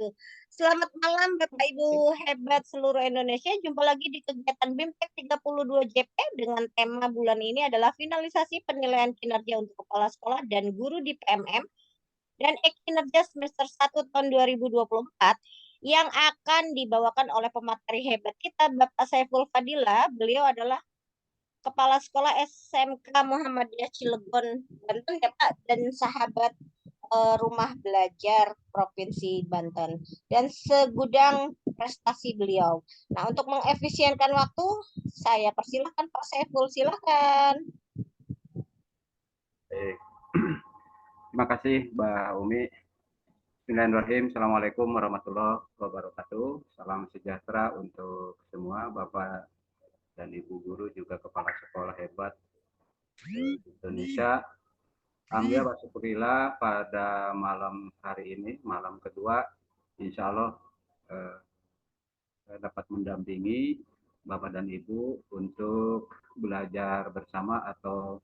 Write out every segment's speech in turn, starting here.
wabarakatuh. Selamat malam Bapak Ibu hebat seluruh Indonesia. Jumpa lagi di kegiatan BIMTEK 32 JP dengan tema bulan ini adalah finalisasi penilaian kinerja untuk kepala sekolah dan guru di PMM dan kinerja semester 1 tahun 2024 yang akan dibawakan oleh pemateri hebat kita Bapak Saiful Fadila. Beliau adalah Kepala Sekolah SMK Muhammadiyah Cilegon, Banten ya Pak, dan sahabat Rumah Belajar Provinsi Banten dan segudang prestasi beliau. Nah, untuk mengefisienkan waktu, saya persilahkan Pak Saiful, silakan. Baik. Terima kasih Mbak Umi. Bismillahirrahmanirrahim. Assalamualaikum warahmatullahi wabarakatuh. Salam sejahtera untuk semua Bapak dan Ibu guru juga kepala sekolah hebat di Indonesia. Alhamdulillah syukurillah pada malam hari ini, malam kedua, insya Allah dapat mendampingi Bapak dan Ibu untuk belajar bersama atau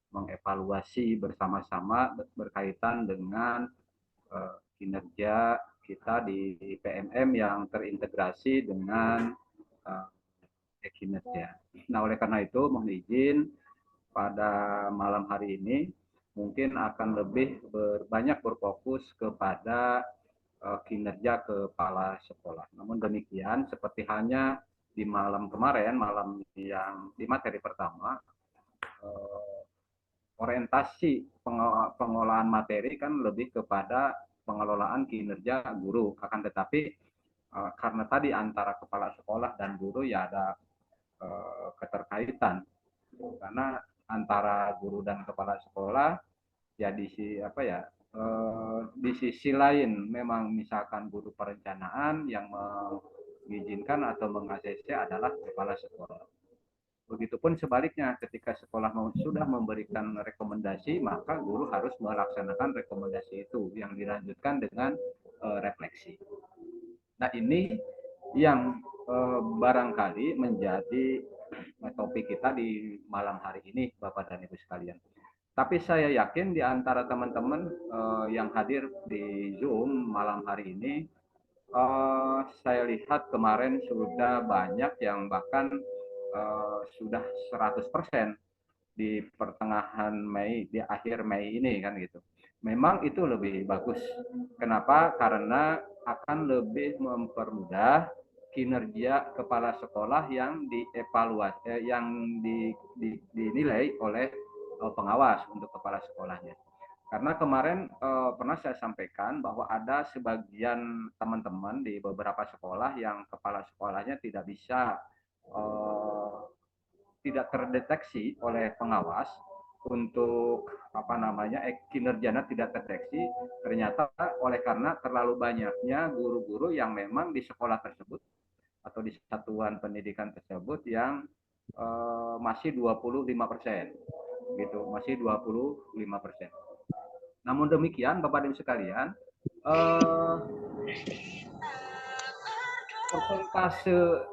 mengevaluasi bersama-sama berkaitan dengan kinerja kita di PMM yang terintegrasi dengan kinerja. Nah, oleh karena itu mohon izin pada malam hari ini mungkin akan lebih banyak berfokus kepada kinerja kepala sekolah. Namun demikian, seperti halnya di malam kemarin, malam yang di materi pertama, orientasi pengolahan materi kan lebih kepada pengelolaan kinerja guru. Akan tetapi karena tadi antara kepala sekolah dan guru ya ada keterkaitan, karena antara guru dan kepala sekolah ya di sisi lain memang misalkan guru perencanaan yang mengizinkan atau meng-ACC adalah kepala sekolah. Begitupun sebaliknya, ketika sekolah sudah memberikan rekomendasi, maka guru harus melaksanakan rekomendasi itu yang dilanjutkan dengan refleksi. Nah, ini yang barangkali menjadi topik kita di malam hari ini, Bapak dan Ibu sekalian. Tapi saya yakin di antara teman-teman yang hadir di Zoom malam hari ini, saya lihat kemarin sudah banyak yang bahkan sudah 100% di pertengahan Mei, di akhir Mei ini kan gitu. Memang itu lebih bagus. Kenapa? Karena akan lebih mempermudah kinerja kepala sekolah yang dievaluasi, yang dinilai oleh pengawas untuk kepala sekolahnya. Karena kemarin pernah saya sampaikan bahwa ada sebagian teman-teman di beberapa sekolah yang kepala sekolahnya tidak bisa tidak terdeteksi oleh pengawas untuk kinerjanya tidak terdeteksi, ternyata oleh karena terlalu banyaknya guru-guru yang memang di sekolah tersebut atau di satuan pendidikan tersebut yang masih 25% gitu, masih 25%. Namun demikian Bapak dan Ibu sekalian, persentase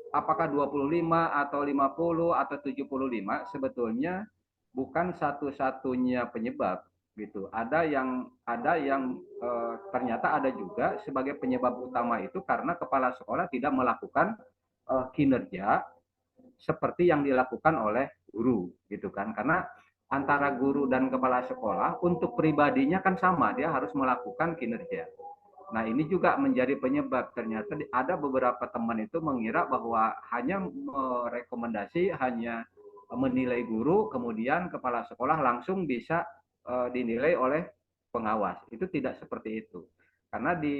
apakah 25 atau 50 atau 75 sebetulnya bukan satu-satunya penyebab gitu. Ada yang ternyata ada juga sebagai penyebab utama itu karena kepala sekolah tidak melakukan kinerja seperti yang dilakukan oleh guru gitu kan. Karena antara guru dan kepala sekolah untuk pribadinya kan sama, dia harus melakukan kinerja. Nah, ini juga menjadi penyebab. Ternyata ada beberapa teman itu mengira bahwa hanya rekomendasi, hanya menilai guru, kemudian kepala sekolah langsung bisa dinilai oleh pengawas. Itu tidak seperti itu. Karena di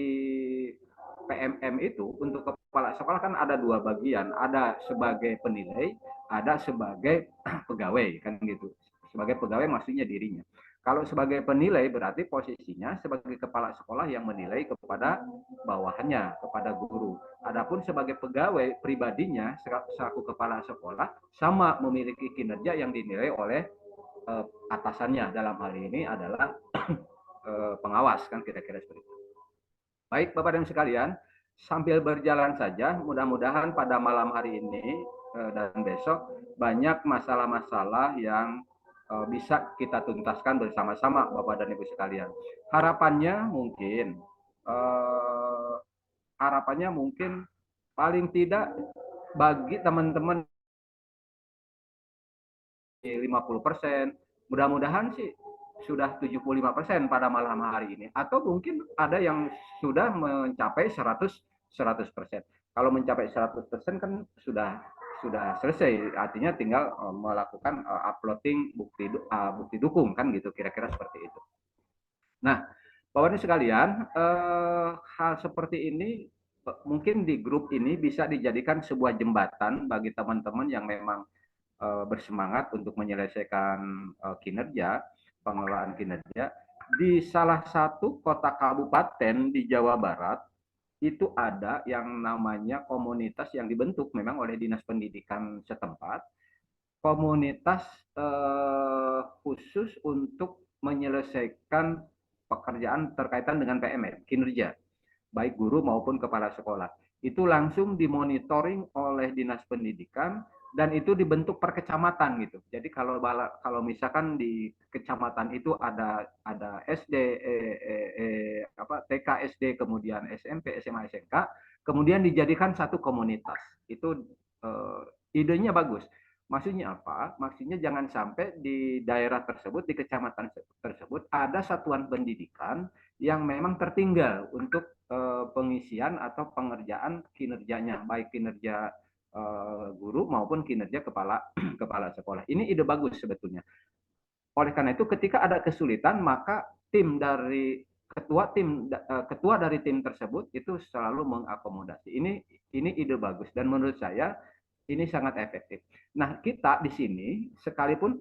PMM itu untuk kepala sekolah kan ada dua bagian, ada sebagai penilai, ada sebagai pegawai kan gitu. Sebagai pegawai maksudnya dirinya. Kalau sebagai penilai berarti posisinya sebagai kepala sekolah yang menilai kepada bawahannya, kepada guru. Adapun sebagai pegawai pribadinya selaku kepala sekolah sama memiliki kinerja yang dinilai oleh atasannya, dalam hal ini adalah pengawas kan kira-kira seperti itu. Baik Bapak dan sekalian, sambil berjalan saja, mudah-mudahan pada malam hari ini dan besok banyak masalah-masalah yang bisa kita tuntaskan bersama-sama Bapak dan Ibu sekalian. Harapannya mungkin paling tidak bagi teman-teman 50%, mudah-mudahan sih sudah 75% pada malam hari ini, atau mungkin ada yang sudah mencapai 100%. Kalau mencapai 100% kan sudah selesai, artinya tinggal melakukan uploading bukti dukung kan gitu, kira-kira seperti itu. Nah, Bapak Ibu sekalian, hal seperti ini mungkin di grup ini bisa dijadikan sebuah jembatan bagi teman-teman yang memang bersemangat untuk menyelesaikan kinerja, pengelolaan kinerja di salah satu kota kabupaten di Jawa Barat. Itu ada yang namanya komunitas yang dibentuk memang oleh Dinas Pendidikan setempat, komunitas khusus untuk menyelesaikan pekerjaan terkaitan dengan PMR, kinerja, baik guru maupun kepala sekolah. Itu langsung dimonitoring oleh Dinas Pendidikan dan itu dibentuk per kecamatan gitu. Jadi kalau misalkan di kecamatan itu ada SD, TK, SD, kemudian SMP, SMA, SMK, kemudian dijadikan satu komunitas. Itu idenya bagus. Maksudnya apa? Maksudnya jangan sampai di daerah tersebut, di kecamatan tersebut ada satuan pendidikan yang memang tertinggal untuk pengisian atau pengerjaan kinerjanya, baik kinerja guru maupun kinerja kepala sekolah. Ini ide bagus sebetulnya. Oleh karena itu, ketika ada kesulitan, maka ketua dari tim tersebut itu selalu mengakomodasi. Ini ide bagus dan menurut saya ini sangat efektif. Nah, kita di sini sekalipun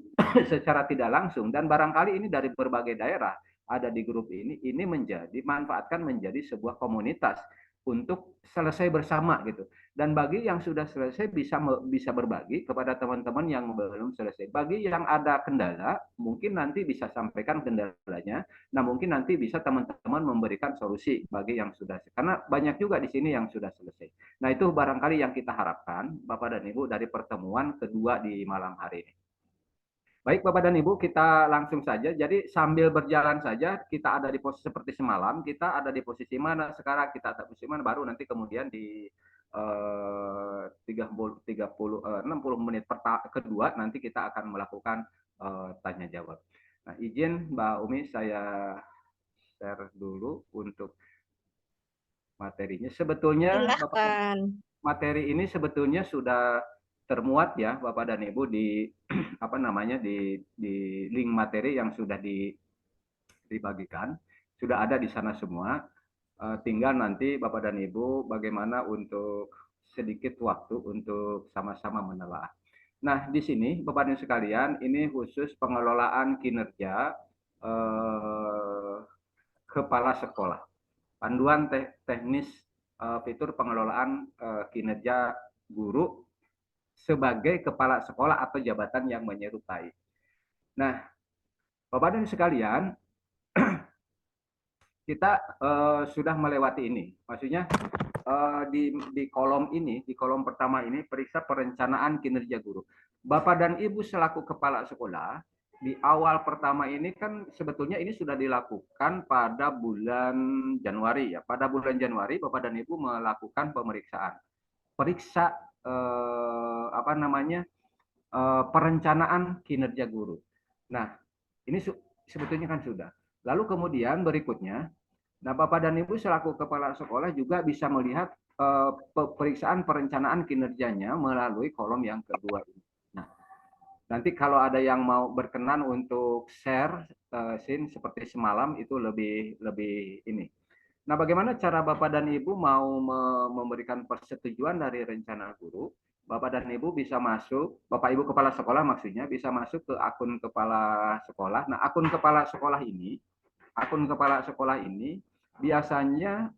secara tidak langsung dan barangkali ini dari berbagai daerah ada di grup ini manfaatkan menjadi sebuah komunitas untuk selesai bersama gitu. Dan bagi yang sudah selesai bisa berbagi kepada teman-teman yang belum selesai. Bagi yang ada kendala, mungkin nanti bisa sampaikan kendalanya. Nah, mungkin nanti bisa teman-teman memberikan solusi bagi yang sudah. Karena banyak juga di sini yang sudah selesai. Nah, itu barangkali yang kita harapkan, Bapak dan Ibu, dari pertemuan kedua di malam hari ini. Baik, Bapak dan Ibu, kita langsung saja. Jadi sambil berjalan saja, kita ada di posisi seperti semalam, kita ada di posisi mana sekarang, kita ada di posisi mana, baru nanti kemudian di 60 menit kedua, nanti kita akan melakukan tanya jawab. Nah, izin Mbak Umi, saya share dulu untuk materinya. Sebetulnya Bapak, materi ini sebetulnya sudah termuat ya Bapak dan Ibu di di link materi yang sudah dibagikan, sudah ada di sana semua. Tinggal nanti Bapak dan Ibu bagaimana untuk sedikit waktu untuk sama-sama menelaah. Nah, di sini Bapak dan Ibu sekalian, ini khusus pengelolaan kinerja kepala sekolah. Panduan teknis fitur pengelolaan kinerja guru sebagai kepala sekolah atau jabatan yang menyerupai. Nah, Bapak dan sekalian, kita sudah melewati ini. Maksudnya di kolom ini, di kolom pertama ini, periksa perencanaan kinerja guru. Bapak dan Ibu selaku kepala sekolah, di awal pertama ini kan sebetulnya ini sudah dilakukan pada bulan Januari ya. Pada bulan Januari, Bapak dan Ibu melakukan pemeriksaan. Periksa perencanaan kinerja guru. Nah, ini sebetulnya kan sudah. Lalu kemudian berikutnya, nah Bapak dan Ibu selaku kepala sekolah juga bisa melihat pemeriksaan perencanaan kinerjanya melalui kolom yang kedua ini. Nah, nanti kalau ada yang mau berkenan untuk share scene seperti semalam itu lebih ini. Nah, bagaimana cara Bapak dan Ibu mau memberikan persetujuan dari rencana guru? Bapak dan Ibu bisa masuk, Bapak Ibu kepala sekolah maksudnya bisa masuk ke akun kepala sekolah. Nah, akun kepala sekolah ini biasanya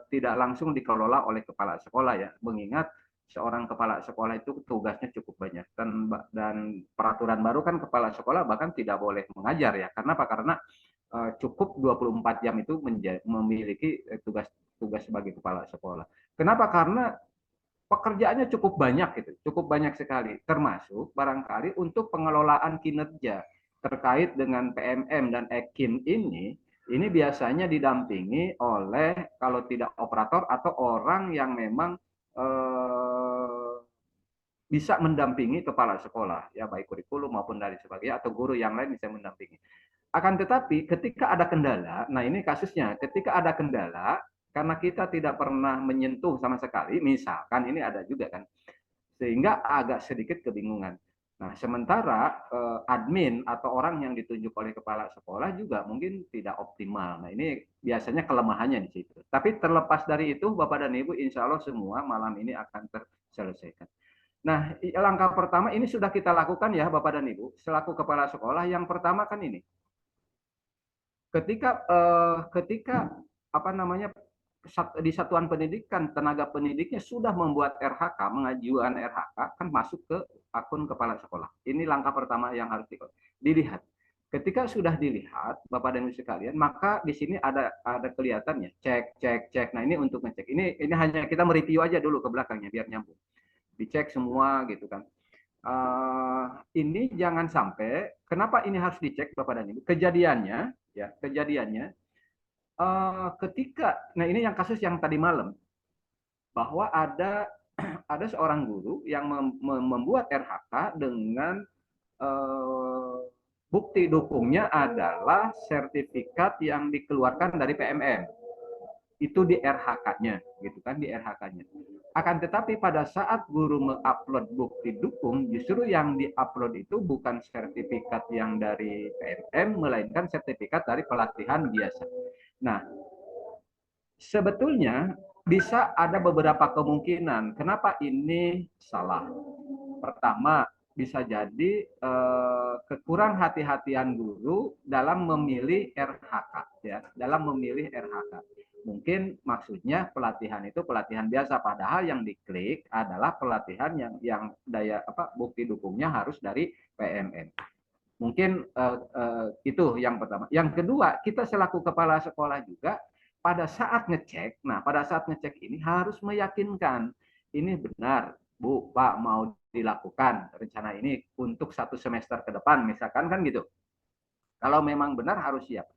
tidak langsung dikelola oleh kepala sekolah ya, mengingat seorang kepala sekolah itu tugasnya cukup banyak dan peraturan baru kan kepala sekolah bahkan tidak boleh mengajar ya. Karena apa? Karena cukup 24 jam itu memiliki tugas sebagai kepala sekolah. Kenapa? Karena pekerjaannya cukup banyak gitu, cukup banyak sekali, termasuk barangkali untuk pengelolaan kinerja terkait dengan PMM dan EKIN ini biasanya didampingi oleh kalau tidak operator atau orang yang memang bisa mendampingi kepala sekolah, ya baik kurikulum maupun dari sebagainya, atau guru yang lain bisa mendampingi. Akan tetapi ketika ada kendala, nah ini kasusnya, ketika ada kendala, karena kita tidak pernah menyentuh sama sekali, misalkan ini ada juga kan, sehingga agak sedikit kebingungan. Nah, sementara admin atau orang yang ditunjuk oleh kepala sekolah juga mungkin tidak optimal. Nah, ini biasanya kelemahannya di situ. Tapi terlepas dari itu, Bapak dan Ibu, insya Allah semua malam ini akan terselesaikan. Nah, langkah pertama ini sudah kita lakukan ya, Bapak dan Ibu, selaku kepala sekolah. Yang pertama kan ini, ketika apa namanya di satuan pendidikan tenaga pendidiknya sudah membuat RHK, mengajukan RHK kan masuk ke akun kepala sekolah. Ini langkah pertama yang harus dilihat. Ketika sudah dilihat, Bapak dan Ibu sekalian, maka di sini ada kelihatannya cek. Nah, ini untuk ngecek. Ini hanya kita mereview aja dulu ke belakangnya biar nyambung. Dicek semua gitu kan. Ini jangan sampai, kenapa ini harus dicek Bapak dan Ibu? Kejadiannya ketika, nah ini yang kasus yang tadi malam, bahwa ada seorang guru yang membuat RHK dengan bukti dukungnya adalah sertifikat yang dikeluarkan dari PMM. Itu di RHK-nya, gitu kan, di RHK-nya. Akan tetapi pada saat guru mengupload bukti dukung, justru yang diupload itu bukan sertifikat yang dari PMM, melainkan sertifikat dari pelatihan biasa. Nah, sebetulnya bisa ada beberapa kemungkinan kenapa ini salah. Pertama, bisa jadi kekurang hati-hatian guru dalam memilih RHK, ya, dalam memilih RHK. Mungkin maksudnya pelatihan itu pelatihan biasa, padahal yang diklik adalah pelatihan yang daya bukti dukungnya harus dari PMM. Mungkin itu yang pertama. Yang kedua, kita selaku kepala sekolah juga pada saat ngecek, pada saat ngecek ini harus meyakinkan ini benar, Bu, Pak, mau dilakukan rencana ini untuk 1 semester ke depan, misalkan kan gitu. Kalau memang benar harus siap.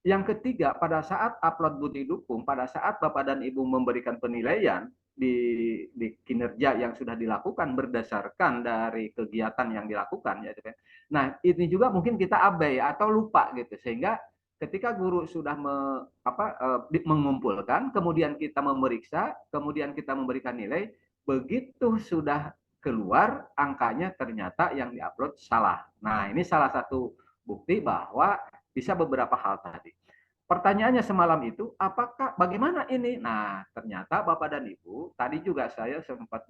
Yang ketiga, pada saat upload bukti dukung, pada saat Bapak dan Ibu memberikan penilaian di kinerja yang sudah dilakukan berdasarkan dari kegiatan yang dilakukan, ya. Nah, ini juga mungkin kita abai atau lupa gitu, sehingga ketika guru sudah mengumpulkan, kemudian kita memeriksa, kemudian kita memberikan nilai, begitu sudah keluar angkanya ternyata yang diupload salah. Nah, ini salah satu bukti bahwa bisa beberapa hal tadi. Pertanyaannya semalam itu, bagaimana ini? Nah, ternyata Bapak dan Ibu, tadi juga saya sempat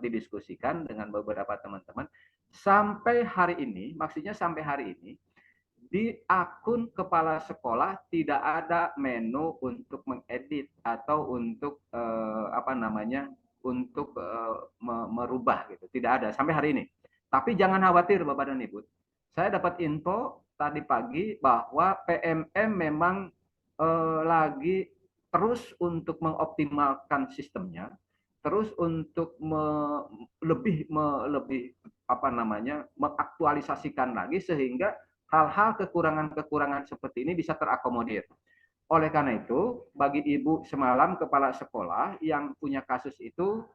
didiskusikan dengan beberapa teman-teman, sampai hari ini, maksudnya sampai hari ini, di akun kepala sekolah tidak ada menu untuk mengedit atau untuk untuk merubah gitu, tidak ada sampai hari ini. Tapi jangan khawatir Bapak dan Ibu, saya dapat info tadi pagi bahwa PMM memang lagi terus untuk mengoptimalkan sistemnya, terus untuk lebih mengaktualisasikan lagi sehingga hal-hal kekurangan-kekurangan seperti ini bisa terakomodir. Oleh karena itu, bagi Ibu semalam kepala sekolah yang punya kasus itu,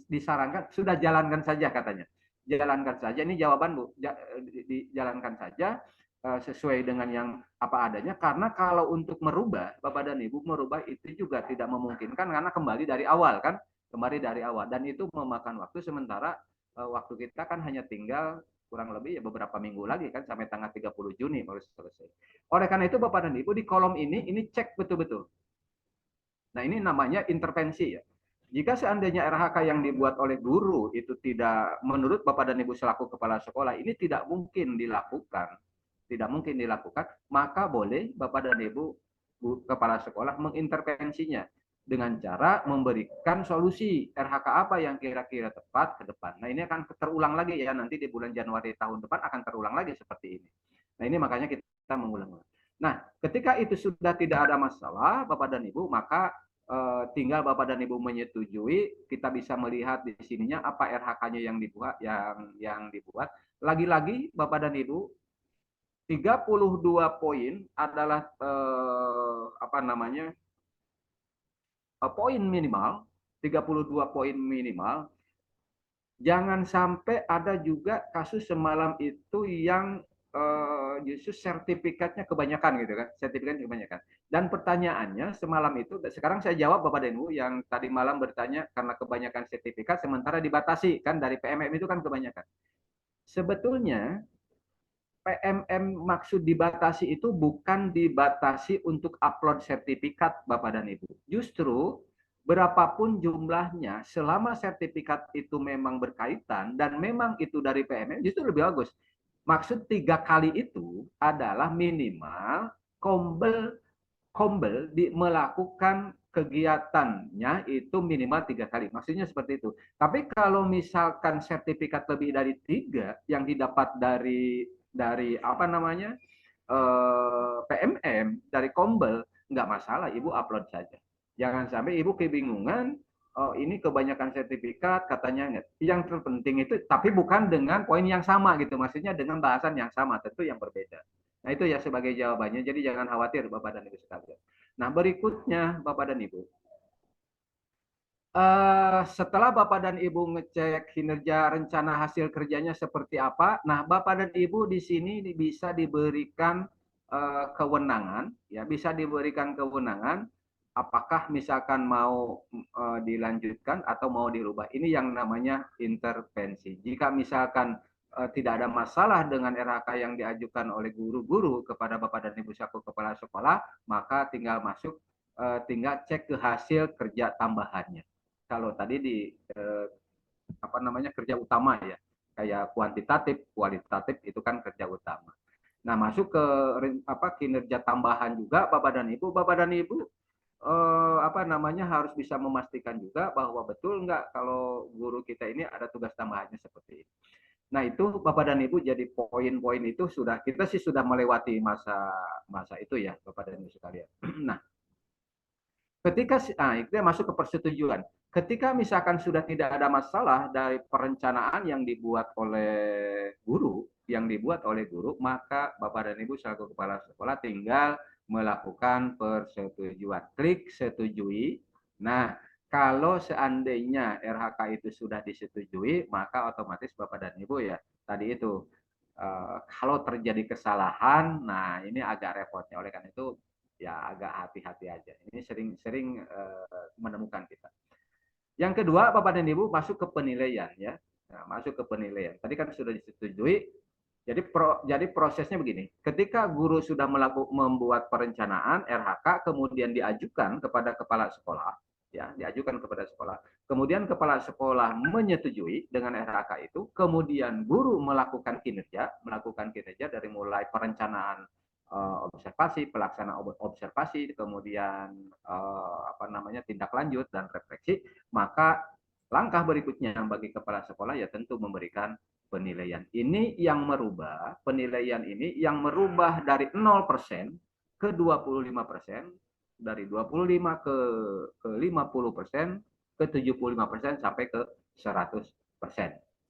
disarankan sudah jalankan saja katanya. Jalankan saja, ini jawaban Bu, dijalankan saja sesuai dengan yang apa adanya, karena kalau untuk merubah, Bapak dan Ibu, merubah itu juga tidak memungkinkan karena kembali dari awal kan, dan itu memakan waktu, sementara waktu kita kan hanya tinggal kurang lebih ya beberapa minggu lagi kan, sampai tanggal 30 Juni baru selesai. Oleh karena itu Bapak dan Ibu, di kolom ini cek betul-betul. Nah, ini namanya intervensi ya. Jika seandainya RHK yang dibuat oleh guru itu tidak, menurut Bapak dan Ibu selaku kepala sekolah, ini tidak mungkin dilakukan, maka boleh Bapak dan Ibu kepala sekolah mengintervensinya dengan cara memberikan solusi RHK apa yang kira-kira tepat ke depan. Nah, ini akan terulang lagi ya, nanti di bulan Januari tahun depan akan terulang lagi seperti ini. Nah, ini makanya kita mengulang. Nah, ketika itu sudah tidak ada masalah Bapak dan Ibu, maka tinggal Bapak dan Ibu menyetujui, kita bisa melihat di sininya apa RHK-nya yang dibuat. Lagi-lagi Bapak dan Ibu, 32 poin adalah apa namanya? Poin minimal, 32 poin minimal. Jangan sampai ada juga kasus semalam itu yang justru sertifikatnya kebanyakan gitu kan, sertifikatnya kebanyakan. Dan pertanyaannya semalam itu, sekarang saya jawab Bapak dan Ibu yang tadi malam bertanya karena kebanyakan sertifikat sementara dibatasi kan dari PMM itu kan kebanyakan. Sebetulnya PMM maksud dibatasi itu bukan dibatasi untuk upload sertifikat Bapak dan Ibu. Justru berapapun jumlahnya, selama sertifikat itu memang berkaitan dan memang itu dari PMM, justru lebih bagus. Maksud 3 kali itu adalah minimal Kombel melakukan kegiatannya itu minimal 3 kali. Maksudnya seperti itu. Tapi kalau misalkan sertifikat lebih dari 3 yang didapat dari apa namanya PMM dari Kombel, nggak masalah, Ibu upload saja. Jangan sampai Ibu kebingungan, oh ini kebanyakan sertifikat katanya nggak. Yang terpenting itu, tapi bukan dengan poin yang sama gitu, maksudnya dengan bahasan yang sama, tentu yang berbeda. Nah itu ya sebagai jawabannya, jadi jangan khawatir Bapak dan Ibu sekalian. Nah berikutnya Bapak dan Ibu, setelah Bapak dan Ibu ngecek kinerja rencana hasil kerjanya seperti apa, nah Bapak dan Ibu di sini bisa diberikan kewenangan, ya bisa diberikan kewenangan, apakah misalkan mau dilanjutkan atau mau dirubah. Ini yang namanya intervensi. Jika misalkan tidak ada masalah dengan RHK yang diajukan oleh guru-guru kepada Bapak dan Ibu selaku kepala sekolah, maka tinggal masuk, tinggal cek ke hasil kerja tambahannya. Kalau tadi di apa namanya kerja utama ya, kayak kuantitatif, kualitatif itu kan kerja utama. Nah masuk ke kinerja tambahan juga Bapak dan Ibu apa namanya harus bisa memastikan juga bahwa betul nggak kalau guru kita ini ada tugas tambahannya seperti ini. Nah itu Bapak dan Ibu, jadi poin-poin itu sudah kita sih sudah melewati masa itu ya Bapak dan Ibu sekalian. Nah ketika itu masuk ke persetujuan. Ketika misalkan sudah tidak ada masalah dari perencanaan yang dibuat oleh guru, maka Bapak dan Ibu selaku kepala sekolah tinggal melakukan persetujuan. Klik setujui. Nah, kalau seandainya RHK itu sudah disetujui, maka otomatis Bapak dan Ibu ya tadi itu kalau terjadi kesalahan, nah ini agak repotnya. Oleh karena itu ya agak hati-hati aja. Ini sering-sering menemukan kita. Yang kedua, Bapak dan Ibu masuk ke penilaian ya. Nah, masuk ke penilaian. Tadi kan sudah disetujui. Jadi prosesnya begini. Ketika guru sudah membuat perencanaan RHK, kemudian diajukan kepada kepala sekolah, ya, diajukan kepada sekolah. Kemudian kepala sekolah menyetujui dengan RHK itu, kemudian guru melakukan kinerja dari mulai perencanaan observasi, pelaksanaan observasi, kemudian apa namanya tindak lanjut dan refleksi, maka langkah berikutnya bagi kepala sekolah ya tentu memberikan penilaian. Ini yang merubah, penilaian ini yang merubah dari 0% ke 25%, dari 25 ke 50%, ke 75% sampai ke 100%.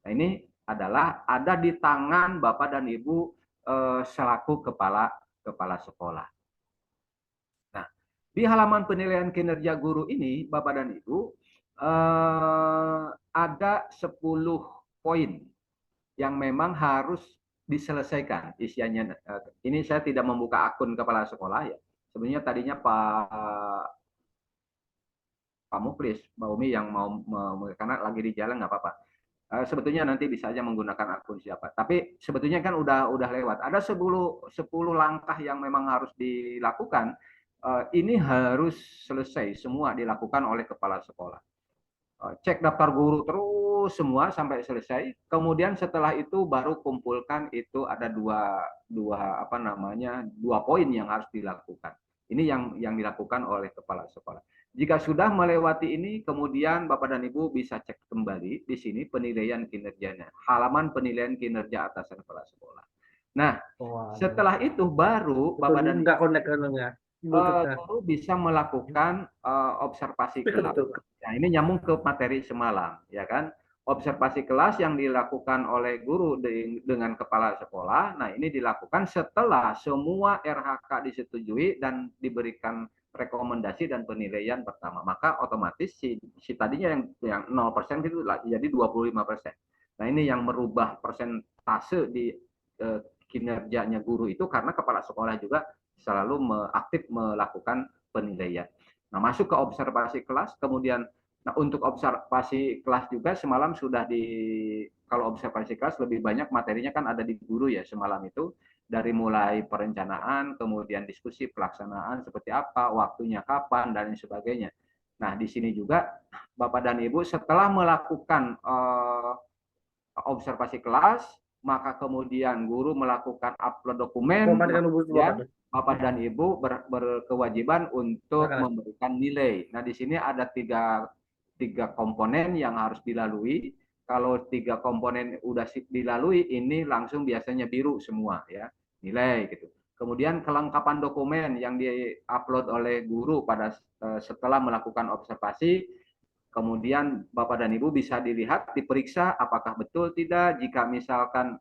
Nah, ini adalah ada di tangan Bapak dan Ibu selaku kepala sekolah. Nah, di halaman penilaian kinerja guru ini, Bapak dan Ibu, ada 10 poin yang memang harus diselesaikan isiannya. Ini saya tidak membuka akun kepala sekolah ya. Sebenarnya tadinya Pak Muklis, Mbak Umi yang mau karena lagi di jalan nggak apa-apa. Sebetulnya nanti bisa aja menggunakan akun siapa. Tapi sebetulnya kan udah lewat. Ada 10 langkah yang memang harus dilakukan. Ini harus selesai semua dilakukan oleh kepala sekolah. Cek daftar guru terus semua sampai selesai. Kemudian setelah itu baru kumpulkan itu ada dua poin yang harus dilakukan. Ini yang dilakukan oleh kepala sekolah. Jika sudah melewati ini, kemudian Bapak dan Ibu bisa cek kembali di sini penilaian kinerjanya. Halaman penilaian kinerja atasan kepala sekolah. Nah, setelah itu baru Bapak dan Ibu guru bisa melakukan observasi kelas. Nah, ini nyambung ke materi semalam, ya kan? Observasi kelas yang dilakukan oleh guru dengan kepala sekolah. Nah, ini dilakukan setelah semua RHK disetujui dan diberikan rekomendasi dan penilaian pertama. Maka otomatis si tadinya yang 0% itu jadi 25%. Nah, ini yang merubah persentase di kinerjanya guru itu karena kepala sekolah juga selalu aktif melakukan penilaian. Nah, masuk ke observasi kelas, kemudian untuk observasi kelas juga semalam sudah kalau observasi kelas lebih banyak materinya kan ada di guru ya semalam itu, dari mulai perencanaan, kemudian diskusi pelaksanaan seperti apa, waktunya kapan, dan sebagainya. Nah, di sini juga Bapak dan Ibu setelah melakukan observasi kelas, maka kemudian guru melakukan upload dokumen, kemudian Bapak dan Ibu berkewajiban untuk memberikan nilai. Nah, di sini ada tiga komponen yang harus dilalui. Kalau tiga komponen udah dilalui, ini langsung biasanya biru semua ya, nilai gitu. Kemudian kelengkapan dokumen yang diupload oleh guru setelah melakukan observasi. Kemudian Bapak dan Ibu bisa dilihat, diperiksa apakah betul tidak. Jika misalkan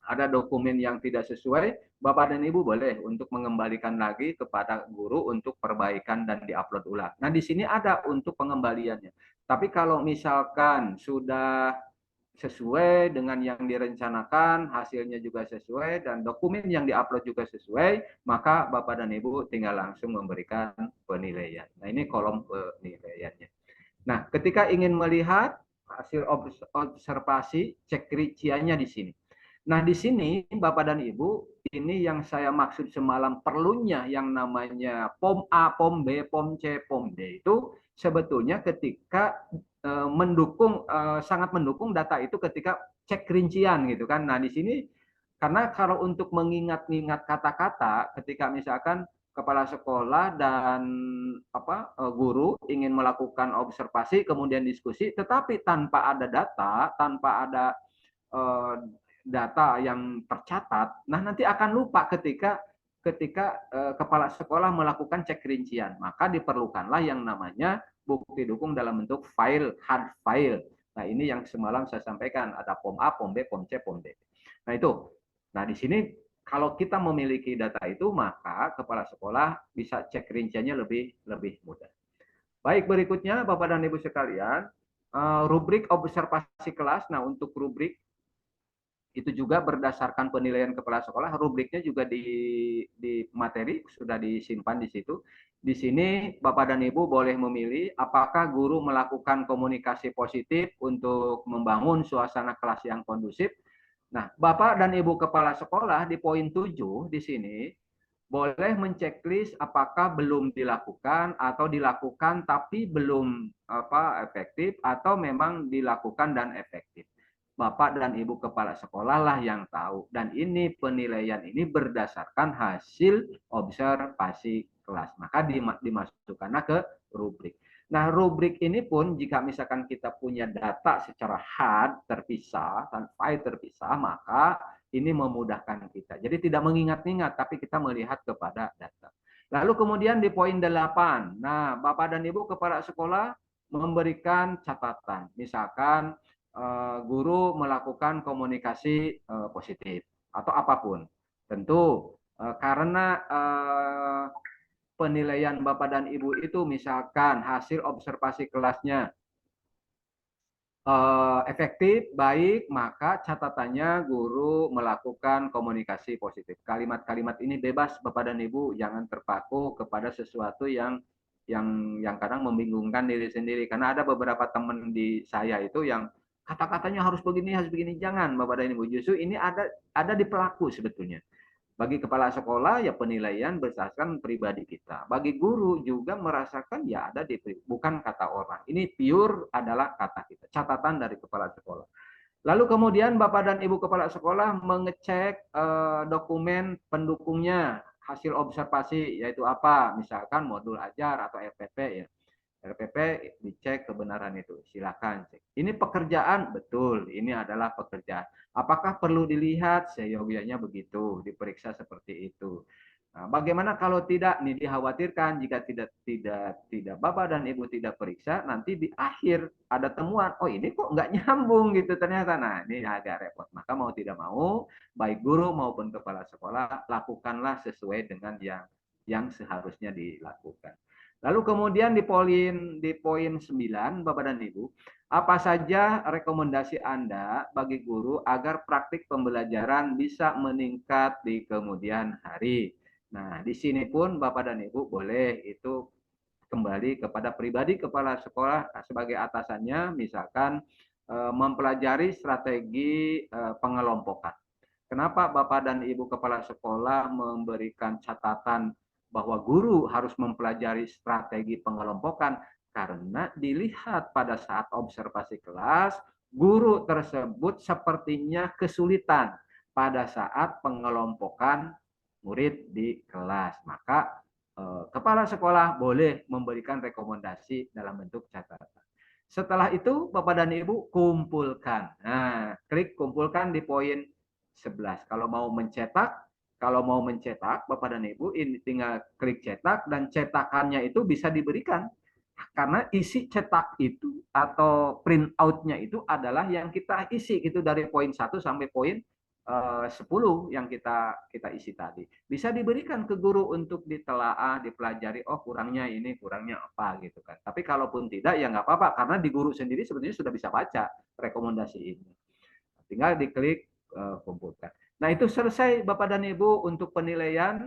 ada dokumen yang tidak sesuai, Bapak dan Ibu boleh untuk mengembalikan lagi kepada guru untuk perbaikan dan diupload ulang. Nah, di sini ada untuk pengembaliannya. Tapi kalau misalkan sudah sesuai dengan yang direncanakan, hasilnya juga sesuai, dan dokumen yang diupload juga sesuai, maka Bapak dan Ibu tinggal langsung memberikan penilaian. Nah, ini kolom penilaiannya. Nah, ketika ingin melihat hasil observasi, cek rinciannya di sini. Nah, di sini Bapak dan Ibu, ini yang saya maksud semalam perlunya yang namanya POM A, POM B, POM C, POM D itu sebetulnya ketika sangat mendukung data itu ketika cek rincian gitu kan. Nah, di sini karena kalau untuk mengingat-ingat kata-kata ketika misalkan kepala sekolah dan guru ingin melakukan observasi kemudian diskusi tetapi tanpa ada data, tanpa ada eh, data yang tercatat, nah nanti akan lupa ketika kepala sekolah melakukan cek rincian, maka diperlukanlah yang namanya bukti dukung dalam bentuk file, hard file. Nah, ini yang semalam saya sampaikan, ada POM A, POM B, POM C, POM D. Nah, itu. Nah, di sini kalau kita memiliki data itu, maka kepala sekolah bisa cek rinciannya lebih mudah. Baik, berikutnya Bapak dan Ibu sekalian, rubrik observasi kelas. Nah, untuk rubrik itu juga berdasarkan penilaian kepala sekolah, rubriknya juga di materi sudah disimpan di situ. Di sini Bapak dan Ibu boleh memilih apakah guru melakukan komunikasi positif untuk membangun suasana kelas yang kondusif. Nah, Bapak dan Ibu kepala sekolah di poin 7 di sini boleh menceklis apakah belum dilakukan atau dilakukan tapi belum efektif atau memang dilakukan dan efektif. Bapak dan Ibu kepala sekolah lah yang tahu. Dan ini penilaian ini berdasarkan hasil observasi kelas. Maka dimasukkan ke rubrik. Nah, rubrik ini pun jika misalkan kita punya data secara hard terpisah, dan file terpisah, maka ini memudahkan kita. Jadi tidak mengingat-ingat, tapi kita melihat kepada data. Lalu kemudian di poin 8, nah Bapak dan Ibu kepala sekolah memberikan catatan. Misalkan guru melakukan komunikasi positif atau apapun. Tentu karena penilaian Bapak dan Ibu itu misalkan hasil observasi kelasnya efektif, baik, maka catatannya guru melakukan komunikasi positif. Kalimat-kalimat ini bebas Bapak dan Ibu, jangan terpaku kepada sesuatu yang kadang membingungkan diri sendiri. Karena ada beberapa teman di saya itu yang kata-katanya harus begini. Jangan Bapak dan Ibu. Justru ini ada di pelaku sebetulnya. Bagi kepala sekolah ya penilaian berdasarkan pribadi kita. Bagi guru juga merasakan ya ada di bukan kata orang. Ini pure adalah kata kita. Catatan dari kepala sekolah. Lalu kemudian Bapak dan Ibu kepala sekolah mengecek dokumen pendukungnya, hasil observasi yaitu apa? Misalkan modul ajar atau RPP ya. RPP dicek kebenaran itu. Silakan cek. Ini pekerjaan betul. Ini adalah pekerjaan. Apakah perlu dilihat? Seyogianya begitu, diperiksa seperti itu. Nah, bagaimana kalau tidak nih, dikhawatirkan jika tidak Bapak dan Ibu tidak periksa, nanti di akhir ada temuan, oh ini kok nggak nyambung gitu ternyata. Nah, ini agak repot. Maka mau tidak mau, baik guru maupun kepala sekolah, lakukanlah sesuai dengan yang seharusnya dilakukan. Lalu kemudian di poin 9, Bapak dan Ibu, apa saja rekomendasi Anda bagi guru agar praktik pembelajaran bisa meningkat di kemudian hari? Nah, di sini pun Bapak dan Ibu boleh itu kembali kepada pribadi kepala sekolah sebagai atasannya, misalkan mempelajari strategi pengelompokan. Kenapa Bapak dan Ibu kepala sekolah memberikan catatan bahwa guru harus mempelajari strategi pengelompokan? Karena dilihat pada saat observasi kelas, guru tersebut sepertinya kesulitan pada saat pengelompokan murid di kelas. Maka kepala sekolah boleh memberikan rekomendasi dalam bentuk catatan. Setelah itu, Bapak dan Ibu kumpulkan. Nah, klik kumpulkan di poin 11. Kalau mau mencetak, Bapak dan Ibu ini tinggal klik cetak, dan cetakannya itu bisa diberikan. Karena isi cetak itu atau print out-nya itu adalah yang kita isi itu dari poin 1 sampai poin 10 yang kita isi tadi. Bisa diberikan ke guru untuk ditelaah, dipelajari, oh kurangnya ini, kurangnya apa gitu kan. Tapi kalaupun tidak ya nggak apa-apa, karena di guru sendiri sebetulnya sudah bisa baca rekomendasi ini. Tinggal diklik kumpulkan. Nah, itu selesai Bapak dan Ibu untuk penilaian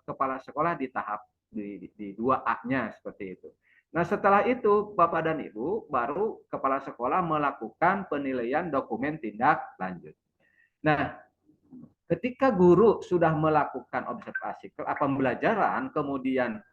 kepala sekolah di tahap di 2A-nya seperti itu. Nah, setelah itu Bapak dan Ibu baru kepala sekolah melakukan penilaian dokumen tindak lanjut. Nah, ketika guru sudah melakukan observasi pembelajaran, kemudian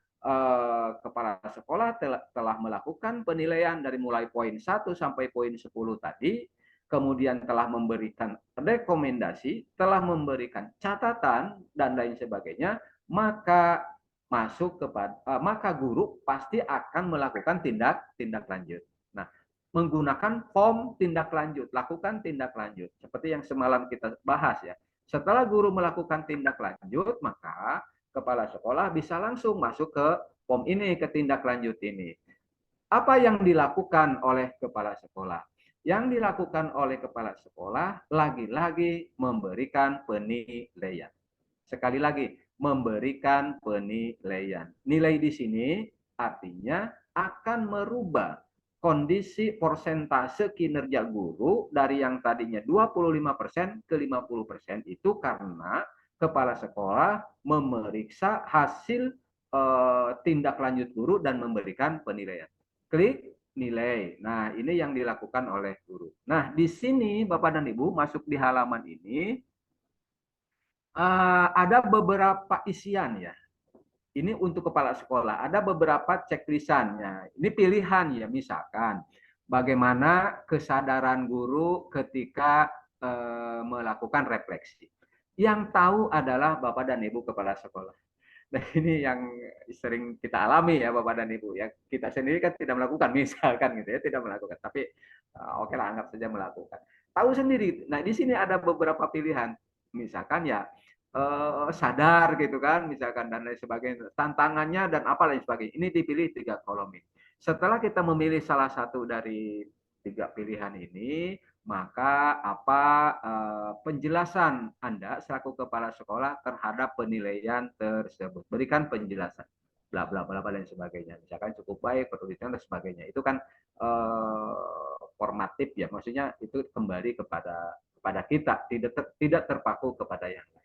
kepala sekolah telah melakukan penilaian dari mulai poin 1 sampai poin 10 tadi, kemudian telah memberikan rekomendasi, telah memberikan catatan dan lain sebagainya, maka maka guru pasti akan melakukan tindak lanjut. Nah, menggunakan form tindak lanjut, lakukan tindak lanjut. Seperti yang semalam kita bahas ya. Setelah guru melakukan tindak lanjut, maka kepala sekolah bisa langsung masuk ke form ini, ke tindak lanjut ini. Apa yang dilakukan oleh kepala sekolah? Yang dilakukan oleh kepala sekolah lagi-lagi memberikan penilaian. Sekali lagi, memberikan penilaian. Nilai di sini artinya akan merubah kondisi persentase kinerja guru dari yang tadinya 25% ke 50% itu karena kepala sekolah memeriksa hasil tindak lanjut guru dan memberikan penilaian. Klik nilai. Nah, ini yang dilakukan oleh guru. Nah, di sini Bapak dan Ibu masuk di halaman ini ada beberapa isian ya. Ini untuk kepala sekolah. Ada beberapa checklistannya. Ini pilihan ya, misalkan bagaimana kesadaran guru ketika melakukan refleksi. Yang tahu adalah Bapak dan Ibu kepala sekolah. Nah, ini yang sering kita alami ya Bapak dan Ibu ya. Kita sendiri kan tidak melakukan, misalkan gitu ya, tidak melakukan. Tapi oke lah, anggap saja melakukan. Tahu sendiri. Nah, di sini ada beberapa pilihan. Misalkan ya sadar gitu kan, misalkan dan lain sebagainya, tantangannya dan apa lain sebagainya. Ini dipilih 3 kolom ini. Setelah kita memilih salah satu dari 3 pilihan ini, maka apa penjelasan Anda selaku kepala sekolah terhadap penilaian tersebut. Berikan penjelasan, bla bla bla dan sebagainya. Misalkan cukup baik, perlu dan sebagainya. Itu kan formatif ya, maksudnya itu kembali kepada kita, tidak terpaku kepada yang lain.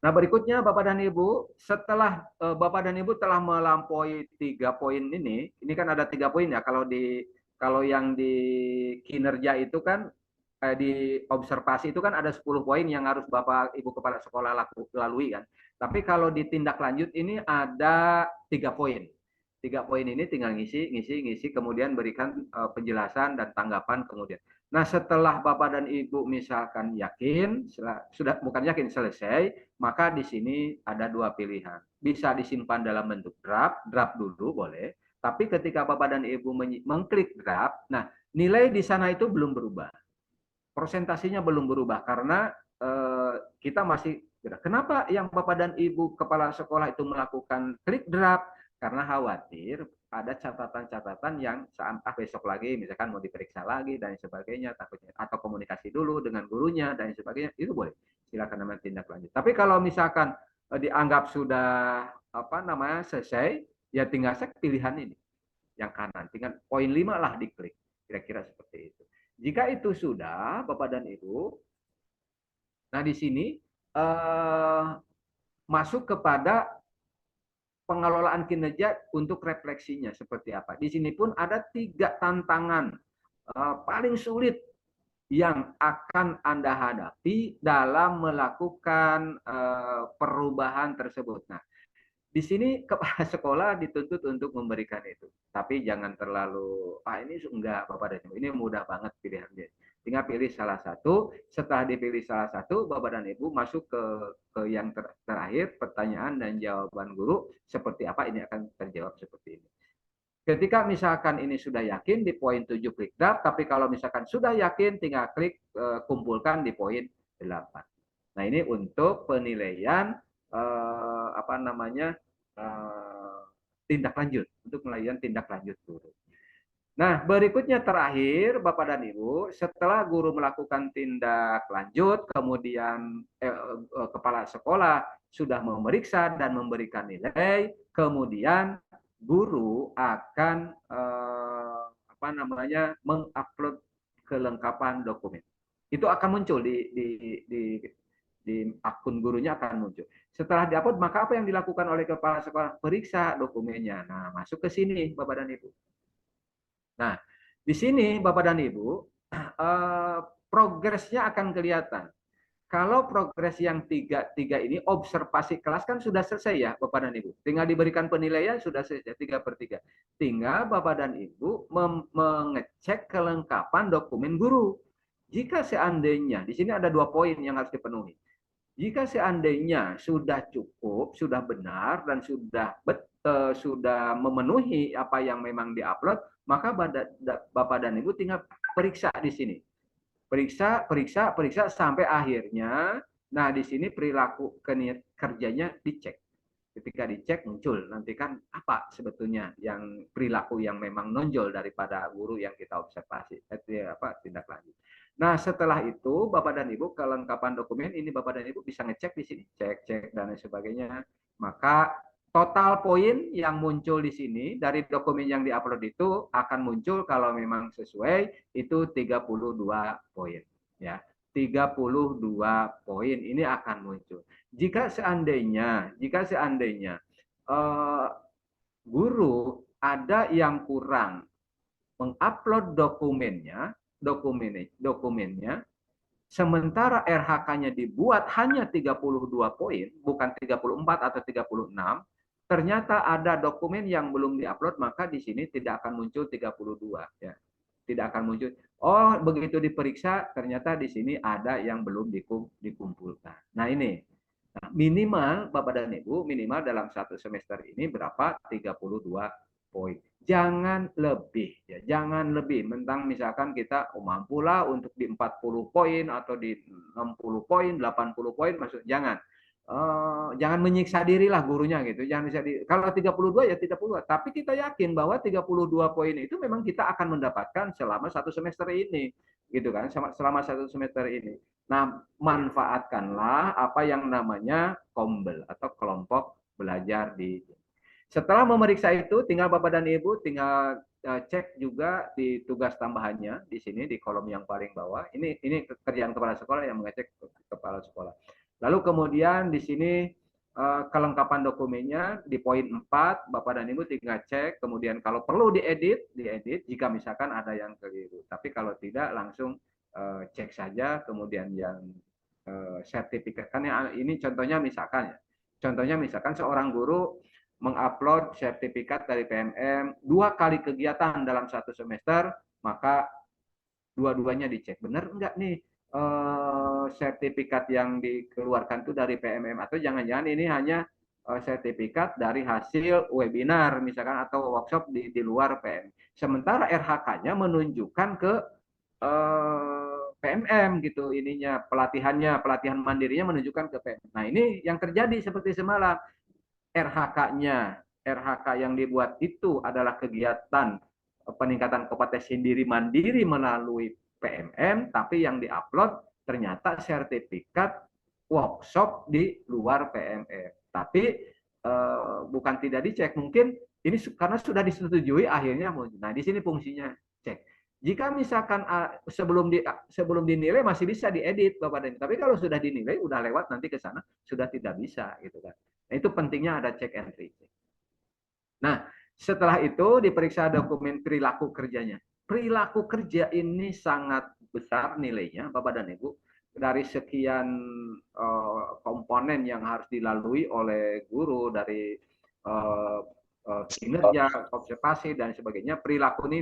Nah, berikutnya Bapak dan Ibu, setelah Bapak dan Ibu telah melampaui 3 poin ini kan ada 3 poin ya. Kalau yang di kinerja itu kan di observasi itu kan ada 10 poin yang harus Bapak Ibu kepala sekolah lalui kan. Tapi kalau di tindak lanjut ini ada 3 poin. 3 poin ini tinggal ngisi, kemudian berikan penjelasan dan tanggapan kemudian. Nah, setelah Bapak dan Ibu misalkan yakin, sudah bukan yakin, selesai, maka di sini ada 2 pilihan. Bisa disimpan dalam bentuk draft dulu boleh. Tapi ketika Bapak dan Ibu mengklik draft, nah nilai di sana itu belum berubah. Persentasinya belum berubah karena kita masih Kenapa yang Bapak dan Ibu kepala sekolah itu melakukan klik draft? Karena khawatir ada catatan-catatan yang saat besok lagi misalkan mau diperiksa lagi dan sebagainya, takutnya atau komunikasi dulu dengan gurunya dan sebagainya, itu boleh. Silakan namanya tindak lanjut. Tapi kalau misalkan dianggap sudah selesai, ya tinggal cek pilihan ini yang kanan, tinggal poin 5 lah diklik. Kira-kira seperti itu. Jika itu sudah, Bapak dan Ibu, nah di sini masuk kepada pengelolaan kinerja untuk refleksinya seperti apa. Di sini pun ada 3 tantangan paling sulit yang akan Anda hadapi dalam melakukan perubahan tersebut. Nah, di sini kepala sekolah dituntut untuk memberikan itu. Tapi jangan terlalu, ini enggak Bapak dan Ibu, ini mudah banget pilihannya. Tinggal pilih salah satu, setelah dipilih salah satu, Bapak dan Ibu masuk ke yang terakhir, pertanyaan dan jawaban guru, seperti apa ini akan terjawab seperti ini. Ketika misalkan ini sudah yakin di poin 7 klik draft, tapi kalau misalkan sudah yakin tinggal klik kumpulkan di poin 8. Nah, ini untuk penilaian tindak lanjut, untuk penilaian tindak lanjut guru. Nah, berikutnya terakhir Bapak dan Ibu, setelah guru melakukan tindak lanjut, kemudian kepala sekolah sudah memeriksa dan memberikan nilai, kemudian guru akan mengupload kelengkapan dokumen. Itu akan muncul di akun gurunya akan muncul. Setelah diupload, maka apa yang dilakukan oleh kepala sekolah? Periksa dokumennya. Nah, masuk ke sini Bapak dan Ibu. Nah, di sini Bapak dan Ibu, progresnya akan kelihatan. Kalau progres yang tiga ini, observasi kelas kan sudah selesai ya Bapak dan Ibu. Tinggal diberikan penilaian sudah selesai 3/3. Tinggal Bapak dan Ibu mengecek kelengkapan dokumen guru. Jika seandainya, di sini ada 2 poin yang harus dipenuhi. Jika seandainya sudah cukup, sudah benar, dan sudah memenuhi apa yang memang diupload, maka Bapak dan Ibu tinggal periksa di sini. Periksa sampai akhirnya. Nah, di sini perilaku kerjanya dicek. Ketika dicek muncul nanti kan apa sebetulnya yang perilaku yang memang nonjol daripada guru yang kita observasi tindak lanjut. Nah, setelah itu Bapak dan Ibu kelengkapan dokumen ini Bapak dan Ibu bisa ngecek di sini, cek dan sebagainya. Maka total poin yang muncul di sini dari dokumen yang diupload itu akan muncul kalau memang sesuai itu 32 poin ya. 32 poin ini akan muncul. Jika seandainya guru ada yang kurang mengupload dokumennya, sementara RHK-nya dibuat hanya 32 poin, bukan 34 atau 36, ternyata ada dokumen yang belum diupload, maka di sini tidak akan muncul 32 ya. Tidak akan muncul. Oh, begitu diperiksa ternyata di sini ada yang belum dikumpulkan. Nah, ini. Nah, minimal Bapak dan Ibu, minimal dalam 1 semester ini berapa? 32 poin. Jangan lebih ya, jangan lebih. Mentang misalkan kita mampulah untuk di 40 poin atau di 60 poin, 80 poin maksud jangan. Jangan menyiksa diri lah gurunya gitu. Jangan bisa kalau 32 ya 32, tapi kita yakin bahwa 32 poin itu memang kita akan mendapatkan selama 1 semester ini. Gitu kan, selama 1 semester ini. Nah, manfaatkanlah apa yang namanya kombel atau kelompok belajar di. Setelah memeriksa itu, tinggal Bapak dan Ibu tinggal cek juga di tugas tambahannya di sini di kolom yang paling bawah. Ini kerjaan kepala sekolah yang mengecek kepala sekolah. Lalu kemudian di sini kelengkapan dokumennya di poin 4, Bapak dan Ibu tinggal cek, kemudian kalau perlu diedit jika misalkan ada yang keliru. Tapi kalau tidak langsung cek saja, kemudian yang sertifikat. Kan ini contohnya misalkan seorang guru mengupload sertifikat dari PMM 2 kali kegiatan dalam 1 semester, maka dua-duanya dicek. Benar enggak nih sertifikat yang dikeluarkan itu dari PMM, atau jangan-jangan ini hanya sertifikat dari hasil webinar misalkan atau workshop di luar PM. Sementara RHK-nya menunjukkan ke PMM gitu ininya pelatihan mandirinya menunjukkan ke PMM. Nah ini yang terjadi seperti semalam. RHK yang dibuat itu adalah kegiatan peningkatan kompetensi diri mandiri melalui PMM, tapi yang diupload ternyata sertifikat workshop di luar PMM. Tapi bukan tidak dicek, mungkin ini karena sudah disetujui akhirnya. Nah di sini fungsinya cek. Jika misalkan sebelum dinilai masih bisa diedit Bapak dan Ibu, tapi kalau sudah dinilai udah lewat nanti ke sana sudah tidak bisa gitu kan. Nah, itu pentingnya ada check and recheck. Nah, setelah itu diperiksa dokumen perilaku kerjanya. Perilaku kerja ini sangat besar nilainya, Bapak dan Ibu. Dari sekian komponen yang harus dilalui oleh guru, dari kinerja, observasi dan sebagainya, perilaku ini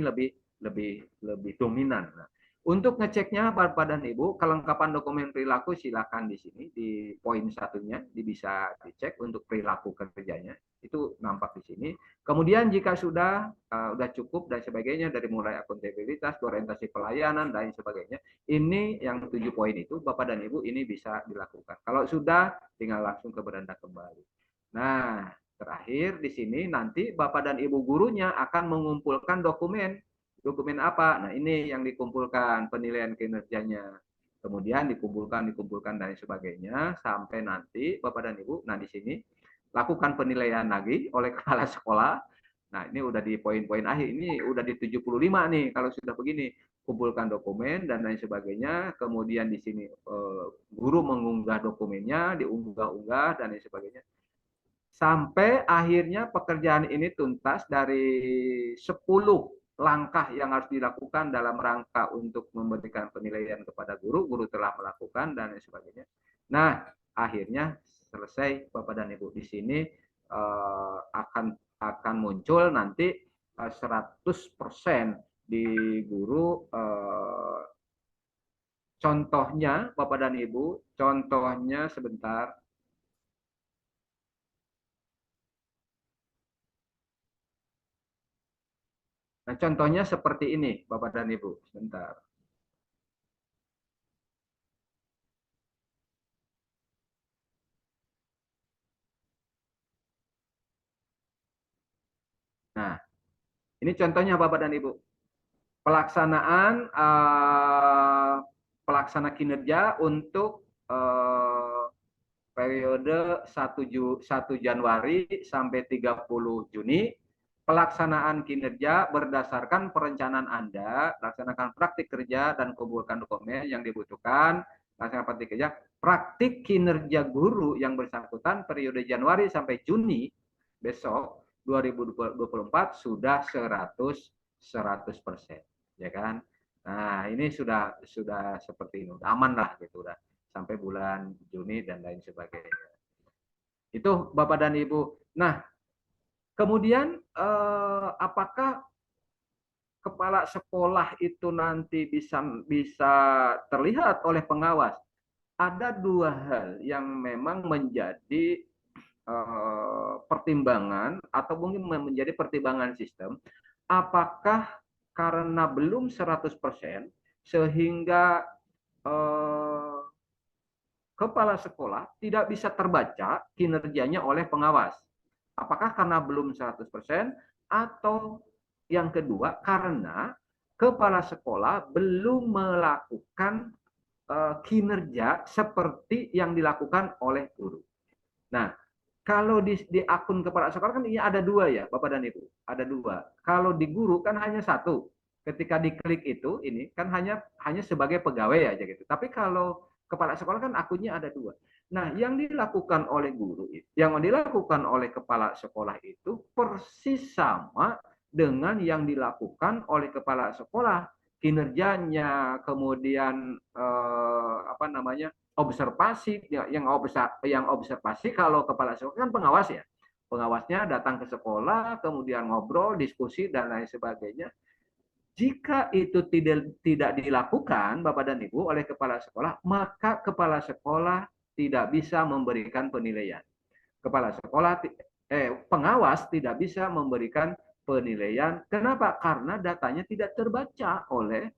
lebih dominan. Nah, untuk ngeceknya Bapak dan Ibu, kelengkapan dokumen perilaku silakan di sini di poin satunya bisa dicek untuk perilaku kerjanya. Itu nampak di sini. Kemudian jika sudah cukup dan sebagainya dari mulai akuntabilitas, orientasi pelayanan dan sebagainya, ini yang 7 poin itu Bapak dan Ibu ini bisa dilakukan. Kalau sudah tinggal langsung ke beranda kembali. Nah, terakhir di sini nanti Bapak dan Ibu gurunya akan mengumpulkan dokumen. Dokumen apa? Nah, ini yang dikumpulkan penilaian kinerjanya. Kemudian dikumpulkan dan sebagainya sampai nanti Bapak dan Ibu. Nah, di sini lakukan penilaian lagi oleh kepala sekolah. Nah, ini udah di poin-poin akhir. Ini udah di 75 nih kalau sudah begini. Kumpulkan dokumen dan lain sebagainya. Kemudian di sini guru mengunggah dokumennya, diunggah-unggah dan lain sebagainya. Sampai akhirnya pekerjaan ini tuntas dari 10 langkah yang harus dilakukan dalam rangka untuk memberikan penilaian kepada guru, guru telah melakukan dan lain sebagainya. Nah, akhirnya selesai Bapak dan Ibu. Di sini akan muncul nanti 100% di guru contohnya Bapak dan Ibu, contohnya sebentar. Nah, contohnya seperti ini, Bapak dan Ibu. Sebentar. Nah, ini contohnya Bapak dan Ibu. Pelaksanaan pelaksana kinerja untuk periode 1 Januari sampai 30 Juni. Pelaksanaan kinerja berdasarkan perencanaan Anda, laksanakan praktik kerja dan kumpulkan dokumen yang dibutuhkan, laksanakan praktik kerja, praktik kinerja guru yang bersangkutan periode Januari sampai Juni besok 2024 sudah 100%, ya kan? Nah, ini sudah seperti ini, udah aman lah gitu, udah sampai bulan Juni dan lain sebagainya. Itu Bapak dan Ibu. Nah, kemudian apakah kepala sekolah itu nanti bisa terlihat oleh pengawas? Ada 2 hal yang memang menjadi pertimbangan atau mungkin menjadi pertimbangan sistem. Apakah karena belum 100% sehingga kepala sekolah tidak bisa terbaca kinerjanya oleh pengawas. Apakah karena belum 100% atau yang kedua karena kepala sekolah belum melakukan kinerja seperti yang dilakukan oleh guru. Nah, kalau di akun kepala sekolah kan ini ada 2 ya, Bapak dan Ibu. Ada 2. Kalau di guru kan hanya 1. Ketika diklik itu, ini kan hanya sebagai pegawai aja gitu. Tapi kalau kepala sekolah kan akunnya ada 2. Nah, yang dilakukan oleh guru, yang dilakukan oleh kepala sekolah itu persis sama dengan yang dilakukan oleh kepala sekolah. Kinerjanya, kemudian observasi, yang observasi kalau kepala sekolah kan pengawas ya. Pengawasnya datang ke sekolah, kemudian ngobrol, diskusi dan lain sebagainya. Jika itu tidak dilakukan Bapak dan Ibu oleh kepala sekolah, maka kepala sekolah tidak bisa memberikan penilaian. Pengawas tidak bisa memberikan penilaian. Kenapa? Karena datanya tidak terbaca oleh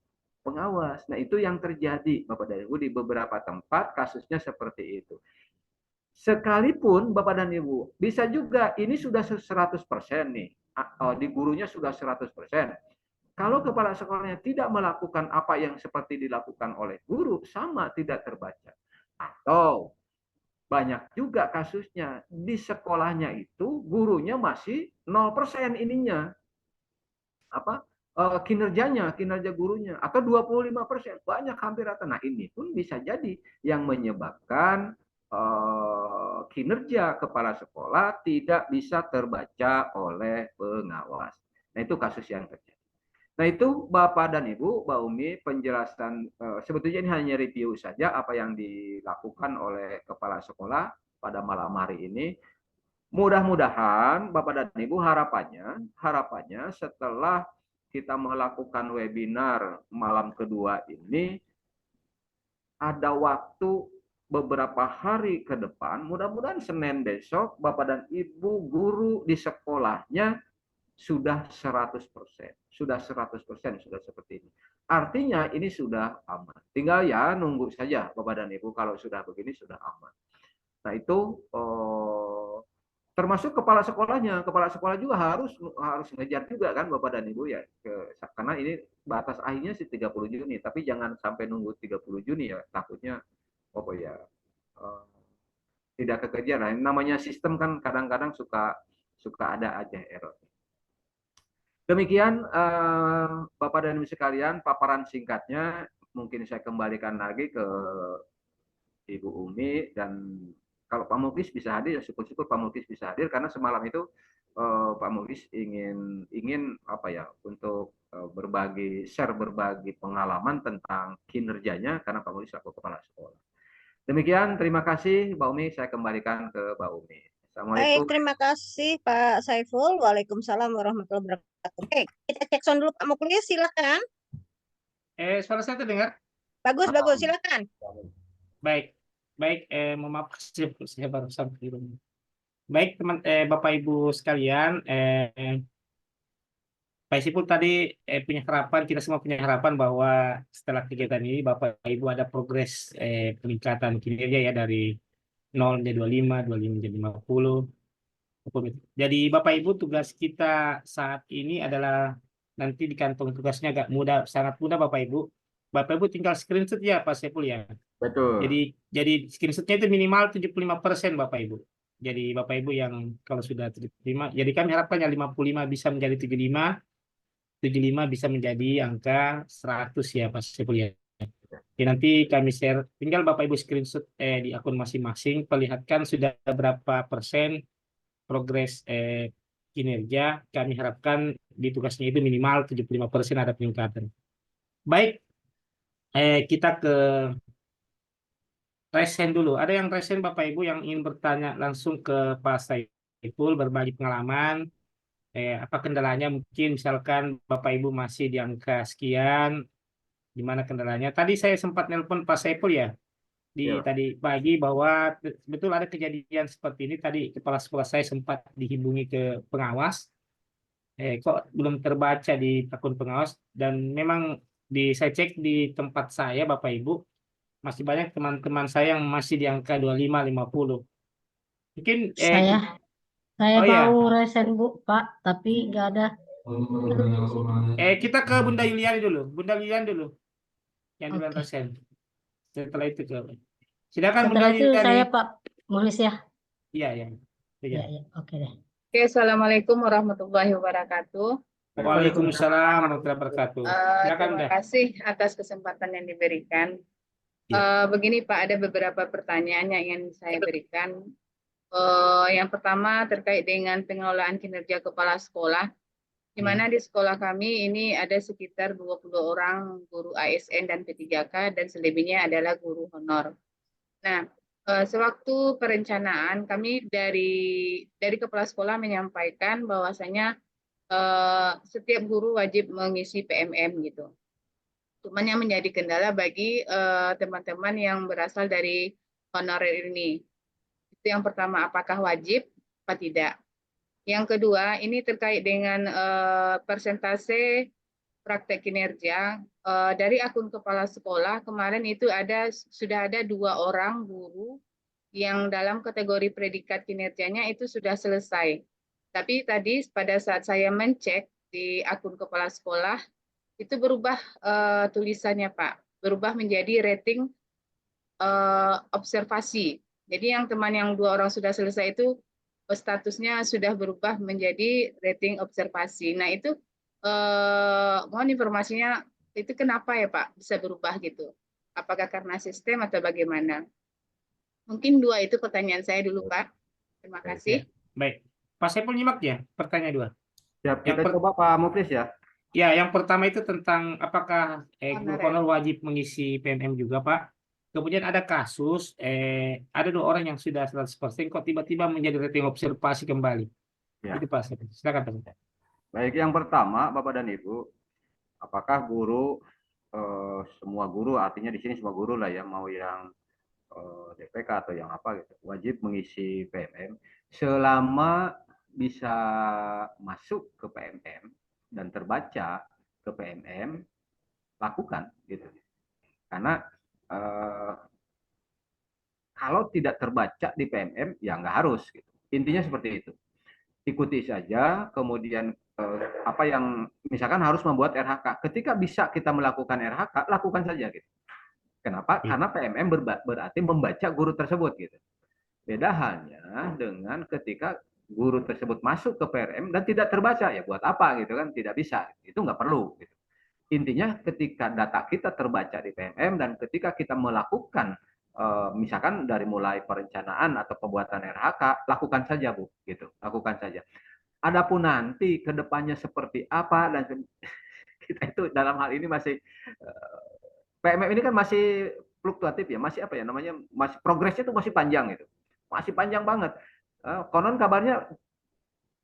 pengawas. Nah, itu yang terjadi Bapak dan Ibu di beberapa tempat kasusnya seperti itu. Sekalipun Bapak dan Ibu, bisa juga ini sudah 100% nih, di gurunya sudah 100%. Kalau kepala sekolahnya tidak melakukan apa yang seperti dilakukan oleh guru, sama tidak terbaca. Atau banyak juga kasusnya di sekolahnya itu gurunya masih 0% ininya, apa, kinerja gurunya, atau 25%, banyak hampir rata. Nah, ini pun bisa jadi yang menyebabkan kinerja kepala sekolah tidak bisa terbaca oleh pengawas. Nah, itu kasus yang terjadi. Nah, itu Bapak dan Ibu, Mbak Umi, penjelasan, sebetulnya ini hanya review saja apa yang dilakukan oleh kepala sekolah pada malam hari ini. Mudah-mudahan Bapak dan Ibu, harapannya setelah kita melakukan webinar malam kedua ini, ada waktu beberapa hari ke depan, mudah-mudahan Senin besok, Bapak dan Ibu guru di sekolahnya sudah 100%. Sudah 100%, sudah seperti ini. Artinya ini sudah aman. Tinggal ya nunggu saja Bapak dan Ibu, kalau sudah begini sudah aman. Nah, itu termasuk kepala sekolahnya. Kepala sekolah juga harus ngejar juga kan Bapak dan Ibu ya. Karena ini batas akhirnya sih 30 Juni, tapi jangan sampai nunggu 30 Juni ya. Takutnya apa ya, eh, tidak kekejar. Nah, namanya sistem kan kadang-kadang suka suka ada aja error. Demikian Bapak dan Ibu sekalian, paparan singkatnya. Mungkin saya kembalikan lagi ke Ibu Umi, dan kalau Pak Muklis bisa hadir, ya syukur-syukur Pak Muklis bisa hadir, karena semalam itu Pak Muklis ingin apa ya, untuk berbagi pengalaman tentang kinerjanya, karena Pak Muklis selaku kepala sekolah. Demikian, terima kasih Mbak Umi, saya kembalikan ke Mbak Umi. Baik, Assalamualaikum. terima kasih Pak Saiful. Waalaikumsalam warahmatullahi wabarakatuh. Oke, kita cek sound dulu Pak Muklis, silakan. Suara saya terdengar? Bagus, bagus, silakan. Baik, baik. Mohon maaf, saya baru sampai di rumah. Baik, teman, Bapak Ibu sekalian, Pak Sipul tadi punya harapan, kita semua punya harapan bahwa setelah kegiatan ini Bapak Ibu ada progres peningkatan kinerja ya, dari 0 menjadi 25 menjadi 50. Jadi Bapak Ibu, tugas kita saat ini adalah nanti di kantong tugasnya agak mudah, sangat mudah Bapak Ibu. Bapak Ibu tinggal screenshot ya Pak Sepul ya. Betul. Jadi screenshotnya itu minimal 75% Bapak Ibu. Jadi Bapak Ibu yang kalau sudah terima, jadi kami harapkannya 55 bisa menjadi 75 bisa menjadi angka 100 ya Pak Sepul ya. Jadi nanti kami share, tinggal Bapak Ibu screenshot di akun masing-masing, perlihatkan sudah berapa persen progres kinerja. Kami harapkan di tugasnya itu minimal 75% ada peningkatan. Baik, kita ke resen dulu. Ada yang resen Bapak Ibu yang ingin bertanya langsung ke Pak Saiful, berbagi pengalaman. Apa kendalanya, mungkin misalkan Bapak Ibu masih di angka sekian, gimana kendalanya. Tadi saya sempat nelpon Pak Saiful ya, Ya. tadi pagi, bahwa betul ada kejadian seperti ini. Tadi kepala sekolah saya sempat dihubungi ke pengawas, kok belum terbaca di akun pengawas, dan memang saya cek di tempat saya Bapak Ibu, masih banyak teman-teman saya yang masih di angka 25-50. Mungkin Saya saya oh ya, mau resen Bu, Pak, tapi nggak ada. kita ke Bunda Yuliani dulu. Bunda Yuliani dulu yang duluan Oke. resen. Setelah itu ke silakan Bunda Setelah itu Yuliani. saya Pak Mulis ya. Iya, ya. Ya, ya. Oke deh. Oke, Assalamualaikum warahmatullahi wabarakatuh. Waalaikumsalam warahmatullahi wabarakatuh. Silakan Terima Bunda. kasih atas kesempatan yang diberikan. Begini Pak, ada beberapa pertanyaan yang ingin saya berikan. Yang pertama terkait dengan pengelolaan kinerja kepala sekolah, di mana di sekolah kami ini ada sekitar 20 orang guru ASN dan P3K, dan selebihnya adalah guru honor. Nah, sewaktu perencanaan kami dari kepala sekolah menyampaikan bahwasanya setiap guru wajib mengisi PMM gitu. Cuman yang menjadi kendala bagi teman-teman yang berasal dari honorer ini. Itu yang pertama, apakah wajib atau tidak. Yang kedua, ini terkait dengan persentase praktek kinerja dari akun kepala sekolah kemarin itu sudah ada 2 orang guru yang dalam kategori predikat kinerjanya itu sudah selesai. Tapi tadi pada saat saya mencek di akun kepala sekolah itu berubah tulisannya Pak, berubah menjadi rating observasi. Jadi yang teman yang 2 orang sudah selesai itu statusnya sudah berubah menjadi rating observasi. Nah itu mohon informasinya itu kenapa ya Pak bisa berubah gitu? Apakah karena sistem atau bagaimana? Mungkin 2 itu pertanyaan saya dulu Pak. Terima kasih. Baik, Pak Saiful nyimak ya pertanyaan 2. Siap, kita coba Pak Muklis ya. Ya, yang pertama itu tentang apakah guru Honorer. honor wajib mengisi PMM juga, Pak. Kemudian ada kasus, ada 2 orang yang sudah 100% kok tiba-tiba menjadi rating observasi kembali. Ya. Itu Pak, silakan Pak. Baik, yang pertama Bapak dan Ibu, apakah guru semua guru, artinya di sini semua guru lah ya, mau yang DPK atau yang apa gitu, wajib mengisi PMM selama bisa masuk ke PMM dan terbaca ke PMM, lakukan gitu. Karena kalau tidak terbaca di PMM ya nggak harus gitu. Intinya seperti itu. Ikuti saja, kemudian apa yang misalkan harus membuat RHK. Ketika bisa kita melakukan RHK, lakukan saja gitu. Kenapa? Karena PMM berarti membaca guru tersebut gitu. Beda halnya dengan ketika guru tersebut masuk ke PRM dan tidak terbaca, ya buat apa gitu kan? Tidak bisa, itu nggak perlu gitu. Intinya ketika data kita terbaca di PMM dan ketika kita melakukan misalkan dari mulai perencanaan atau pembuatan RHK, lakukan saja Bu, gitu, lakukan saja. Adapun nanti kedepannya seperti apa dan kita itu dalam hal ini masih PMM ini kan masih fluktuatif ya, masih apa ya namanya, masih progresnya itu masih panjang gitu, masih panjang banget. Konon kabarnya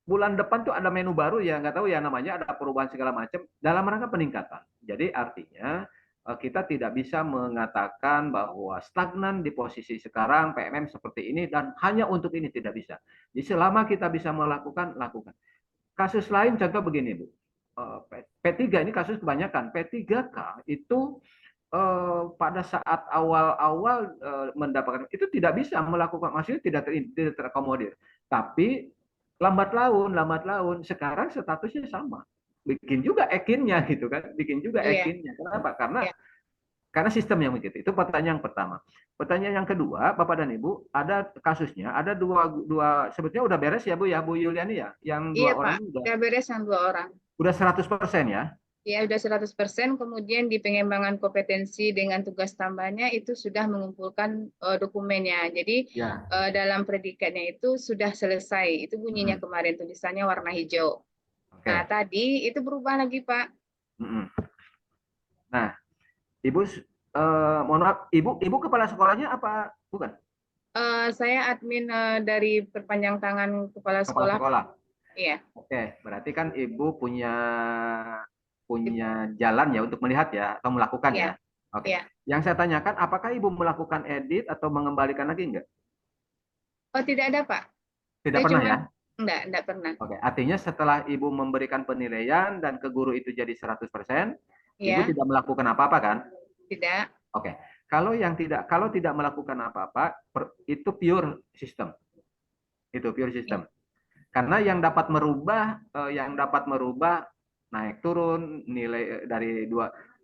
bulan depan tuh ada menu baru ya, nggak tahu ya namanya, ada perubahan segala macam dalam rangka peningkatan. Jadi artinya kita tidak bisa mengatakan bahwa stagnan di posisi sekarang PMM seperti ini dan hanya untuk ini, tidak bisa. Jadi selama kita bisa melakukan, lakukan. Kasus lain contoh begini Bu, P3 ini kasus kebanyakan, P3K itu pada saat awal-awal mendapatkan itu tidak bisa melakukan, maksudnya tidak terakomodir. Tapi lambat laun sekarang statusnya sama. Bikin juga ekinnya gitu kan, bikin juga ekinnya. Kenapa? Karena sistem yang begitu. Itu pertanyaan yang pertama. Pertanyaan yang kedua, Bapak dan Ibu, ada kasusnya, ada dua sebetulnya udah beres ya Bu ya, Bu Yuliani ya, yang 2 Iya orang Pak, udah beres yang 2 orang. Udah 100% ya. Ya, udah 100%, kemudian di pengembangan kompetensi dengan tugas tambahnya itu sudah mengumpulkan dokumennya. Jadi Ya. Dalam predikatnya itu sudah selesai. Itu bunyinya kemarin, tulisannya warna hijau. Okay. Nah, tadi itu berubah lagi, Pak. Nah, Ibu, mohon maaf, Ibu kepala sekolahnya apa bukan? Saya admin dari perpanjang tangan kepala sekolah. Iya. Oke, berarti kan Ibu punya jalan ya untuk melihat ya atau melakukan ya. Oke. Yang saya tanyakan, apakah Ibu melakukan edit atau mengembalikan lagi enggak? Oh, tidak ada, Pak. Tidak pernah ya? Enggak pernah. Oke, artinya setelah Ibu memberikan penilaian dan ke guru itu jadi 100%, Ibu tidak melakukan apa-apa kan? Tidak. Oke. Kalau tidak melakukan apa-apa, itu pure sistem. Itu pure sistem. Karena yang dapat merubah naik turun nilai dari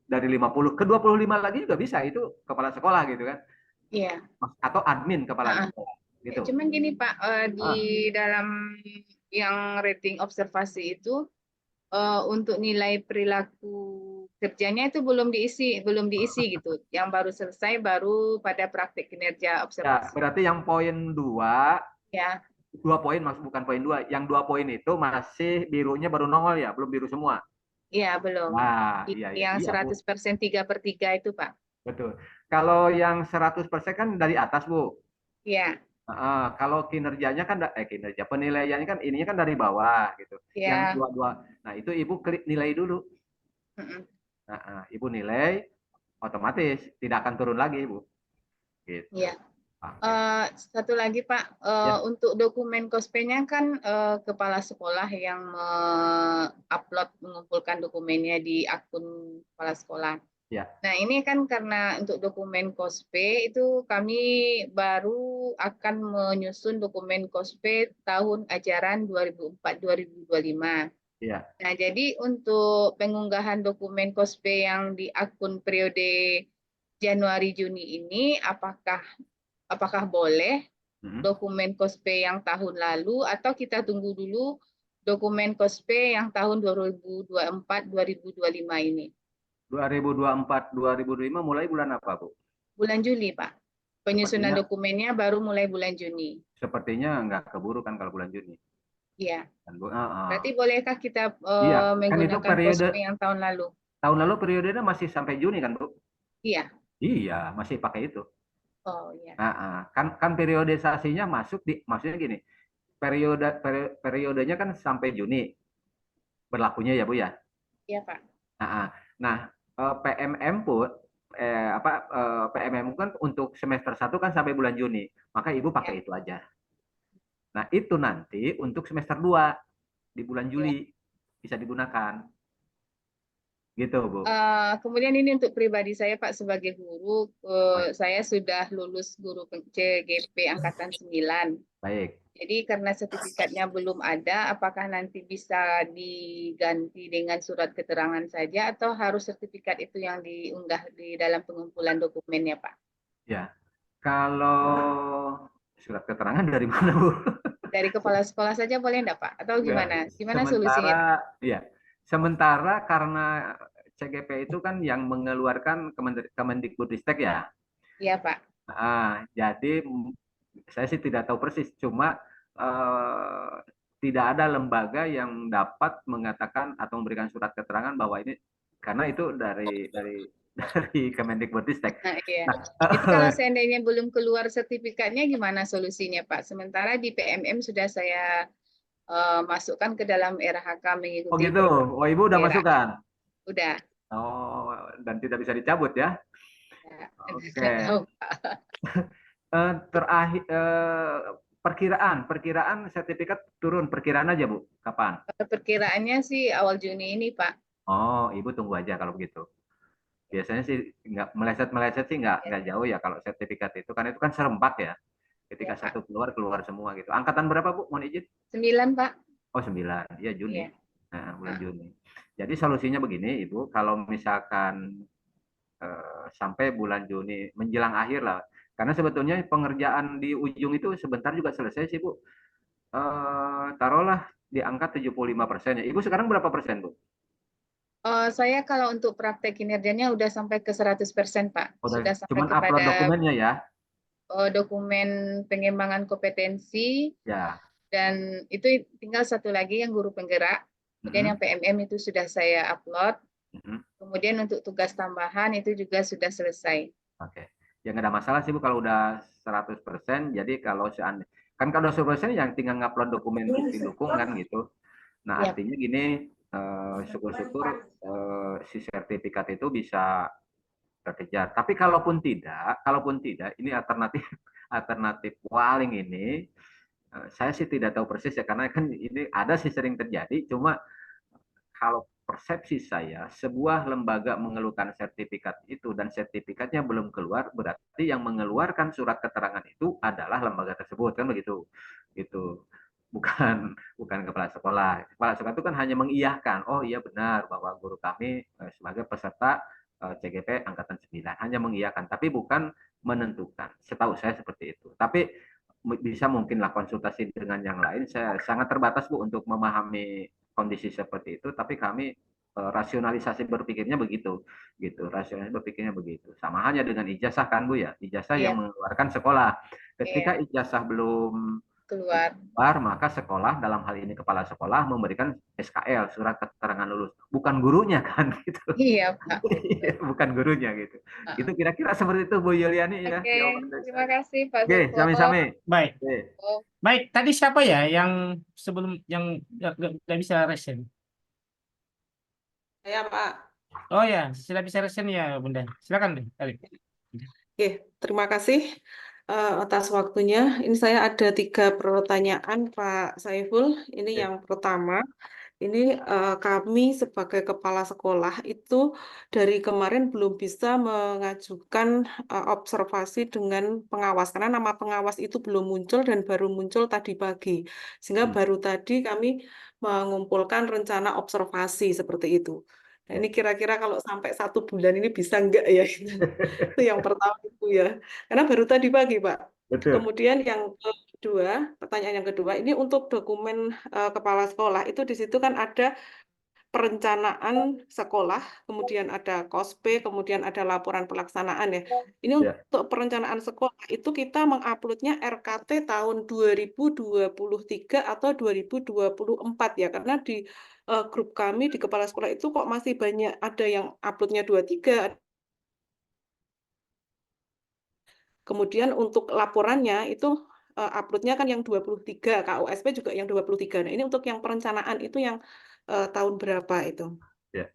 50 ke 25 lagi juga bisa, itu kepala sekolah gitu kan. Iya. Atau admin kepala sekolah gitu. Cuman gini Pak, di dalam yang rating observasi itu untuk nilai perilaku kerjanya itu belum diisi gitu. Yang baru selesai baru pada praktik kinerja observasi. Ya, berarti yang poin 2 ya. 2 poin, bukan poin 2. Yang 2 poin itu masih birunya baru nongol ya, belum biru semua. Iya, belum. Nah, yang 100% 3/3 itu, Pak. Betul. Kalau yang 100% kan dari atas, Bu. Iya. Kalau kinerjanya kan kinerja penilaiannya kan ininya kan dari bawah gitu. Ya. Yang 2. Nah, itu Ibu klik nilai dulu. Ibu nilai, otomatis tidak akan turun lagi, Bu. Gitu. Iya. Oke. Satu lagi Pak, Ya. untuk dokumen kospenya kan kepala sekolah yang upload mengumpulkan dokumennya di akun kepala sekolah. Ya. Nah ini kan karena untuk dokumen kospe itu kami baru akan menyusun dokumen kospe tahun ajaran 2004-2025. Ya. Nah jadi untuk pengunggahan dokumen kospe yang di akun periode Januari Juni ini apakah boleh dokumen kospe yang tahun lalu atau kita tunggu dulu dokumen kospe yang tahun 2024-2025 ini? 2024-2025 mulai bulan apa, Bu? Bulan Juli, Pak. Penyusunan Sepertinya dokumennya baru mulai bulan Juni. sepertinya nggak keburu kan kalau bulan Juni. Iya. Kan, Bu? Berarti bolehkah kita Iya, kan itu menggunakan periode kospe yang tahun lalu? tahun lalu periodenya masih sampai Juni kan, Bu? Iya. Iya, masih pakai itu. Oh iya. Kan periodisasinya maksudnya gini, periodenya kan sampai Juni berlakunya ya, Bu ya. Iya, Pak. Nah, PMM pun PMM kan untuk semester 1 kan sampai bulan Juni. Maka Ibu pakai itu aja. Nah, itu nanti untuk semester 2 di bulan Juli bisa digunakan. Gitu, Bu. Kemudian ini untuk pribadi saya Pak sebagai guru, saya sudah lulus guru CGP angkatan 9. Baik. Jadi karena sertifikatnya belum ada, apakah nanti bisa diganti dengan surat keterangan saja atau harus sertifikat itu yang diunggah di dalam pengumpulan dokumennya, Pak? Ya. Kalau surat keterangan dari mana, Bu? Dari kepala sekolah saja boleh enggak, Pak? Atau gimana? Gimana solusinya? Sementara karena CGP itu kan yang mengeluarkan Kemendikbudristek ya. Iya, Pak. Jadi saya sih tidak tahu persis, cuma tidak ada lembaga yang dapat mengatakan atau memberikan surat keterangan bahwa ini, karena itu dari Kemendikbudristek. Iya. Itu kalau seandainya belum keluar sertifikatnya gimana solusinya, Pak? Sementara di PMM sudah saya masukkan ke dalam RHK mengikuti. Oh gitu. Oh, Ibu udah masukkan? Udah. Oh, dan tidak bisa dicabut ya? Oke. Terakhir perkiraan sertifikat turun, perkiraan aja, Bu. Kapan? Perkiraannya sih awal Juni ini, Pak. Oh, Ibu tunggu aja kalau begitu. Biasanya sih nggak meleset sih nggak jauh ya kalau sertifikat itu kan serempak ya. Ketika Ya, satu keluar semua gitu. Angkatan berapa, Bu? Mohon izin? 9, Pak. Oh, 9. Iya, Juni. Ya. Nah, bulan Juni. Jadi solusinya begini, Ibu, kalau misalkan sampai bulan Juni menjelang akhir lah. Karena sebetulnya pengerjaan di ujung itu sebentar juga selesai sih, Bu. Taruhlah di angka 75% ya. Ibu sekarang berapa persen, Bu? Saya kalau untuk praktek kinerjanya udah sampai ke 100%, Pak. Udah, Sudah sampai cuman upload kepada dokumennya ya? dokumen pengembangan kompetensi, Ya. dan itu tinggal satu lagi yang guru penggerak. Kemudian yang PMM itu sudah saya upload. Kemudian untuk tugas tambahan itu juga sudah selesai. Oke. Ya nggak ada masalah sih, Bu, kalau udah 100%. Jadi kalau kan kalau 100% yang tinggal ngupload dokumen bukti dukungan gitu. Nah, artinya gini, syukur-syukur si sertifikat itu bisa terkejar. Tapi kalaupun tidak, ini alternatif paling ini, saya sih tidak tahu persis ya, karena kan ini ada sih sering terjadi. Cuma kalau persepsi saya, sebuah lembaga mengeluarkan sertifikat itu dan sertifikatnya belum keluar, berarti yang mengeluarkan surat keterangan itu adalah lembaga tersebut, kan begitu. Gitu. Bukan kepala sekolah. Kepala sekolah itu kan hanya mengiyahkan, oh iya benar bahwa guru kami sebagai peserta CGP angkatan 9, hanya mengiyahkan, tapi bukan menentukan. Setahu saya seperti itu. Tapi bisa mungkinlah konsultasi dengan yang lain. Saya sangat terbatas, Bu, untuk memahami kondisi seperti itu, tapi kami rasionalisasi berpikirnya begitu, gitu. Rasionalisasi berpikirnya begitu. Sama halnya dengan ijazah kan, Bu ya. Ijazah yang mengeluarkan sekolah. Ketika ijazah belum keluar, maka sekolah, dalam hal ini kepala sekolah, memberikan SKL, surat keterangan lulus. Bukan gurunya kan, gitu. Iya, Pak. Bukan gurunya gitu. Itu kira-kira seperti itu, Bu Yuliani ya. Oke, terima kasih Pak Oke, Joko. sami-sami. Baik. Baik, tadi siapa ya yang sebelum yang nggak bisa resen? Saya, Pak. Oh ya, sudah bisa resen ya, Bunda. Silakan deh. Oke, terima kasih. atas waktunya. Ini saya ada 3 pertanyaan, Pak Saiful. Ini Ya. yang pertama, ini kami sebagai kepala sekolah itu dari kemarin belum bisa mengajukan observasi dengan pengawas karena nama pengawas itu belum muncul dan baru muncul tadi pagi. Sehingga baru tadi kami mengumpulkan rencana observasi seperti itu. Nah, Ya. ini kira-kira kalau sampai 1 bulan ini bisa enggak ya? Itu yang pertama itu ya. Karena baru tadi pagi, Pak. Betul. Kemudian yang kedua, pertanyaan yang kedua, ini untuk dokumen kepala sekolah itu di situ kan ada perencanaan sekolah, kemudian ada KOSP, kemudian ada laporan pelaksanaan ya. Ini Ya. untuk perencanaan sekolah itu kita menguploadnya RKT tahun 2023 atau 2024 ya, karena di grup kami di kepala sekolah itu kok masih banyak ada yang uploadnya 23. Kemudian untuk laporannya itu uploadnya kan yang 23, KUSP juga yang 23. Nah, ini untuk yang perencanaan itu yang tahun berapa itu? Ya.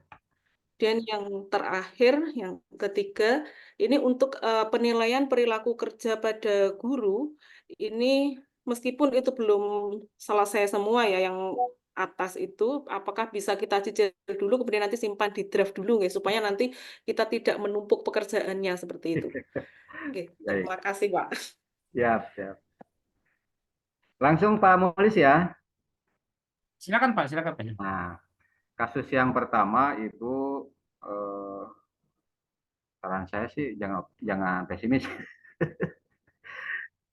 Dan yang terakhir, yang ketiga, ini untuk penilaian perilaku kerja pada guru, ini meskipun itu belum selesai semua ya, yang atas itu, apakah bisa kita cicil dulu, kemudian nanti simpan di draft dulu ya, supaya nanti kita tidak menumpuk pekerjaannya seperti itu. Oke, Baik. terima kasih, Pak. Siap, siap. Langsung Pak Mulis ya. Silakan Pak, silakan Pak. Nah, kasus yang pertama Ibu, saran saya sih jangan pesimis.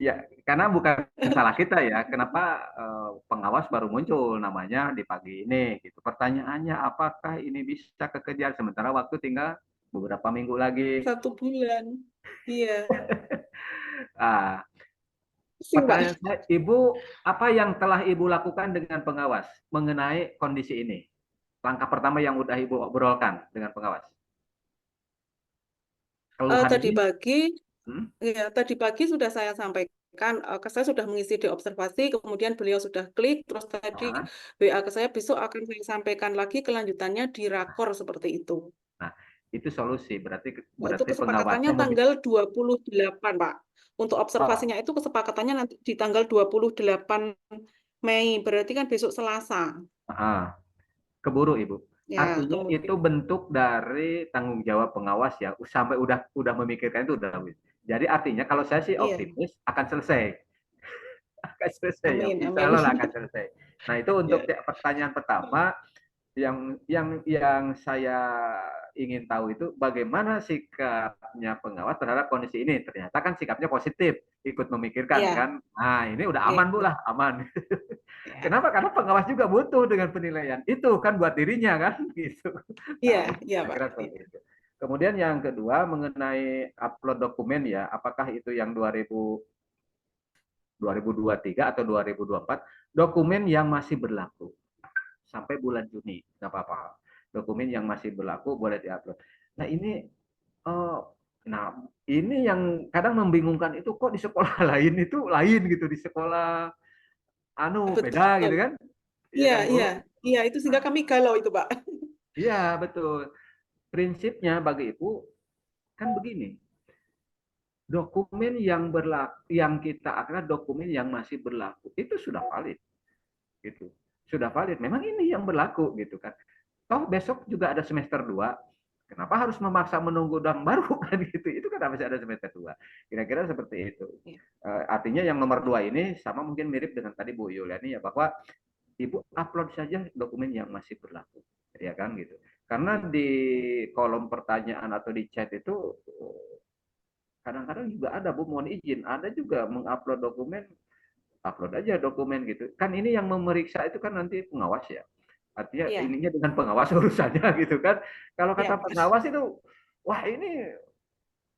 Ya, karena bukan salah kita ya. Kenapa pengawas baru muncul namanya di pagi ini? Gitu. Pertanyaannya, apakah ini bisa kekejar sementara waktu tinggal beberapa minggu lagi? 1 bulan. Iya. Ah, Pusing, Pak. pertanyaan saya, Ibu, apa yang telah Ibu lakukan dengan pengawas mengenai kondisi ini? Langkah pertama yang udah Ibu obrolkan dengan pengawas. Keluhan Tadi ini, pagi, hmm? ya, tadi pagi sudah saya sampaikan, saya sudah mengisi di observasi, kemudian beliau sudah klik, terus tadi Nah, WA ke saya, besok akan saya sampaikan lagi kelanjutannya di rakor seperti itu. nah, itu solusi. Berarti Nah, itu pengawasnya kesepakatannya tanggal 28, Pak. Untuk observasinya itu kesepakatannya nanti di tanggal 28 Mei, berarti kan besok Selasa. keburu Ibu. Ya, Artinya itu kemudian. bentuk dari tanggung jawab pengawas ya. Sampai udah memikirkan itu udah. Jadi artinya kalau saya sih Iya, optimis akan selesai. Akan selesai ya. amin, Insya amin. Allah akan selesai. Nah, itu untuk Ya, pertanyaan pertama yang saya ingin tahu itu bagaimana sikapnya pengawas terhadap kondisi ini. Ternyata kan sikapnya positif, ikut memikirkan iya, kan. Nah, ini udah iya, aman Bu lah, aman. iya, Kenapa? Karena pengawas juga butuh dengan penilaian itu kan buat dirinya kan gitu. iya, Nah, itu iya, Pak. kira-kira seperti itu. Kemudian yang kedua mengenai upload dokumen ya, apakah itu yang 2023 atau 2024 dokumen yang masih berlaku sampai bulan Juni, nggak apa-apa. Dokumen yang masih berlaku boleh diupload. Nah ini yang kadang membingungkan itu kok di sekolah lain itu lain gitu, di sekolah beda gitu Betul. kan? Iya Iya, kan Bu? iya, iya, itu sehingga kami galau itu, Pak. Iya betul. Prinsipnya bagi Ibu kan begini, dokumen yang berlaku, yang kita akan dokumen yang masih berlaku itu sudah valid, gitu. Sudah valid. Memang ini yang berlaku, gitu kan. Toh besok juga ada semester 2. Kenapa harus memaksa menunggu yang baru kan gitu? Itu kan masih ada semester 2. Kira-kira seperti itu. Iya. Artinya yang nomor 2 ini sama mungkin mirip dengan tadi Bu Yuliani ya, bahwa Ibu upload saja dokumen yang masih berlaku. Ya kan gitu. Karena di kolom pertanyaan atau di chat itu kadang-kadang juga ada Bu, mohon izin, ada juga mengupload dokumen, upload aja dokumen gitu. Kan ini yang memeriksa itu kan nanti pengawas ya. Artinya Iya, ininya dengan pengawas urusannya gitu kan. Kalau iya, kata Pak. pengawas itu, wah ini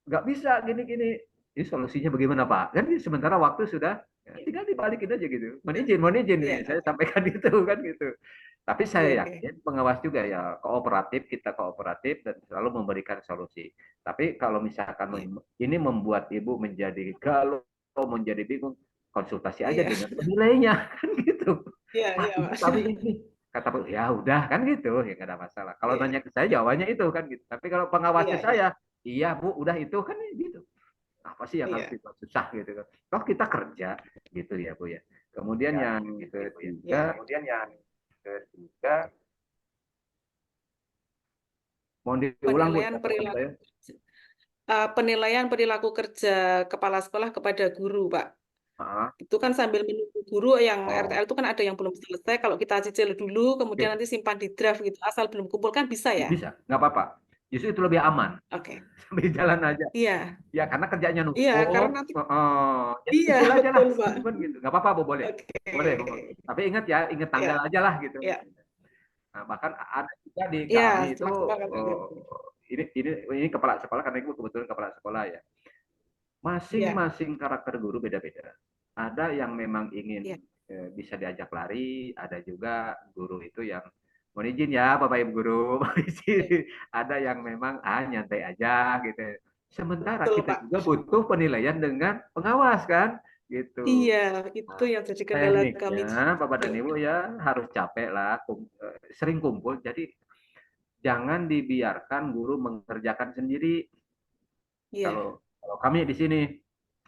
nggak bisa gini-gini. Ini solusinya bagaimana Pak? Kan sementara waktu sudah, ya, tinggal dibalikin aja gitu. Mohon izin Iya, nih, saya sampaikan itu kan gitu. Tapi iya, saya oke. yakin pengawas juga ya kooperatif, kita kooperatif dan selalu memberikan solusi. Tapi kalau misalkan Iya, ini membuat Ibu menjadi galau, menjadi bingung, konsultasi aja iya, dengan penilainya kan gitu. iya, Pak, iya, Ibu Pak. tapi ini kata ya udah kan gitu, ya nggak ada masalah. Kalau Iya, nanya ke saya jawabannya itu kan gitu. Tapi kalau iya, pengawasnya iya, saya, iya Bu, udah itu kan gitu. apa sih yang harus Iya. kita susah gitu kan. Toh kita kerja gitu ya Bu ya. Kemudian yang ketiga, mau diulang Bu Penilaian catatan saya. penilaian perilaku kerja kepala sekolah kepada guru, Pak. Ah, Itu kan sambil menunggu guru yang oh, RTL itu kan ada yang belum selesai. Kalau kita cicil dulu, kemudian oke. nanti simpan di draft gitu. Asal belum kumpul kan bisa ya? Bisa, nggak apa-apa. Justru itu lebih aman. Oke. Sambil jalan aja. Iya, Ya karena kerjanya iya, karena numpuk. nanti Ya iya cicil aja lah betul, Pak. teman-teman gitu. Nggak apa-apa Bu, boleh. Boleh. Oke. Tapi ingat ya, ingat tanggal Ya, aja lah gitu. ya, Nah, bahkan ada juga di ya, kami itu setelah sekolah kan oh, ini kepala sekolah karena ibu kebetulan kepala sekolah ya. ya, Masing-masing karakter guru beda-beda. Ada yang memang ya, ingin bisa diajak lari, ada juga guru itu yang mohon izin ya Bapak Ibu guru, mohon ya. izin. Ada yang memang nyantai aja gitu. Sementara Betul, kita Pak. juga butuh penilaian dengan pengawas kan, gitu. Iya, itu Nah, yang jadi kendala kami tekniknya Bapak dan Ibu juga. ya harus capek lah, sering kumpul. Jadi jangan dibiarkan guru mengerjakan sendiri. Iya, Kalau kami di sini,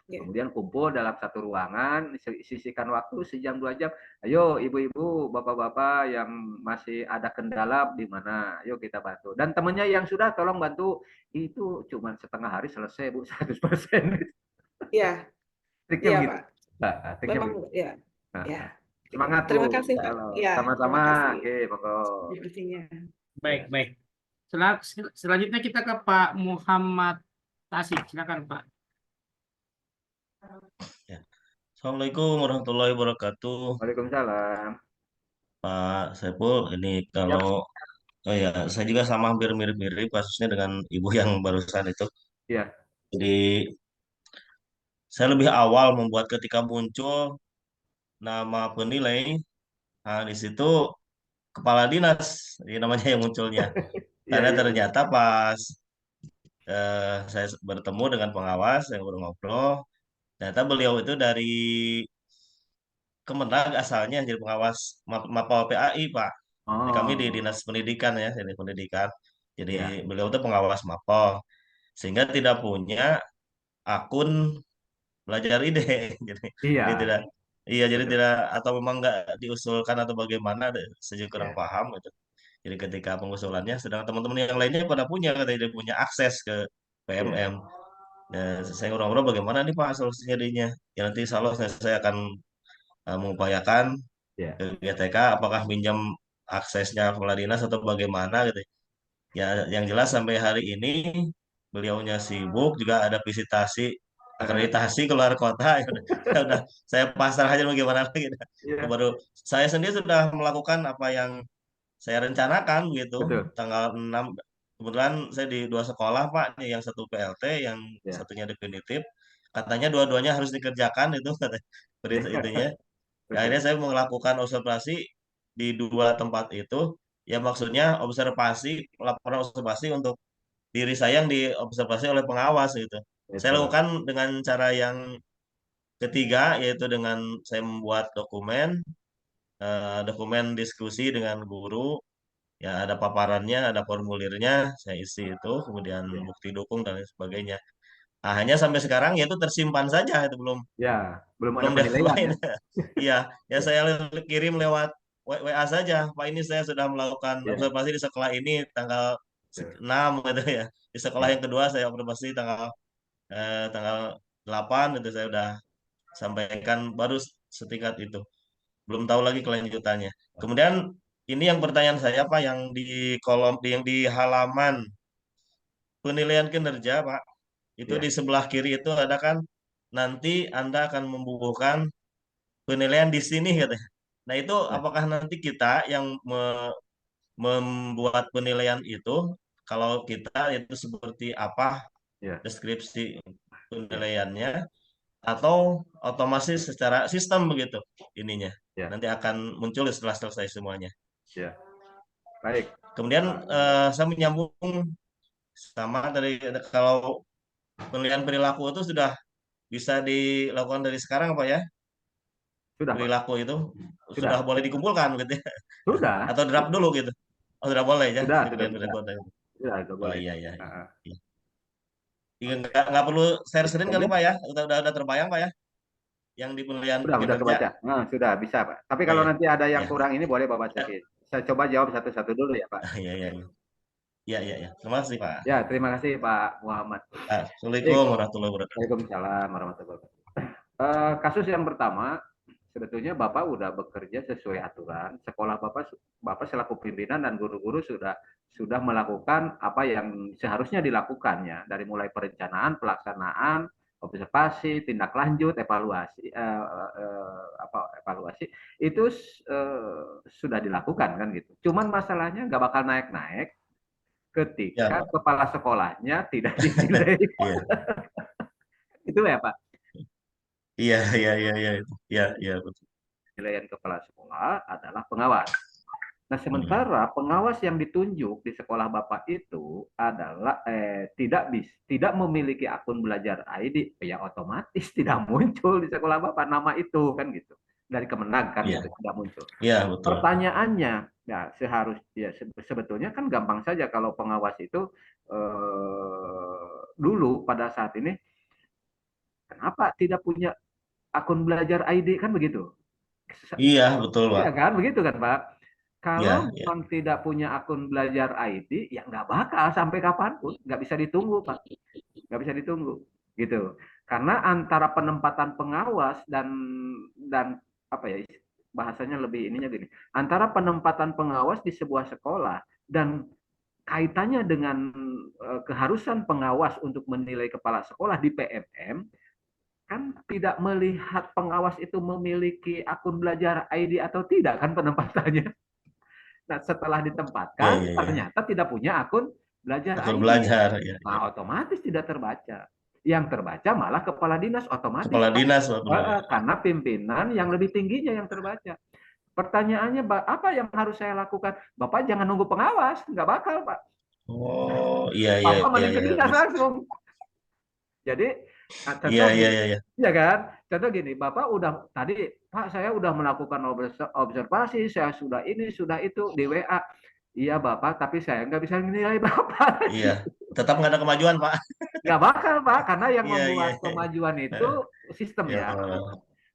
iya, kemudian kumpul dalam satu ruangan, sisihkan waktu sejam 2 jam. Ayo ibu-ibu, bapak-bapak yang masih ada kendala di mana, ayo kita bantu. Dan temannya yang sudah tolong bantu, itu cuma setengah hari selesai Bu, 100%. iya, Triknya iya, begitu. Pak. Nah, triknya Memang, begitu. ya, Nah, ya. Oke. semangat Bu. Terima kasih, Pak. Halo. Ya, Sama-sama. terima kasih Oke, monggo. diskusinya. Baik, Ya. baik. Selanjutnya kita ke Pak Muhammad Tasik. Silakan Pak. Ya. Assalamualaikum warahmatullahi wabarakatuh, Waalaikumsalam. Pak Saiful. Ini Ya, kalau oh ya, saya juga sama hampir mirip-mirip kasusnya dengan ibu yang barusan itu. ya. Jadi saya lebih awal membuat ketika muncul nama penilai, nah di situ kepala dinas, ini namanya yang munculnya. Iya, Karena iya, benar. ternyata pas saya bertemu dengan pengawas, yang ngobrol, ternyata beliau itu dari Kemenag asalnya jadi pengawas Mapol PAI, Pak. Jadi kami di Oh, Dinas Pendidikan ya, jadi pendidikan. Jadi ya. beliau itu pengawas Mapol, sehingga tidak punya akun belajar ide. Jadi Iya, dia tidak, iya jadi betul. tidak atau memang nggak diusulkan atau bagaimana, saya juga kurang Ya, paham gitu. Jadi ketika pengusulannya, sedang teman-teman yang lainnya pada punya, katanya dia punya akses ke ya, PMM. Nah, saya ngobrol-ngobrol bagaimana nih Pak solusinya jadinya. Ya nanti insya Allah saya akan mengupayakan ya. ke GTK apakah minjam aksesnya kepala dinas atau bagaimana gitu. Ya yang jelas sampai hari ini beliaunya sibuk juga ada visitasi akreditasi keluar kota ya udah saya pasrah aja mau gimana lagi dah. Itu Iya, baru saya sendiri sudah melakukan apa yang saya rencanakan gitu betul. tanggal 6 kebetulan saya di dua sekolah Pak, yang satu PLT yang Ya, satunya definitif, katanya dua-duanya harus dikerjakan itu kata berita itunya. Ya, betul. akhirnya saya melakukan observasi di dua tempat itu. Ya maksudnya observasi, laporan observasi untuk diri saya yang diobservasi oleh pengawas gitu. Saya Betul. lakukan dengan cara yang ketiga, yaitu dengan saya membuat dokumen diskusi dengan guru. Ya ada paparannya, ada formulirnya, saya isi itu, kemudian Ya, bukti dukung dan lain sebagainya. Nah, hanya sampai sekarang yaitu tersimpan saja, itu belum ya, belum ada belum penilaian deadline. ya. Iya, ya Ya, saya kirim lewat WA saja. Pak, ini saya sudah melakukan ya, observasi di sekolah ini tanggal betul. 6 gitu ya. Di sekolah Ya, yang kedua saya observasi tanggal 8 itu saya udah sampaikan baru setingkat itu. Belum tahu lagi kelanjutannya. Kemudian ini yang pertanyaan saya Pak, yang di kolom yang di halaman penilaian kinerja Pak, itu di ya, sebelah kiri itu ada kan, nanti Anda akan membubuhkan penilaian di sini katanya. Nah itu ya, apakah nanti kita yang membuat penilaian itu, kalau kita itu seperti apa ya, deskripsi ya, penilaiannya, atau otomatis secara sistem begitu ininya. ya, Nanti akan muncul setelah selesai semuanya. ya. Baik. Kemudian Eh, saya menyambung sama dari kalau penilaian perilaku itu sudah bisa dilakukan dari sekarang Pak ya? sudah, Pak. Perilaku itu sudah Sudah. boleh dikumpulkan gitu ya? Sudah. Atau draft dulu gitu? Oh sudah boleh ya? Sudah Penilaian bisa. perilaku. Sudah, itu Oh boleh. iya iya. Ah, ah. Iya. Iya, nggak perlu share screen kali Pak ya, udah terbayang Pak ya, yang di penilaian Udah kinerja. terbaca. Nah, sudah bisa, Pak. Tapi Oh kalau ya, nanti ada yang ya, kurang ini boleh Bapak cek. Saya coba jawab satu-satu dulu ya, Pak. ya, ya, ya, ya, ya, ya. Terima kasih Pak. Ya, terima kasih Pak Muhammad. Assalamualaikum warahmatullahi wabarakatuh. Waalaikumsalam warahmatullahi wabarakatuh. Kasus yang pertama, sebetulnya Bapak udah bekerja sesuai aturan. Sekolah Bapak selaku pimpinan dan guru-guru sudah melakukan apa yang seharusnya dilakukannya, dari mulai perencanaan, pelaksanaan, observasi, tindak lanjut, evaluasi, evaluasi itu sudah dilakukan kan gitu. Cuman masalahnya nggak bakal naik-naik Ya ketika Pak. kepala sekolahnya tidak dinilai. Iya, Itu ya Pak. iya, iya, iya, iya, iya, iya, betul. Penilaian kepala sekolah adalah pengawas. Nah, Hmm. sementara pengawas yang ditunjuk di sekolah Bapak itu adalah tidak memiliki akun belajar ID, ya otomatis tidak muncul di sekolah Bapak nama itu kan gitu. Dari Kemenag kan Iya, gitu, tidak muncul. iya, betul. Pertanyaannya, ya seharusnya sebetulnya kan gampang saja kalau pengawas itu dulu pada saat ini kenapa tidak punya akun belajar ID kan begitu. Iya, betul Pak. Iya kan, begitu kan Pak. Iya, Kalau iya, memang tidak punya akun belajar ID, ya nggak bakal sampai kapanpun, nggak bisa ditunggu Pak, nggak bisa ditunggu, gitu. Karena antara penempatan pengawas dan apa ya bahasanya lebih ininya gini, antara penempatan pengawas di sebuah sekolah dan kaitannya dengan keharusan pengawas untuk menilai kepala sekolah di PMM, kan tidak melihat pengawas itu memiliki akun belajar ID atau tidak kan penempatannya. Nah, setelah iya, ditempatkan iya, iya. ternyata tidak punya akun belajar Akun ID. belajar, ya. Nah, otomatis tidak terbaca. Yang terbaca malah kepala dinas otomatis Kepala Pak. dinas Pak, benar. Karena pimpinan yang lebih tingginya yang terbaca. Pertanyaannya apa yang harus saya lakukan? Bapak jangan nunggu pengawas, nggak bakal Pak. Oh, iya, iya, Bapak iya, mending ke iya. dinas langsung. Jadi Iya, contoh iya, gini, iya, iya. ya kan? Contoh gini, Bapak udah tadi, Pak saya udah melakukan observasi, saya sudah ini, sudah itu di WA. Iya Bapak, tapi saya nggak bisa menilai Bapak. Iya, tetap nggak ada kemajuan Pak. Nggak bakal Pak, karena yang Iya, iya, membuat iya. kemajuan itu sistem Ya, ya.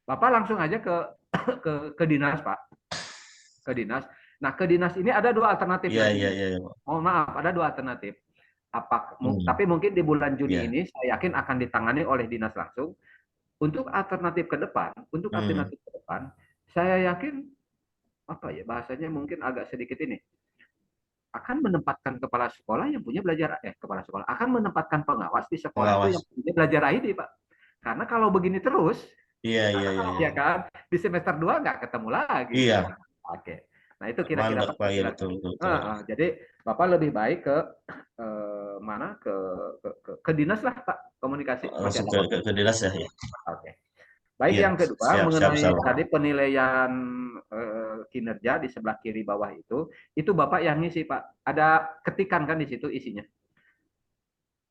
Bapak langsung aja ke dinas Pak, ke dinas. Nah ke dinas ini ada dua alternatif iya, nanti. iya, iya. Mohon maaf, ada dua alternatif. Hmm, Tapi mungkin di bulan Juni iya. ini saya yakin akan ditangani oleh dinas langsung. Untuk alternatif ke depan, saya yakin apa ya bahasanya mungkin agak sedikit ini akan menempatkan kepala sekolah yang punya kepala sekolah akan menempatkan pengawas di sekolah itu Pengawas. yang punya belajar ID Pak. Karena kalau begini terus, Iya, iya, iya, iya. ya kan di semester 2 nggak ketemu lagi. Iya, Oke. Nah itu kira-kira mandek Pak. Pak, ya betul, betul. Jadi Bapak lebih baik ke mana ke dinas lah Pak komunikasi. Langsung ke dinas ya. Oke. Baik, Iya, yang kedua siap, mengenai siap. tadi penilaian kinerja di sebelah kiri bawah itu Bapak yang ngisi Pak. Ada ketikan kan di situ isinya.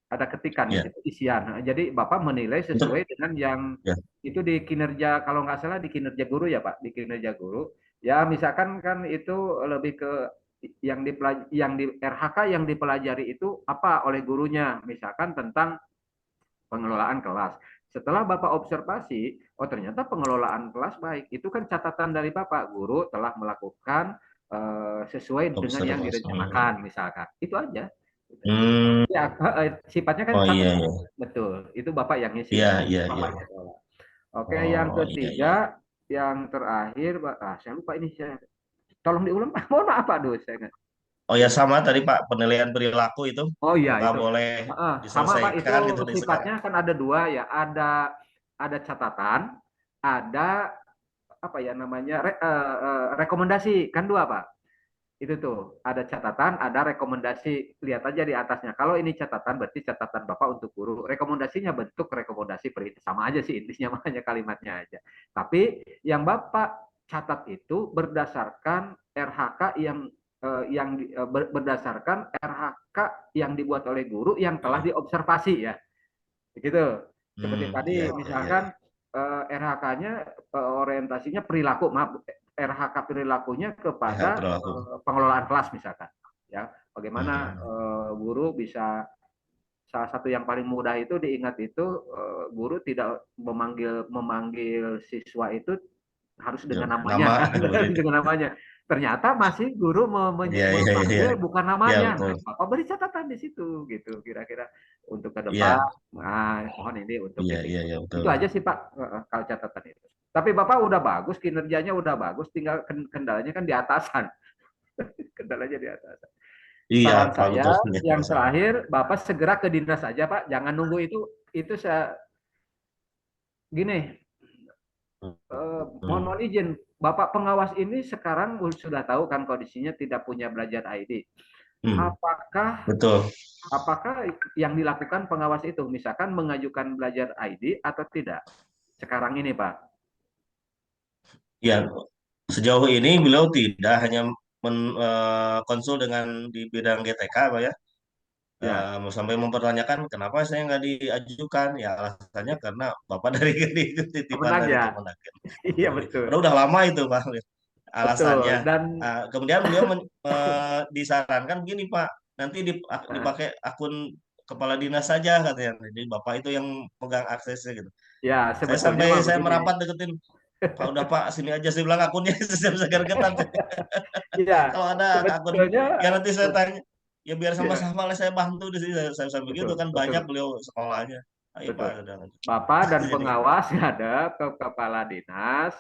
Ada ketikan di Iya. situ isian. Nah, jadi Bapak menilai sesuai dengan yang Ya. itu di kinerja kalau nggak salah di kinerja guru ya Pak, di kinerja guru. Ya misalkan kan itu lebih ke yang di RHK yang dipelajari itu apa oleh gurunya, misalkan tentang pengelolaan kelas. Setelah Bapak observasi, oh ternyata pengelolaan kelas baik. Itu kan catatan dari Bapak, guru telah melakukan sesuai dengan yang direncanakan, misalkan. Itu aja. Hmm. Ya, sifatnya kan Oh iya, catatan. iya. Betul. Itu Bapak yang ngisi. Iya, iya, iya. Oke, Oh, yang iya, iya. ketiga, yang terakhir, saya lupa ini. Tolong diulang, Pak. Mohon maaf, Pak. Aduh, saya nggak. Oh ya sama tadi Pak, penilaian perilaku itu Oh iya apakah itu boleh sama Pak, itu diselesaikan gitu nih sekarang? sifatnya kan ada dua ya, ada catatan, ada apa ya namanya rekomendasi kan dua Pak. Itu tuh ada catatan, ada rekomendasi. Lihat aja di atasnya. Kalau ini catatan berarti catatan Bapak untuk guru. Rekomendasinya bentuk rekomendasi sama aja sih intinya makanya kalimatnya aja. Tapi yang Bapak catat itu berdasarkan RHK berdasarkan RHK yang dibuat oleh guru yang telah diobservasi ya. Begitu. Seperti tadi Iya, misalkan RHK-nya orientasinya perilaku, maaf RHK perilakunya kepada pengelolaan kelas misalkan. Ya, bagaimana guru bisa salah satu yang paling mudah itu diingat itu guru tidak memanggil siswa itu harus dengan namanya, dengan namanya. Ternyata masih guru memanggil bukan namanya. betul. Bapak beri catatan di situ, gitu. Kira-kira untuk ke Iya, depan, mohon ini untuk ini. iya, betul. Itu aja sih Pak, kalau catatan itu. Tapi Bapak udah bagus, kinerjanya udah bagus, tinggal kendalanya kan di atasan. Kendalanya di atasan. Iya, Saran Pak, saya betul. yang terakhir, Bapak segera ke dinas aja Pak, jangan nunggu itu saya gini. Mohon izin, Bapak pengawas ini sekarang sudah tahu kan kondisinya tidak punya belajar ID. Betul. Apakah yang dilakukan pengawas itu, misalkan mengajukan belajar ID atau tidak? Sekarang ini, Pak. Ya, sejauh ini beliau tidak hanya konsul dengan di bidang GTK, Pak ya. Ya. Sampai mempertanyakan kenapa saya nggak diajukan, ya alasannya karena Bapak dari titipan dari Kemenag. Kemenaker. Iya betul. Karena udah lama itu Pak alasannya. Betul. Dan kemudian beliau disarankan begini Pak, nanti dipakai akun kepala dinas saja katanya. Jadi Bapak itu yang pegang aksesnya gitu. Ya, Saya sampai saya merapat deketin, Pak udah Pak sini aja, saya bilang akunnya saya bisa gergetan. Iya. Kalau ada akun, ya nanti saya tanya. Ya biar sama-sama lah saya bantu di sini, saya begitu kan betul. Banyak beliau sekolahnya. Ayo Pak, Bapak dan pengawas ada ke kepala dinas,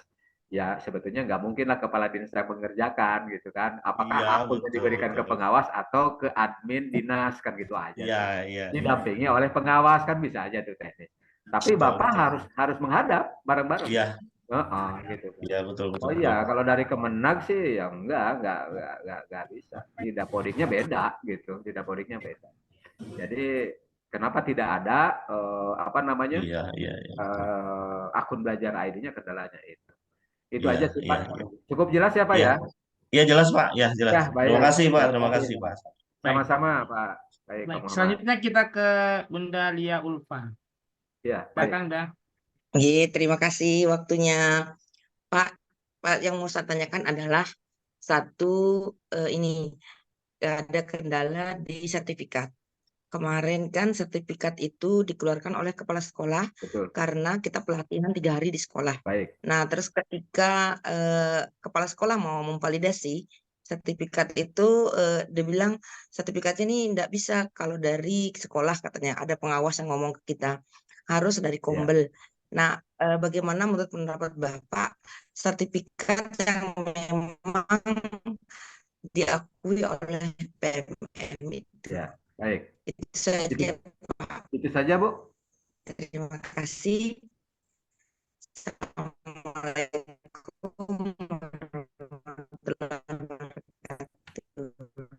ya sebetulnya nggak mungkin lah kepala dinas yang mengerjakan gitu kan. Apakah akunnya diberikan ke pengawas atau ke admin dinas kan gitu aja. Iya. Didampingi oleh pengawas kan bisa aja tuh teknis. Tapi Bapak harus menghadap bareng-bareng. Iya. Gitu. Iya betul. Oh iya, kalau dari Kemenag sih ya enggak bisa. Didapodiknya beda gitu, didapodiknya beda. Jadi kenapa tidak ada akun belajar ID-nya, kendalanya itu. Itu aja sih Pak. Cukup jelas ya Pak ya? Iya jelas Pak, ya jelas. Ya, terima kasih Pak, terima kasih Pak. Sama-sama Pak. Baik. Selanjutnya kita ke Bunda Lia Ulfa. Ya, Silakan Bunda. Terima kasih waktunya Pak. Yang mau saya tanyakan adalah satu, ini ada kendala di sertifikat. Kemarin kan sertifikat itu dikeluarkan oleh kepala sekolah. Betul. Karena kita pelatihan 3 hari di sekolah. Baik. Nah, terus ketika kepala sekolah mau memvalidasi sertifikat itu, dia bilang sertifikatnya ini tidak bisa kalau dari sekolah, katanya ada pengawas yang ngomong ke kita, harus dari Kombel. Nah, bagaimana menurut pendapat Bapak sertifikat yang memang diakui oleh PMM itu? Ya, baik. Itu saja Pak. Itu saja Bu. Terima kasih. Assalamualaikum.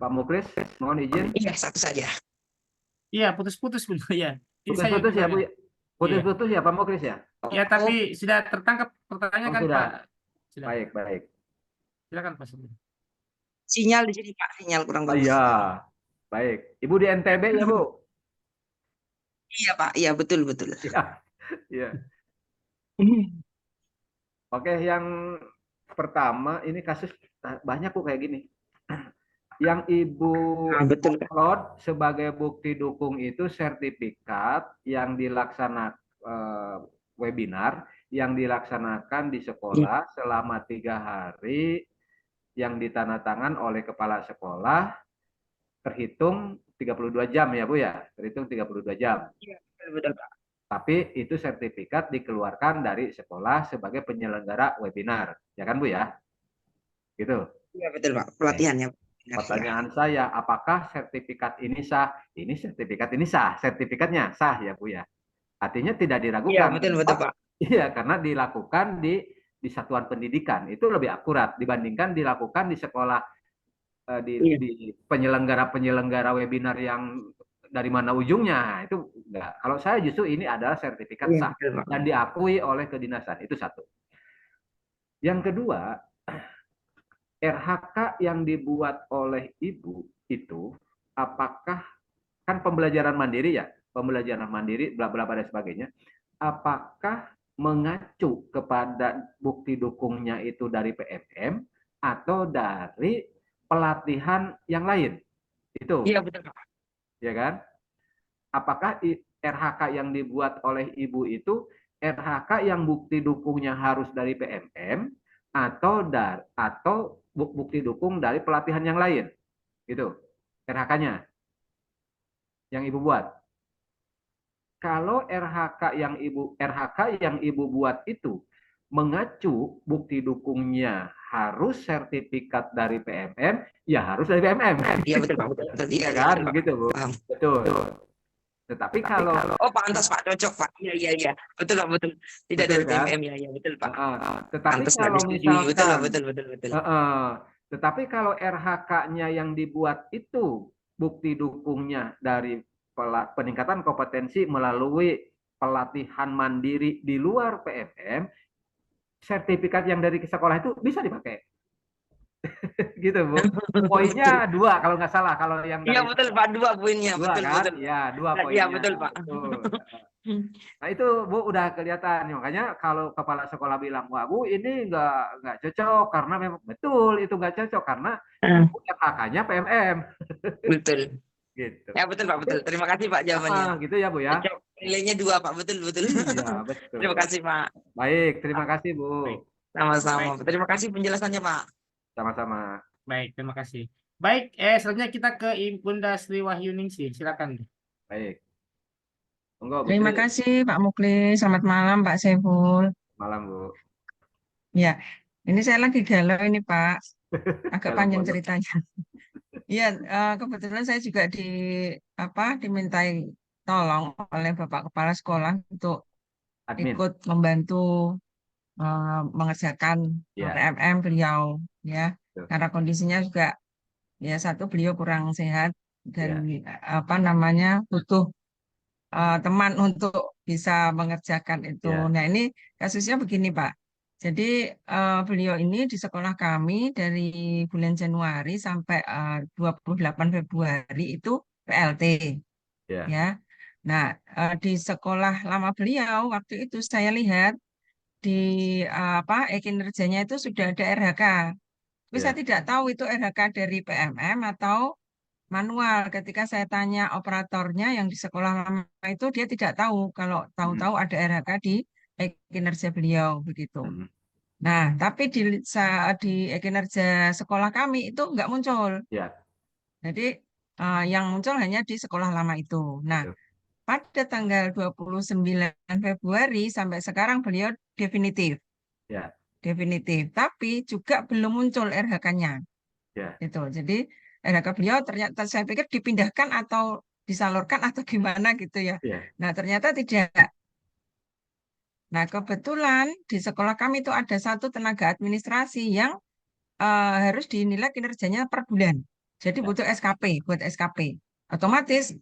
Pak Muklis, mohon izin. Iya, satu saja. Iya, putus-putus Bu ya. Putus-putus ya Bu. Putus-putus ya Pak Muklis ya. Ya, tapi sudah tertangkap pertanyaan kan sudah. Pak. Sudah. Baik. Silakan Pak. Sinyal di sini Pak, sinyal kurang bagus. Iya. Baik. Ibu di NTB ya Bu? Iya Pak, iya betul. Iya. Oke, yang pertama ini kasus banyak Bu kayak gini. Yang Ibu upload sebagai bukti dukung itu sertifikat yang dilaksanakan webinar yang dilaksanakan di sekolah selama 3 hari yang ditandatangan oleh kepala sekolah, terhitung 32 jam ya Bu ya, terhitung 32 jam. Iya, betul Pak. Tapi itu sertifikat dikeluarkan dari sekolah sebagai penyelenggara webinar, ya kan Bu ya? Gitu. Iya betul Pak, pelatihannya. Pertanyaan saya, apakah sertifikat ini sah? Ini sertifikat ini sah, sertifikatnya sah ya Bu ya. Artinya tidak diragukan. Iya betul Pak. Iya, karena dilakukan di satuan pendidikan itu lebih akurat dibandingkan dilakukan di sekolah di penyelenggara webinar yang dari mana ujungnya itu enggak. Kalau saya justru ini adalah sertifikat sah dan diakui oleh kedinasan, itu satu. Yang kedua, RHK yang dibuat oleh Ibu itu apakah kan pembelajaran mandiri ya, pembelajaran mandiri bla bla dan sebagainya, apakah mengacu kepada bukti dukungnya itu dari PMM atau dari pelatihan yang lain? Itu. Iya betul Pak. Ya kan? apakah RHK yang dibuat oleh ibu itu RHK yang bukti dukungnya harus dari PMM atau bukti dukung dari pelatihan yang lain, gitu RHK-nya yang ibu buat. Kalau RHK yang ibu buat itu mengacu bukti dukungnya harus sertifikat dari PMM, ya harus dari PMM. Iya betul Pak, betul. Iya, Kan betul, Pak. begitu, Bu. Paham. Betul. Tetapi kalau Oh pantas Pak, cocok Pak. Iya. Betul Pak, betul. Tidak betul dari kan? PMM, ya betul Pak. Tetapi Pantas nggak kalau disetujui. Betul Pak, misalkan betul. tetapi kalau RHK-nya yang dibuat itu bukti dukungnya dari peningkatan kompetensi melalui pelatihan mandiri di luar PMM, sertifikat yang dari sekolah itu bisa dipakai. Gitu, Bu. Poinnya 2 kalau nggak salah, kalau yang Iya dari betul Pak, 2 poinnya. 2 Betul, kan? betul. Ya, 2 Iya poinnya. betul Pak. Betul. Nah itu Bu udah kelihatan, makanya kalau kepala sekolah bilang, wah Bu ini nggak cocok karena memang betul itu nggak cocok karena ibu RHK-nya PMM. Betul. Gitu. Ya betul Pak, betul. Terima kasih Pak jawabannya. Gitu ya Bu ya. Cocok. Nilainya 2 Pak, betul. Iya betul. Terima kasih Pak. Baik, terima kasih Bu. Baik. Sama-sama. Terima kasih penjelasannya Pak. Sama-sama. Baik, terima kasih. Baik, selanjutnya kita ke Bunda Sri Wahyuningsih. Silakan. Baik. Monggo, Bu Terima Sri. kasih Pak Muklis. Selamat malam Pak Saiful. Malam Bu. Ya, ini saya lagi galau ini Pak. Agak Galau panjang banget. ceritanya. Iya, kebetulan saya juga dimintai tolong oleh Bapak Kepala Sekolah untuk Admin. ikut membantu mengerjakan Ya. PMM beliau, ya. Betul. Karena kondisinya juga, ya satu beliau kurang sehat dan butuh teman untuk bisa mengerjakan itu. Ya. Nah, ini kasusnya begini, Pak. Jadi beliau ini di sekolah kami dari bulan Januari sampai 28 Februari itu PLT, Ya. ya. Nah, di sekolah lama beliau waktu itu saya lihat di kinerjanya itu sudah ada RHK. Tapi Ya. saya tidak tahu itu RHK dari PMM atau manual. Ketika saya tanya operatornya yang di sekolah lama itu dia tidak tahu kalau tahu-tahu ada RHK di kinerja beliau begitu. Nah, tapi di kinerja sekolah kami itu nggak muncul. Ya. Jadi yang muncul hanya di sekolah lama itu. Nah, Betul. pada tanggal 29 Februari sampai sekarang beliau definitif. Ya. Definitif, tapi juga belum muncul RHK-nya. Ya. Gitu. Jadi RHK beliau ternyata saya pikir dipindahkan atau disalurkan atau gimana gitu ya. Ya. Nah, ternyata tidak. Nah, kebetulan di sekolah kami itu ada satu tenaga administrasi yang harus dinilai kinerjanya per bulan. Jadi butuh SKP, buat SKP. Otomatis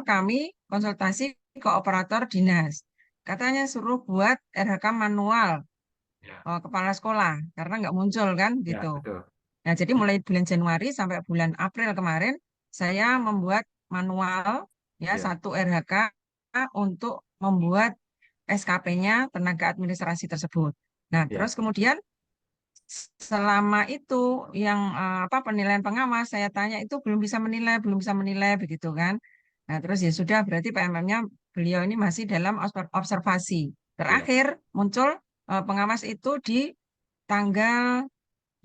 kami konsultasi ke operator dinas. Katanya suruh buat RHK manual kepala sekolah karena nggak muncul kan Ya, gitu. betul. Nah, jadi mulai bulan Januari sampai bulan April kemarin saya membuat manual ya Ya. satu RHK untuk membuat SKP-nya tenaga administrasi tersebut. Nah, Ya. terus kemudian selama itu yang penilaian pengawas saya tanya itu belum bisa menilai begitu kan. Nah, terus ya sudah berarti PMM-nya beliau ini masih dalam observasi. Terakhir muncul pengawas itu di tanggal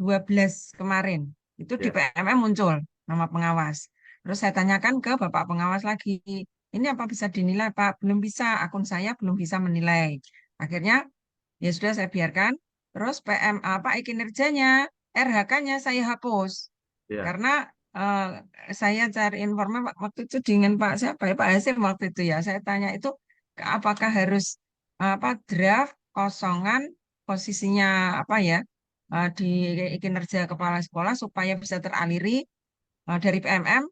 12 kemarin. Itu di Ya. PMM muncul nama pengawas. Terus saya tanyakan ke Bapak pengawas lagi, ini apa bisa dinilai Pak? Belum bisa, akun saya belum bisa menilai. Akhirnya ya sudah saya biarkan. Terus kinerjanya, RHK-nya saya hapus. Ya. Karena saya cari informasi waktu itu dengan Pak siapa ya Pak Hasim waktu itu ya. Saya tanya itu apakah harus draft kosongan posisinya di kinerja kepala sekolah supaya bisa teraliri dari PMM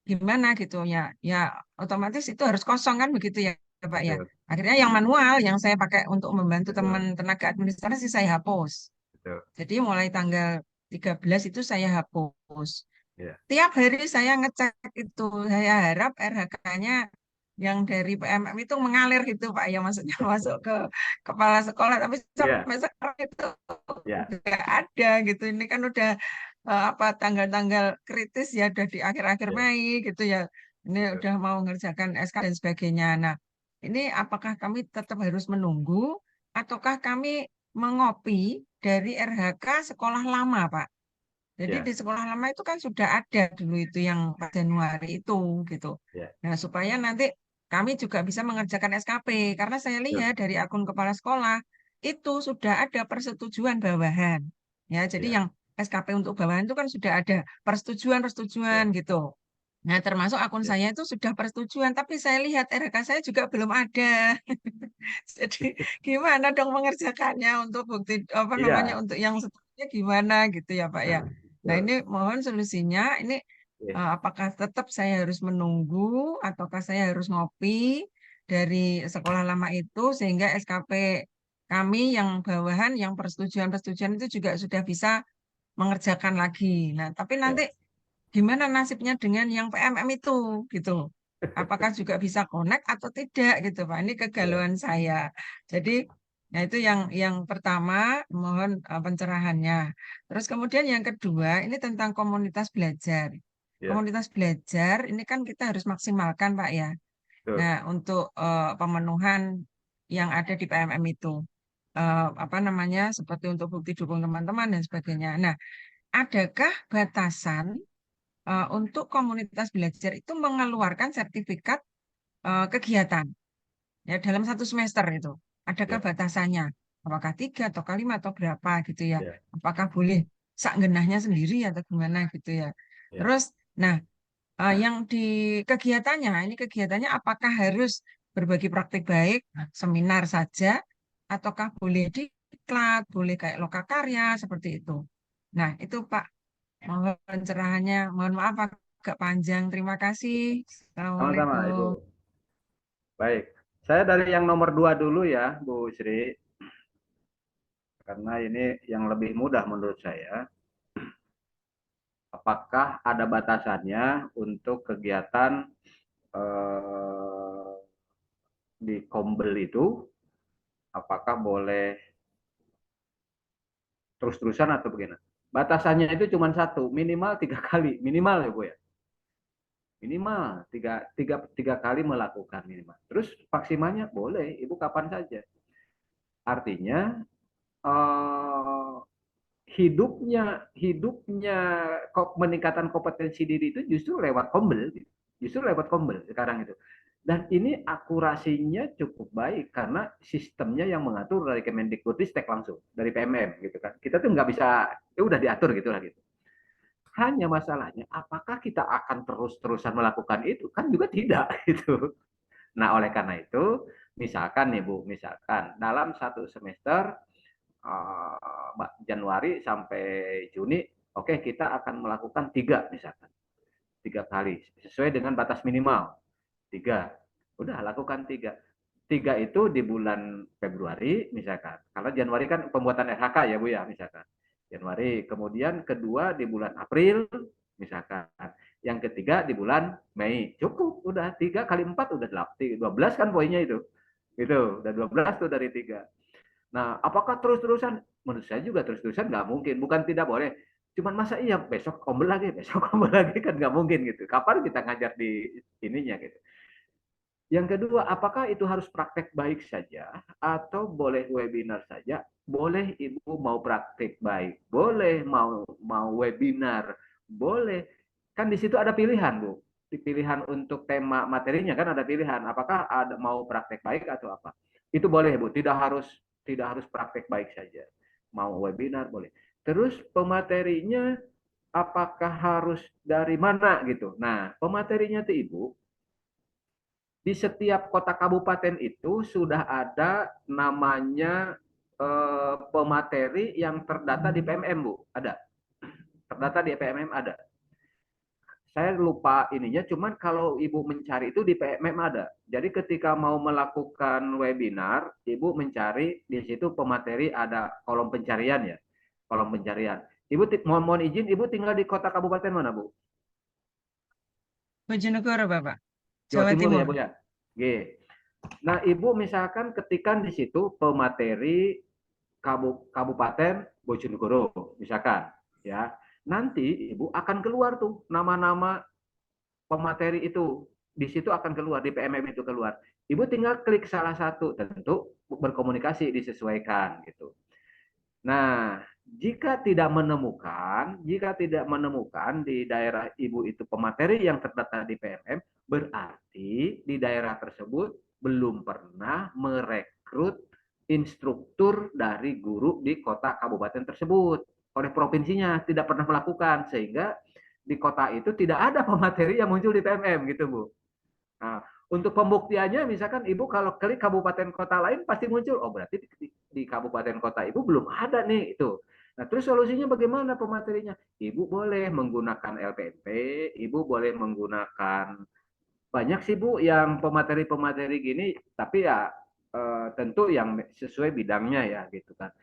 gimana gitu ya. Ya otomatis itu harus kosong kan begitu ya Pak ya. Betul. Akhirnya yang manual yang saya pakai untuk membantu Betul. teman tenaga administrasi saya hapus. Betul. Jadi mulai tanggal 13 itu saya hapus. Ya. Tiap hari saya ngecek itu, saya harap RHK-nya yang dari PMM itu mengalir gitu Pak ya, maksudnya masuk ke kepala sekolah, tapi sampai sekarang itu nggak ada gitu. Ini kan udah tanggal-tanggal kritis ya, udah di akhir-akhir Mei gitu ya. Ini udah mau ngerjakan SK dan sebagainya. Nah, ini apakah kami tetap harus menunggu ataukah kami mengopi dari RHK sekolah lama, Pak? Jadi Ya, di sekolah lama itu kan sudah ada dulu itu yang Pak Januari itu gitu. ya, Nah, supaya nanti kami juga bisa mengerjakan SKP karena saya betul. lihat dari akun kepala sekolah itu sudah ada persetujuan bawahan. Ya, jadi Ya, yang SKP untuk bawahan itu kan sudah ada persetujuan-persetujuan ya, gitu. Nah, termasuk akun ya. saya itu sudah persetujuan, tapi saya lihat RHK saya juga belum ada. Jadi gimana dong mengerjakannya untuk bukti apa namanya Iya, untuk yang seterusnya gimana gitu ya Pak ya. Nah, betul. ini mohon solusinya ini Ya, apakah tetap saya harus menunggu ataukah saya harus ngopi dari sekolah lama itu sehingga SKP kami yang bawahan yang persetujuan-persetujuan itu juga sudah bisa mengerjakan lagi. Nah, tapi ya. nanti gimana nasibnya dengan yang PMM itu gitu. Apakah juga bisa connect atau tidak gitu Pak. Ini Ya, kegalauan saya. Jadi nah itu yang pertama mohon pencerahannya. Terus kemudian yang kedua ini tentang komunitas belajar. ya, Komunitas belajar ini kan kita harus maksimalkan Pak ya. betul. Nah, untuk pemenuhan yang ada di PMM itu apa namanya seperti untuk bukti dukung teman-teman dan sebagainya. Nah, adakah batasan untuk komunitas belajar itu mengeluarkan sertifikat kegiatan ya dalam satu semester itu? Adakah Ya, batasannya? Apakah 3 atau 5 atau berapa gitu ya? ya, Apakah boleh sak genahnya sendiri atau gimana gitu ya? ya. Terus, nah yang di kegiatannya, ini kegiatannya apakah harus berbagi praktik baik, seminar saja, ataukah boleh diklat, boleh kayak lokakarya seperti itu? Nah, itu Pak, mohon pencerahannya. Mohon maaf agak panjang. Terima kasih. Sama-sama, Ibu. Assalamualaikum. Baik. Saya dari yang nomor 2 dulu ya, Bu Sri. Karena ini yang lebih mudah menurut saya. Apakah ada batasannya untuk kegiatan eh, di Kombel itu? Apakah boleh terus-terusan atau bagaimana? Batasannya itu cuma satu, minimal 3 kali, minimal ya Bu ya. Minimal tiga kali melakukan minimal. Terus maksimalnya boleh, Ibu kapan saja. Artinya eh, hidupnya peningkatan kompetensi diri itu justru lewat Kombel, justru lewat Kombel sekarang itu. Dan ini akurasinya cukup baik karena sistemnya yang mengatur dari Kemendikbudristek langsung dari PMM gitu kan. Kita tuh nggak bisa, ya udah diatur gitu lah gitu. Hanya masalahnya, apakah kita akan terus-terusan melakukan itu? Kan juga tidak gitu. Nah, oleh karena itu, misalkan nih Bu, misalkan dalam satu semester Januari sampai Juni, oke kita akan melakukan 3 misalkan, 3 kali sesuai dengan batas minimal 3. Udah lakukan 3. 3 itu di bulan Februari misalkan. Kalau Januari kan pembuatan RHK ya Bu ya misalkan. Januari, kemudian kedua di bulan April misalkan. Yang ketiga di bulan Mei. Cukup, udah 3 kali 4 udah 12 kan poinnya itu. Itu, udah 12 tuh dari 3. Nah, apakah terus-terusan? Menurut saya juga terus-terusan nggak mungkin. Bukan tidak boleh. Cuman masa iya besok ombel lagi, besok ombel lagi kan nggak mungkin gitu. Kapan kita ngajar di ininya gitu. Yang kedua, apakah itu harus praktek baik saja atau boleh webinar saja? Boleh Ibu mau praktek baik, boleh mau webinar, boleh. Kan di situ ada pilihan, Bu. Pilihan untuk tema materinya kan ada pilihan. Apakah ada mau praktek baik atau apa? Itu boleh, Bu. Tidak harus praktek baik saja. Mau webinar boleh. Terus pematerinya apakah harus dari mana gitu? Nah, pematerinya tuh Ibu di setiap kota kabupaten itu sudah ada namanya pemateri yang terdata di PMM, Bu. Ada. Terdata di PMM ada. Saya lupa ininya, cuman kalau Ibu mencari itu di PMM ada. Jadi ketika mau melakukan webinar, Ibu mencari di situ pemateri ada kolom pencarian ya. Kolom pencarian. Ibu mohon izin, Ibu tinggal di kota kabupaten mana, Bu? Bojonegoro, Bapak. Jawa Jawa Timur ya, Timur. Bu ya? Oke. Nah, Ibu misalkan ketikan di situ pemateri Kabupaten Bojonegoro, misalkan, ya. Nanti Ibu akan keluar tuh nama-nama pemateri itu di situ akan keluar, di PMM itu keluar. Ibu tinggal klik salah satu, tentu berkomunikasi disesuaikan gitu. Nah, jika tidak menemukan di daerah ibu itu pemateri yang terdata di PMM, berarti di daerah tersebut belum pernah merekrut instruktur dari guru di kota kabupaten tersebut. Oleh provinsinya tidak pernah melakukan, sehingga di kota itu tidak ada pemateri yang muncul di PMM gitu, Bu. Nah, untuk pembuktiannya misalkan ibu kalau klik kabupaten kota lain pasti muncul, oh berarti di kabupaten kota ibu belum ada nih itu. Nah, terus solusinya bagaimana pematerinya? Ibu boleh menggunakan LPMP, ibu boleh menggunakan banyak sih Bu yang pemateri-pemateri gini, tapi ya tentu yang sesuai bidangnya ya gitu kan.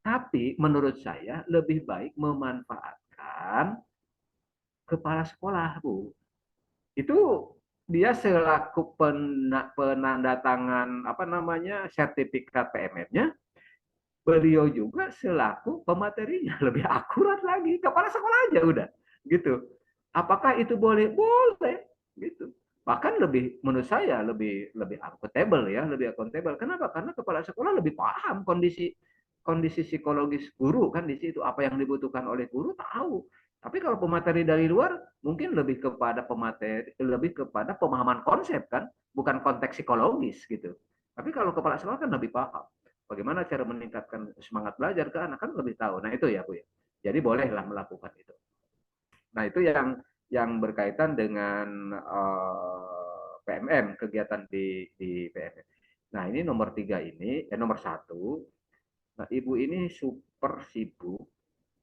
Tapi menurut saya lebih baik memanfaatkan kepala sekolah, Bu. Itu dia selaku penandatangan apa namanya sertifikat PMM-nya, beliau juga selaku pematerinya, lebih akurat lagi, kepala sekolah aja udah gitu. Apakah itu boleh? Boleh gitu. Bahkan lebih menurut saya lebih akuntabel ya, lebih akuntabel. Kenapa? Karena kepala sekolah lebih paham kondisi psikologis guru kan di situ, apa yang dibutuhkan oleh guru tahu. Tapi kalau pemateri dari luar mungkin lebih kepada pemahaman konsep kan, bukan konteks psikologis gitu. Tapi kalau kepala sekolah kan lebih paham bagaimana cara meningkatkan semangat belajar ke anak, kan lebih tahu. Nah itu ya Bu ya. Jadi bolehlah melakukan itu. Nah itu yang berkaitan dengan PMM, kegiatan di PMM. Nah ini nomor 3 ini, nomor 1. Nah ibu ini super sibuk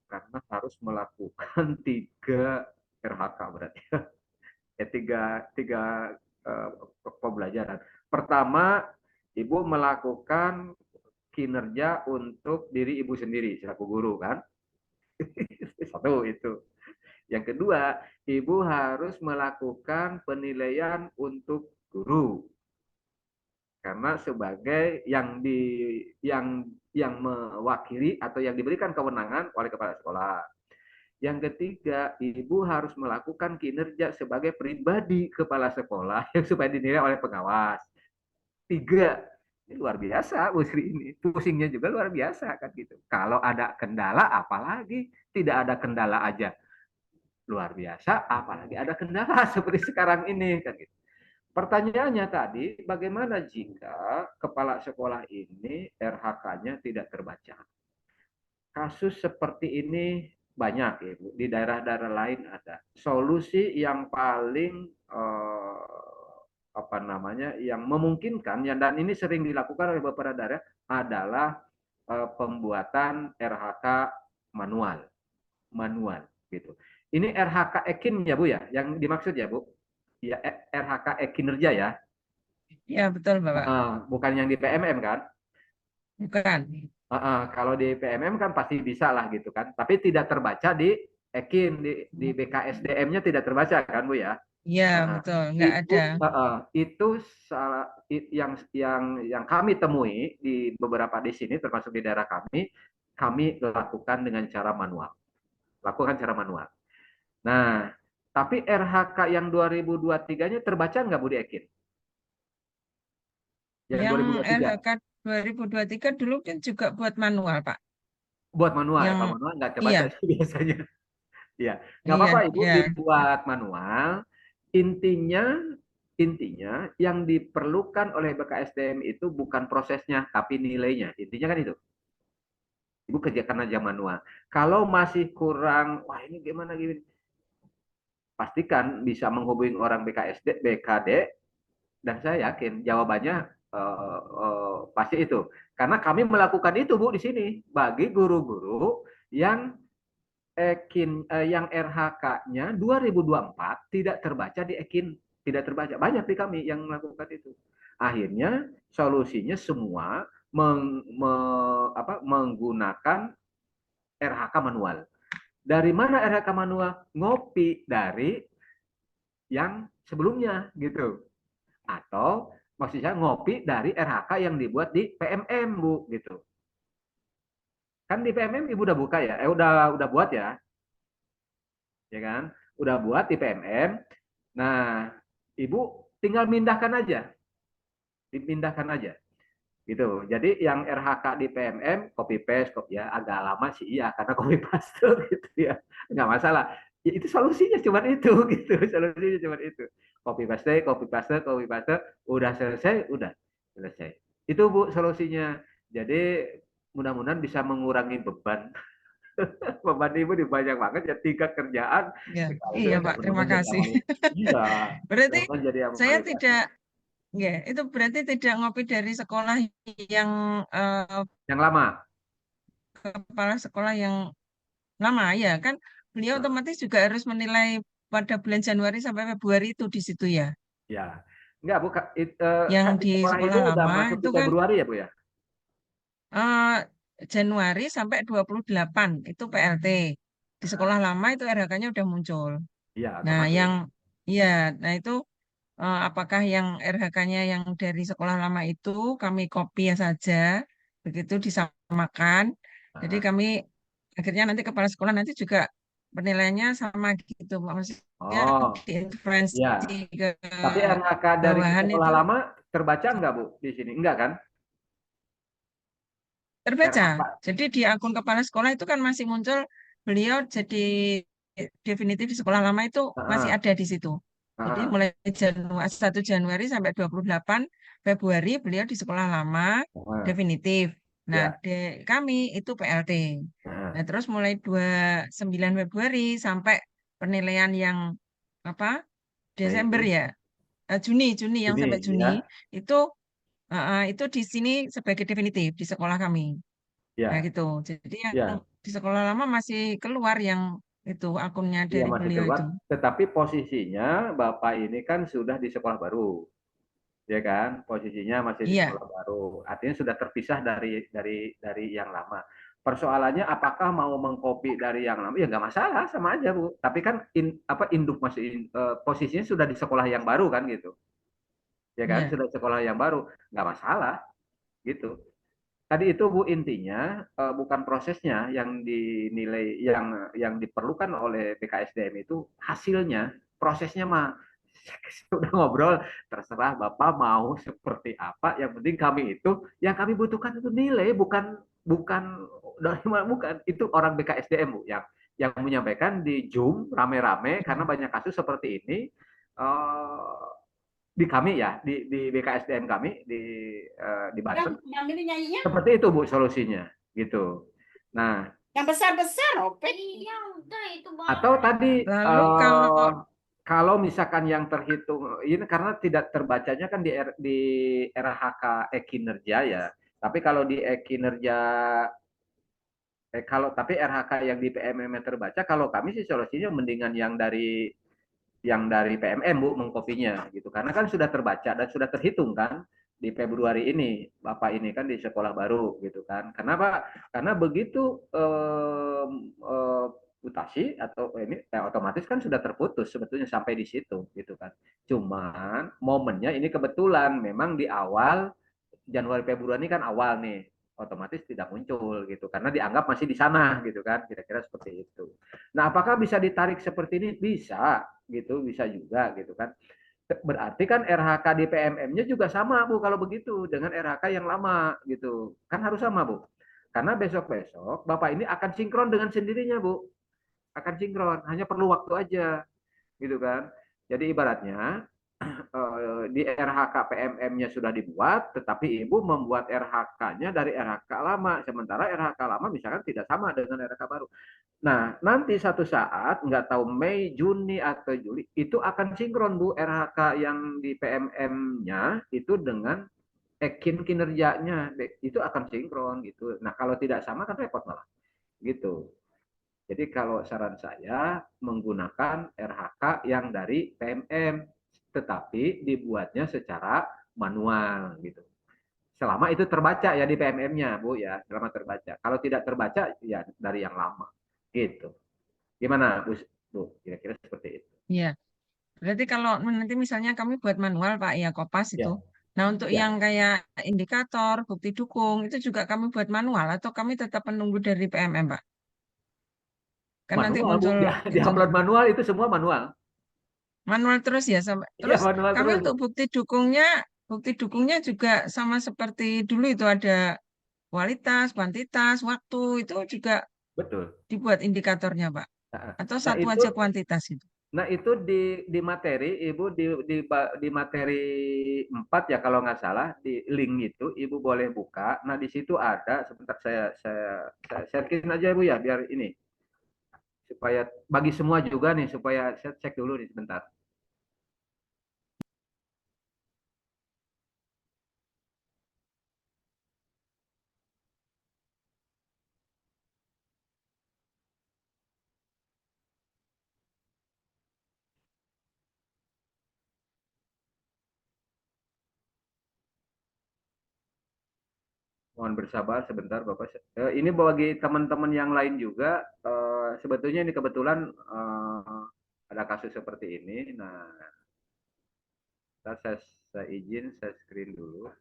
karena harus melakukan 3 RHK berarti ya. Tiga pembelajaran. Pertama, ibu melakukan kinerja untuk diri ibu sendiri selaku guru kan. Satu itu. Yang kedua, ibu harus melakukan penilaian untuk guru. Karena sebagai yang mewakili atau yang diberikan kewenangan oleh kepala sekolah. Yang ketiga, ibu harus melakukan kinerja sebagai pribadi kepala sekolah yang supaya dinilai oleh pengawas. 3, ini luar biasa Bu Sri ini. Pusingnya juga luar biasa kan gitu. Kalau ada kendala apalagi, tidak ada kendala aja luar biasa, apalagi ada kendala seperti sekarang ini kan gitu. Pertanyaannya tadi, bagaimana jika kepala sekolah ini RHK-nya tidak terbaca? Kasus seperti ini banyak ya Bu, di daerah-daerah lain ada. Solusi yang paling apa namanya, yang memungkinkan ya, dan ini sering dilakukan oleh beberapa daerah adalah pembuatan RHK manual gitu. Ini RHK Ekin ya Bu ya, yang dimaksud ya Bu? Ya RHK kinerja ya. Ya, betul Bapak. Bukan yang di PMM kan? Bukan. Kalau di PMM kan pasti bisa lah gitu kan, tapi tidak terbaca di Ekin, di BKSDM-nya tidak terbaca kan Bu ya? Iya, betul, nggak ada. Itu yang kami temui di beberapa di sini, termasuk di daerah kami lakukan dengan cara manual. Nah, tapi RHK yang 2023-nya terbaca nggak Bu di Ekin? Yang RHK 2023 dulu kan juga buat manual, Pak. Buat manual, Yang, kalau manual nggak kebaca iya. biasanya. Ya, nggak apa-apa Ibu, Iya. dibuat manual. Intinya yang diperlukan oleh BKSDM itu bukan prosesnya, tapi nilainya. Intinya kan itu. Ibu kerjakan aja manual. Kalau masih kurang, wah ini gimana gini, pastikan bisa menghubungi orang BKD, dan saya yakin jawabannya pasti itu. Karena kami melakukan itu Bu di sini bagi guru-guru yang yang RHK-nya 2024 tidak terbaca di Ekin, tidak terbaca. Banyak di kami yang melakukan itu. Akhirnya solusinya semua menggunakan RHK manual. Dari mana RHK manual? Ngopi dari yang sebelumnya gitu. Atau maksudnya ngopi dari RHK yang dibuat di PMM Bu gitu. Kan di PMM Ibu udah buka ya? Udah buat ya? Ya kan? Udah buat di PMM. Nah, Ibu tinggal dipindahkan aja. Gitu. Jadi yang RHK di PMM copy paste, ya agak lama sih iya karena copy paste gitu ya. Nggak masalah. Ya, itu solusinya cuma itu gitu. Solusinya cuma itu. Copy paste, udah selesai. Itu Bu solusinya. Jadi mudah-mudahan bisa mengurangi beban. Beban Ibu banyak banget ya 3 kerjaan. Ya, Kalau iya saya Pak, terima mudah-mudahan jadi kasih. iya, Berarti mudah-mudahan jadi yang saya paling tidak, ya, itu berarti tidak ngopi dari sekolah yang yang lama. kepala sekolah yang lama ya kan, beliau Nah, otomatis juga harus menilai pada bulan Januari sampai Februari itu di situ ya. ya. Enggak, Bu. Yang Kan di di sekolah sekolah Ibu udah lama masuk di itu kan Februari ya, Bu ya? eh, Januari sampai 28 itu PLT. Di sekolah lama itu RHK-nya udah muncul. Iya, Nah, otomatis. yang ya, nah itu apakah yang RHK-nya yang dari sekolah lama itu kami copy saja, begitu disamakan. Jadi Nah. kami akhirnya nanti kepala sekolah nanti juga penilaiannya sama gitu, maksudnya Oh, diintervensi ya. ke Tapi RHK dari bawahan sekolah itu lama terbaca enggak, Bu, di sini? Enggak kan? terbaca. RHK. Jadi di akun kepala sekolah itu kan masih muncul beliau jadi definitif di sekolah lama itu masih Heeh, ada di situ. Jadi heeh. mulai 1 Januari sampai 28 Februari beliau di sekolah lama Heeh. definitif. Nah, Ya. kami itu PLT. Heeh. Nah, terus mulai 29 Februari sampai penilaian yang apa? Nah, Desember itu. ya. Juni, Juni yang sampai Juni, Juni ya. itu itu di sini sebagai definitif di sekolah kami. Nah, Ya. gitu. Jadi yang Ya. di sekolah lama masih keluar yang itu akunnya Iya dari masih beliau keluar, itu. tetapi posisinya Bapak ini kan sudah di sekolah baru. Ya kan? Posisinya masih di Iya, sekolah baru. Artinya sudah terpisah dari yang lama. Persoalannya apakah mau mengcopy dari yang lama? Ya nggak masalah, sama aja Bu. Tapi kan induk masih posisinya sudah di sekolah yang baru kan gitu. Ya kan? iya, Sudah di sekolah yang baru, nggak masalah gitu. Tadi itu Bu intinya bukan prosesnya yang dinilai yang diperlukan oleh BKSDM itu hasilnya, prosesnya mah udah ngobrol terserah Bapak mau seperti apa, yang penting kami itu yang kami butuhkan itu nilai, bukan bukan dari mana, bukan itu orang BKSDM Bu yang menyampaikan di Zoom rame-rame karena banyak kasus seperti ini uh, di kami ya di BKSDM kami di Banten Yang ini nyanyinya seperti itu Bu solusinya gitu. Nah, yang besar-besar, Ope. Iya, udah itu atau banget. tadi lalu kalau kalau misalkan yang terhitung ini karena tidak terbacanya kan di RHK kinerja ya. Tapi kalau di kinerja kalau tapi RHK yang di PMM terbaca, kalau kami sih solusinya mendingan yang dari PMM Bu mengkopinya gitu. Karena kan sudah terbaca dan sudah terhitung kan di Februari ini Bapak ini kan di sekolah baru gitu kan. Kenapa? Karena begitu mutasi atau ini otomatis kan sudah terputus sebetulnya sampai di situ gitu kan. Cuman momennya ini kebetulan memang di awal Januari Februari ini kan awal nih otomatis tidak muncul gitu karena dianggap masih di sana gitu kan kira-kira seperti itu. Nah, apakah bisa ditarik seperti ini? Bisa gitu, bisa juga gitu kan. Berarti kan RHK di PMM-nya juga sama Bu kalau begitu dengan RHK yang lama gitu. Kan harus sama Bu. Karena besok-besok Bapak ini akan sinkron dengan sendirinya Bu. Akan sinkron, hanya perlu waktu aja gitu kan. Jadi ibaratnya di RHK PMM-nya sudah dibuat, tetapi Ibu membuat RHK-nya dari RHK lama, sementara RHK lama misalkan tidak sama dengan RHK baru. Nah, nanti satu saat, nggak tahu Mei, Juni, atau Juli, itu akan sinkron Bu, RHK yang di PMM-nya itu dengan ekin kinerjanya, itu akan sinkron gitu. Nah, kalau tidak sama kan repot malah, gitu. Jadi kalau saran saya menggunakan RHK yang dari PMM, tetapi dibuatnya secara manual gitu. Selama itu terbaca ya di PMM-nya, Bu ya, selama terbaca. Kalau tidak terbaca ya dari yang lama. Gitu. Gimana, Bu? Bu, kira-kira seperti itu. ya, berarti kalau nanti misalnya kami buat manual Pak ya Kopas itu. Ya, Nah, untuk ya. yang kayak indikator, bukti dukung itu juga kami buat manual atau kami tetap menunggu dari PMM Pak? Kan nanti Manual, Bu. muncul Di itunya. upload manual itu semua manual. Manual terus ya sampai. Iya, Terus manual kami terus, Bu. untuk bukti dukungnya juga sama seperti dulu itu ada kualitas, kuantitas, waktu itu juga Betul. dibuat indikatornya, Pak. Nah, Atau nah satu itu aja kuantitas itu. Nah, itu di materi, Ibu, di materi 4 ya kalau nggak salah, di link itu Ibu boleh buka. Nah, di situ ada, sebentar saya sharein aja Ibu ya, biar ini. Supaya bagi semua juga nih, supaya saya cek dulu nih sebentar. Mohon bersabar sebentar, Bapak. Ini bagi teman-teman yang lain juga, sebetulnya ini kebetulan ada kasus seperti ini. Nah, saya izin, saya screen dulu.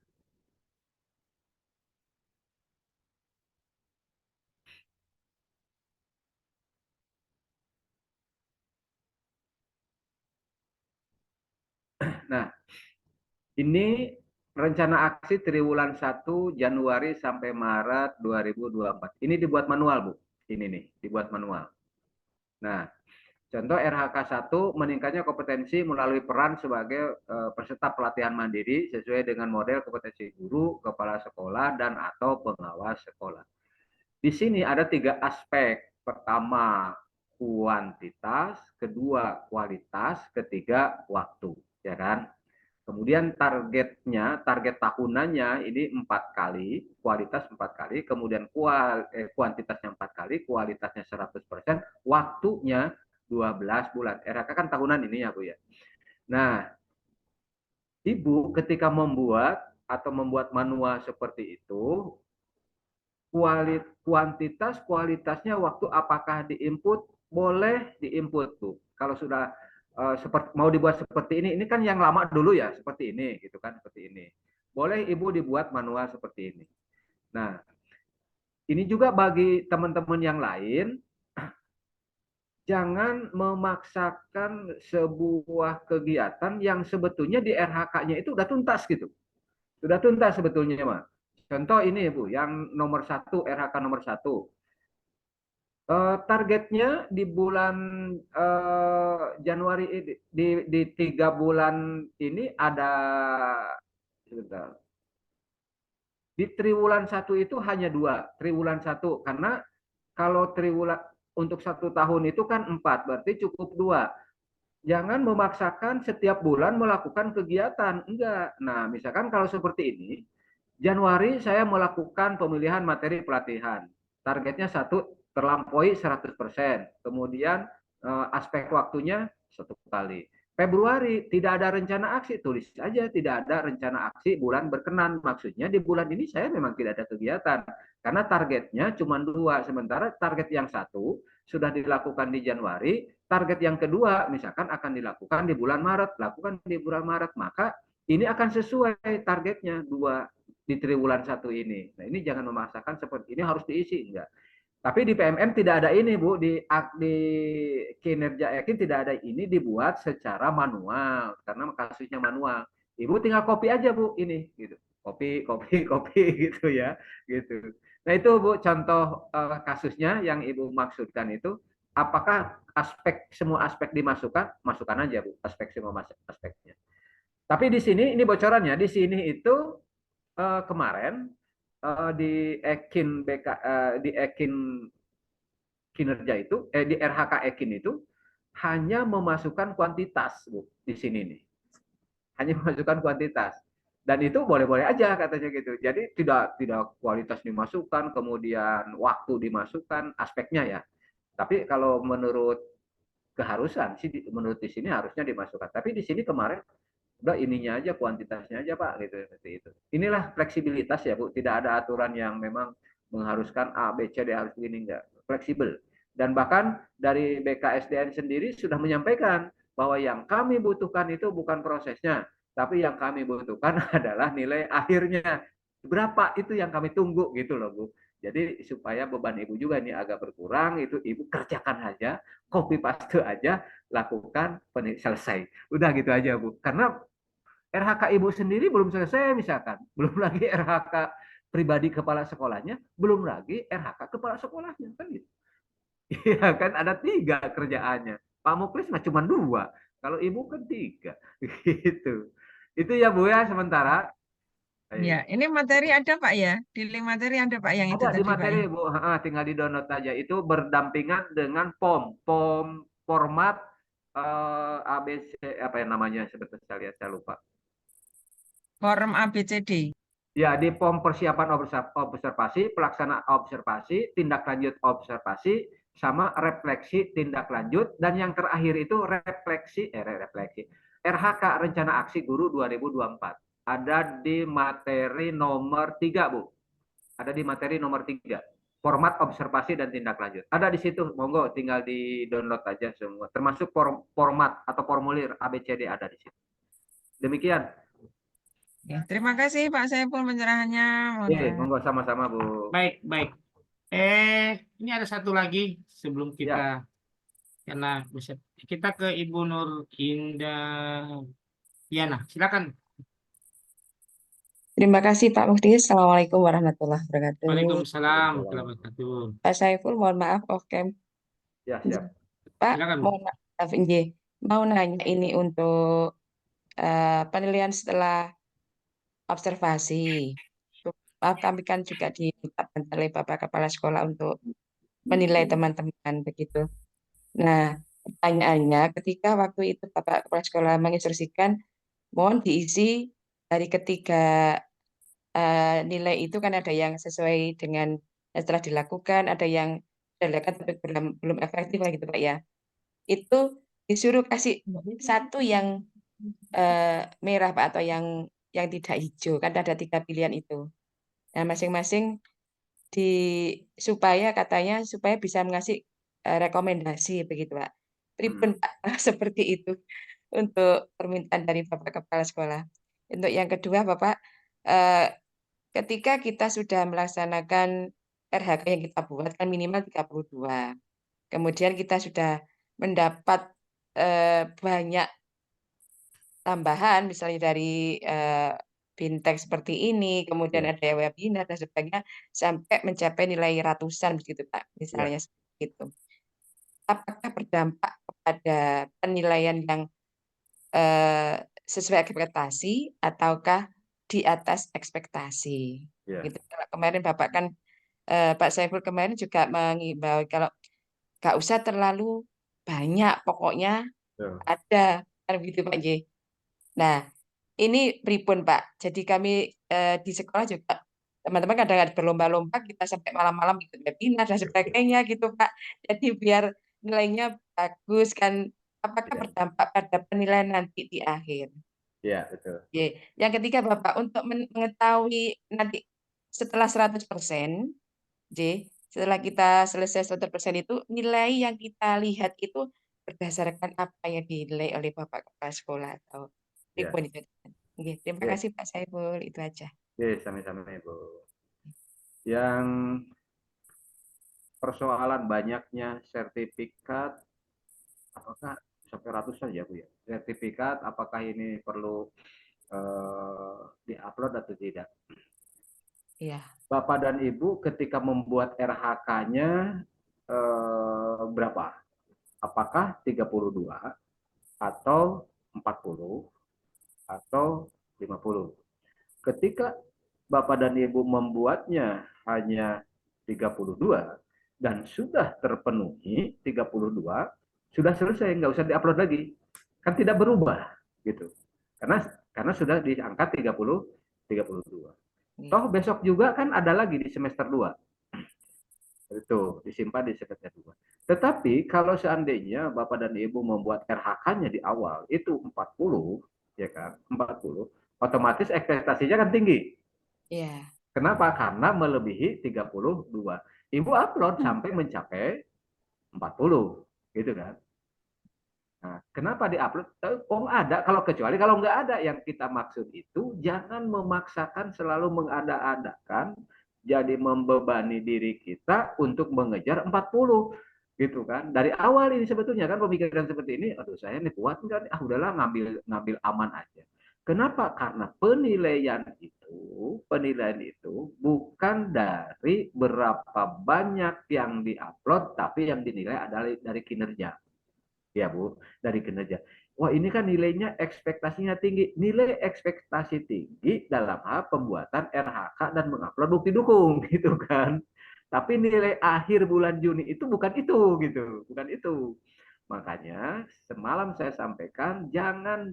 Nah, ini rencana aksi triwulan 1 Januari sampai Maret 2024. Ini dibuat manual, Bu. Ini nih, dibuat manual. Nah, contoh RHK 1 meningkatnya kompetensi melalui peran sebagai peserta pelatihan mandiri sesuai dengan model kompetensi guru, kepala sekolah, dan atau pengawas sekolah. Di sini ada 3 aspek. Pertama, kuantitas, kedua, kualitas, ketiga, waktu. Ya kan? Kemudian target tahunannya ini 4 kali, kualitas 4 kali, kemudian kuantitasnya 4 kali, kualitasnya 100%, waktunya 12 bulan. RHK kan tahunan ini ya Bu ya. Nah, Ibu ketika membuat manual seperti itu, kualitasnya waktu apakah diinput, boleh diinput tuh. Kalau sudah mau dibuat seperti ini kan yang lama dulu ya, seperti ini gitu kan, seperti ini. Boleh Ibu dibuat manual seperti ini. Nah, ini juga bagi teman-teman yang lain, jangan memaksakan sebuah kegiatan yang sebetulnya di RHK-nya itu udah tuntas gitu. Sudah tuntas sebetulnya, Mas. Contoh ini, Bu, yang nomor 1, RHK nomor 1. Targetnya di bulan Januari ini, di 3 bulan ini ada, sebentar. Di triwulan 1 itu hanya 2, triwulan 1, karena kalau triwulan untuk 1 tahun itu kan 4, berarti cukup 2. Jangan memaksakan setiap bulan melakukan kegiatan, enggak. Nah, misalkan kalau seperti ini, Januari saya melakukan pemilihan materi pelatihan. Targetnya 1, terlampaui 100%. Kemudian aspek waktunya 1 kali. Februari tidak ada rencana aksi, tulis saja tidak ada rencana aksi bulan berkenan. Maksudnya di bulan ini saya memang tidak ada kegiatan. Karena targetnya cuma 2, sementara target yang 1 sudah dilakukan di Januari, target yang kedua misalkan akan dilakukan di bulan Maret, lakukan di bulan Maret, maka ini akan sesuai targetnya 2 di triwulan 1 ini. Nah, ini jangan memaksakan seperti ini harus diisi, enggak. Tapi di PMM tidak ada ini, Bu. Di kinerja yakin tidak ada ini, dibuat secara manual karena kasusnya manual. Ibu tinggal copy aja, Bu, ini gitu. Copy gitu ya, gitu. Nah, itu Bu contoh kasusnya yang Ibu maksudkan itu. Apakah semua aspek dimasukkan? Masukkan aja, Bu, semua aspeknya. Tapi di sini ini bocorannya, di sini itu kemarin di Ekin kinerja itu di RHK Ekin itu hanya memasukkan kuantitas, Bu, di sini nih. Hanya memasukkan kuantitas. Dan itu boleh-boleh aja katanya gitu. Jadi tidak kualitas dimasukkan, kemudian waktu dimasukkan, aspeknya ya. Tapi kalau menurut keharusan sih menurut di sini harusnya dimasukkan. Tapi di sini kemarin udah ininya aja, kuantitasnya aja Pak, gitu, seperti itu. Inilah fleksibilitas ya Bu, tidak ada aturan yang memang mengharuskan A, B, C, D harus begini, enggak. Fleksibel. Dan bahkan dari BKSDN sendiri sudah menyampaikan bahwa yang kami butuhkan itu bukan prosesnya, tapi yang kami butuhkan adalah nilai akhirnya. Berapa itu yang kami tunggu gitu loh Bu. Jadi supaya beban ibu juga ini agak berkurang, itu ibu kerjakan aja, copy paste aja, lakukan, selesai. Udah gitu aja Bu. Karena RHK ibu sendiri belum selesai misalkan, belum lagi RHK pribadi kepala sekolahnya, belum lagi RHK kepala sekolahnya kan gitu. Iya kan ada 3 kerjaannya. Pak Muklis mah cuma 2, kalau ibu kan 3 gitu. Itu ya Bu ya sementara. Ya, ini materi ada Pak ya? Di link materi ada Pak yang itu Ada di tadi Pak materi ya? Bu, tinggal di download aja. Itu berdampingan dengan POM format ABC apa yang namanya sebentar saya lihat saya lupa. Forum ABCD. Ya, di POM persiapan observasi, pelaksanaan observasi, tindak lanjut observasi, sama refleksi tindak lanjut, dan yang terakhir itu refleksi RHK Rencana Aksi Guru 2024. Ada di materi nomor 3 Bu. Ada di materi nomor 3. Format observasi dan tindak lanjut. Ada di situ, monggo tinggal di download aja semua. Termasuk format atau formulir ABCD ada di situ. Demikian. Ya, terima kasih Pak Saiful pencerahannya. Mohon maaf. Monggo sama-sama Bu. Baik, baik. Ini ada satu lagi sebelum kita, karena kita ke Ibu Nur Indah Yana. Silakan. Terima kasih Pak Mufti. Assalamualaikum warahmatullahi wabarakatuh. Waalaikumsalam warahmatullahi wabarakatuh. Pak Saiful, mohon maaf off cam. Ya, siap. Pak, Silakan, Bu. mohon maaf, nggih. Mau nanya ini untuk penilaian setelah observasi. Maaf, kami kan juga ditetapkan oleh Bapak Kepala Sekolah untuk menilai teman-teman begitu. Nah, pertanyaannya, ketika waktu itu Bapak Kepala Sekolah menginstruksikan, mohon diisi dari ketiga nilai itu kan ada yang sesuai dengan yang telah dilakukan, ada yang dilakukan tapi belum efektif lah gitu Pak ya. Itu disuruh kasih satu yang merah Pak atau yang tidak hijau, kan ada 3 pilihan itu. Nah, masing-masing supaya katanya supaya bisa mengasih rekomendasi begitu Pak. Pripun Pak seperti itu untuk permintaan dari Bapak Kepala Sekolah. Untuk yang kedua Bapak, ketika kita sudah melaksanakan RHK yang kita buat kan minimal 32. Kemudian kita sudah mendapat banyak tambahan misalnya dari Bintek seperti ini, kemudian ada webinar dan sebagainya sampai mencapai nilai ratusan begitu Pak, misalnya seperti itu. Apakah berdampak kepada penilaian yang sesuai ekspektasi ataukah di atas ekspektasi? Gitu. Kalau kemarin Bapak kan Pak Saiful kemarin juga mengimbau kalau nggak usah terlalu banyak, pokoknya ada kan begitu Pak J. Nah, ini pripun Pak. Jadi kami di sekolah juga teman-teman kadang ada berlomba-lomba kita sampai malam-malam ikut webinar dan sebagainya gitu Pak. Jadi biar nilainya bagus kan, apakah berdampak pada penilaian nanti di akhir? Iya, betul. Yang ketiga Bapak, untuk mengetahui nanti setelah 100%, setelah kita selesai 100% itu nilai yang kita lihat itu berdasarkan apa yang dinilai oleh Bapak Kepala Sekolah atau pripun itu? Terima kasih Pak Saiful, itu aja. Sama-sama Ibu. Yang persoalan banyaknya sertifikat, apakah sampai ratusan ya Bu ya? Sertifikat, apakah ini perlu diupload atau tidak? Iya. Bapak dan Ibu ketika membuat RHK-nya berapa? Apakah 32 atau 40 atau 50? Ketika Bapak dan Ibu membuatnya hanya 32 dan sudah terpenuhi 32, sudah selesai, nggak usah diupload lagi. Kan tidak berubah gitu. Karena sudah di angka 32. Toh besok juga kan ada lagi di semester 2. Itu disimpan di semester 2. Tetapi kalau seandainya Bapak dan Ibu membuat RHK-nya di awal itu 40, ya kan? 40, otomatis ekspektasinya kan tinggi. Iya. Kenapa? Karena melebihi 32. Ibu upload sampai mencapai 40, gitu kan? Nah, kenapa diupload? Oh, ada. Kecuali kalau nggak ada, yang kita maksud itu jangan memaksakan selalu mengada-adakan jadi membebani diri kita untuk mengejar 40 gitu kan. Dari awal ini sebetulnya kan pemikiran seperti ini, aduh saya ini kuat enggak, udahlah ngambil aman aja. Kenapa? Karena penilaian itu bukan dari berapa banyak yang diupload, tapi yang dinilai adalah dari kinerja. Ya Bu, dari kinerja. Wah ini kan nilainya ekspektasinya tinggi. Nilai ekspektasi tinggi dalam hal pembuatan RHK dan mengupload bukti dukung gitu kan. Tapi nilai akhir bulan Juni itu bukan itu gitu, bukan itu. Makanya semalam saya sampaikan jangan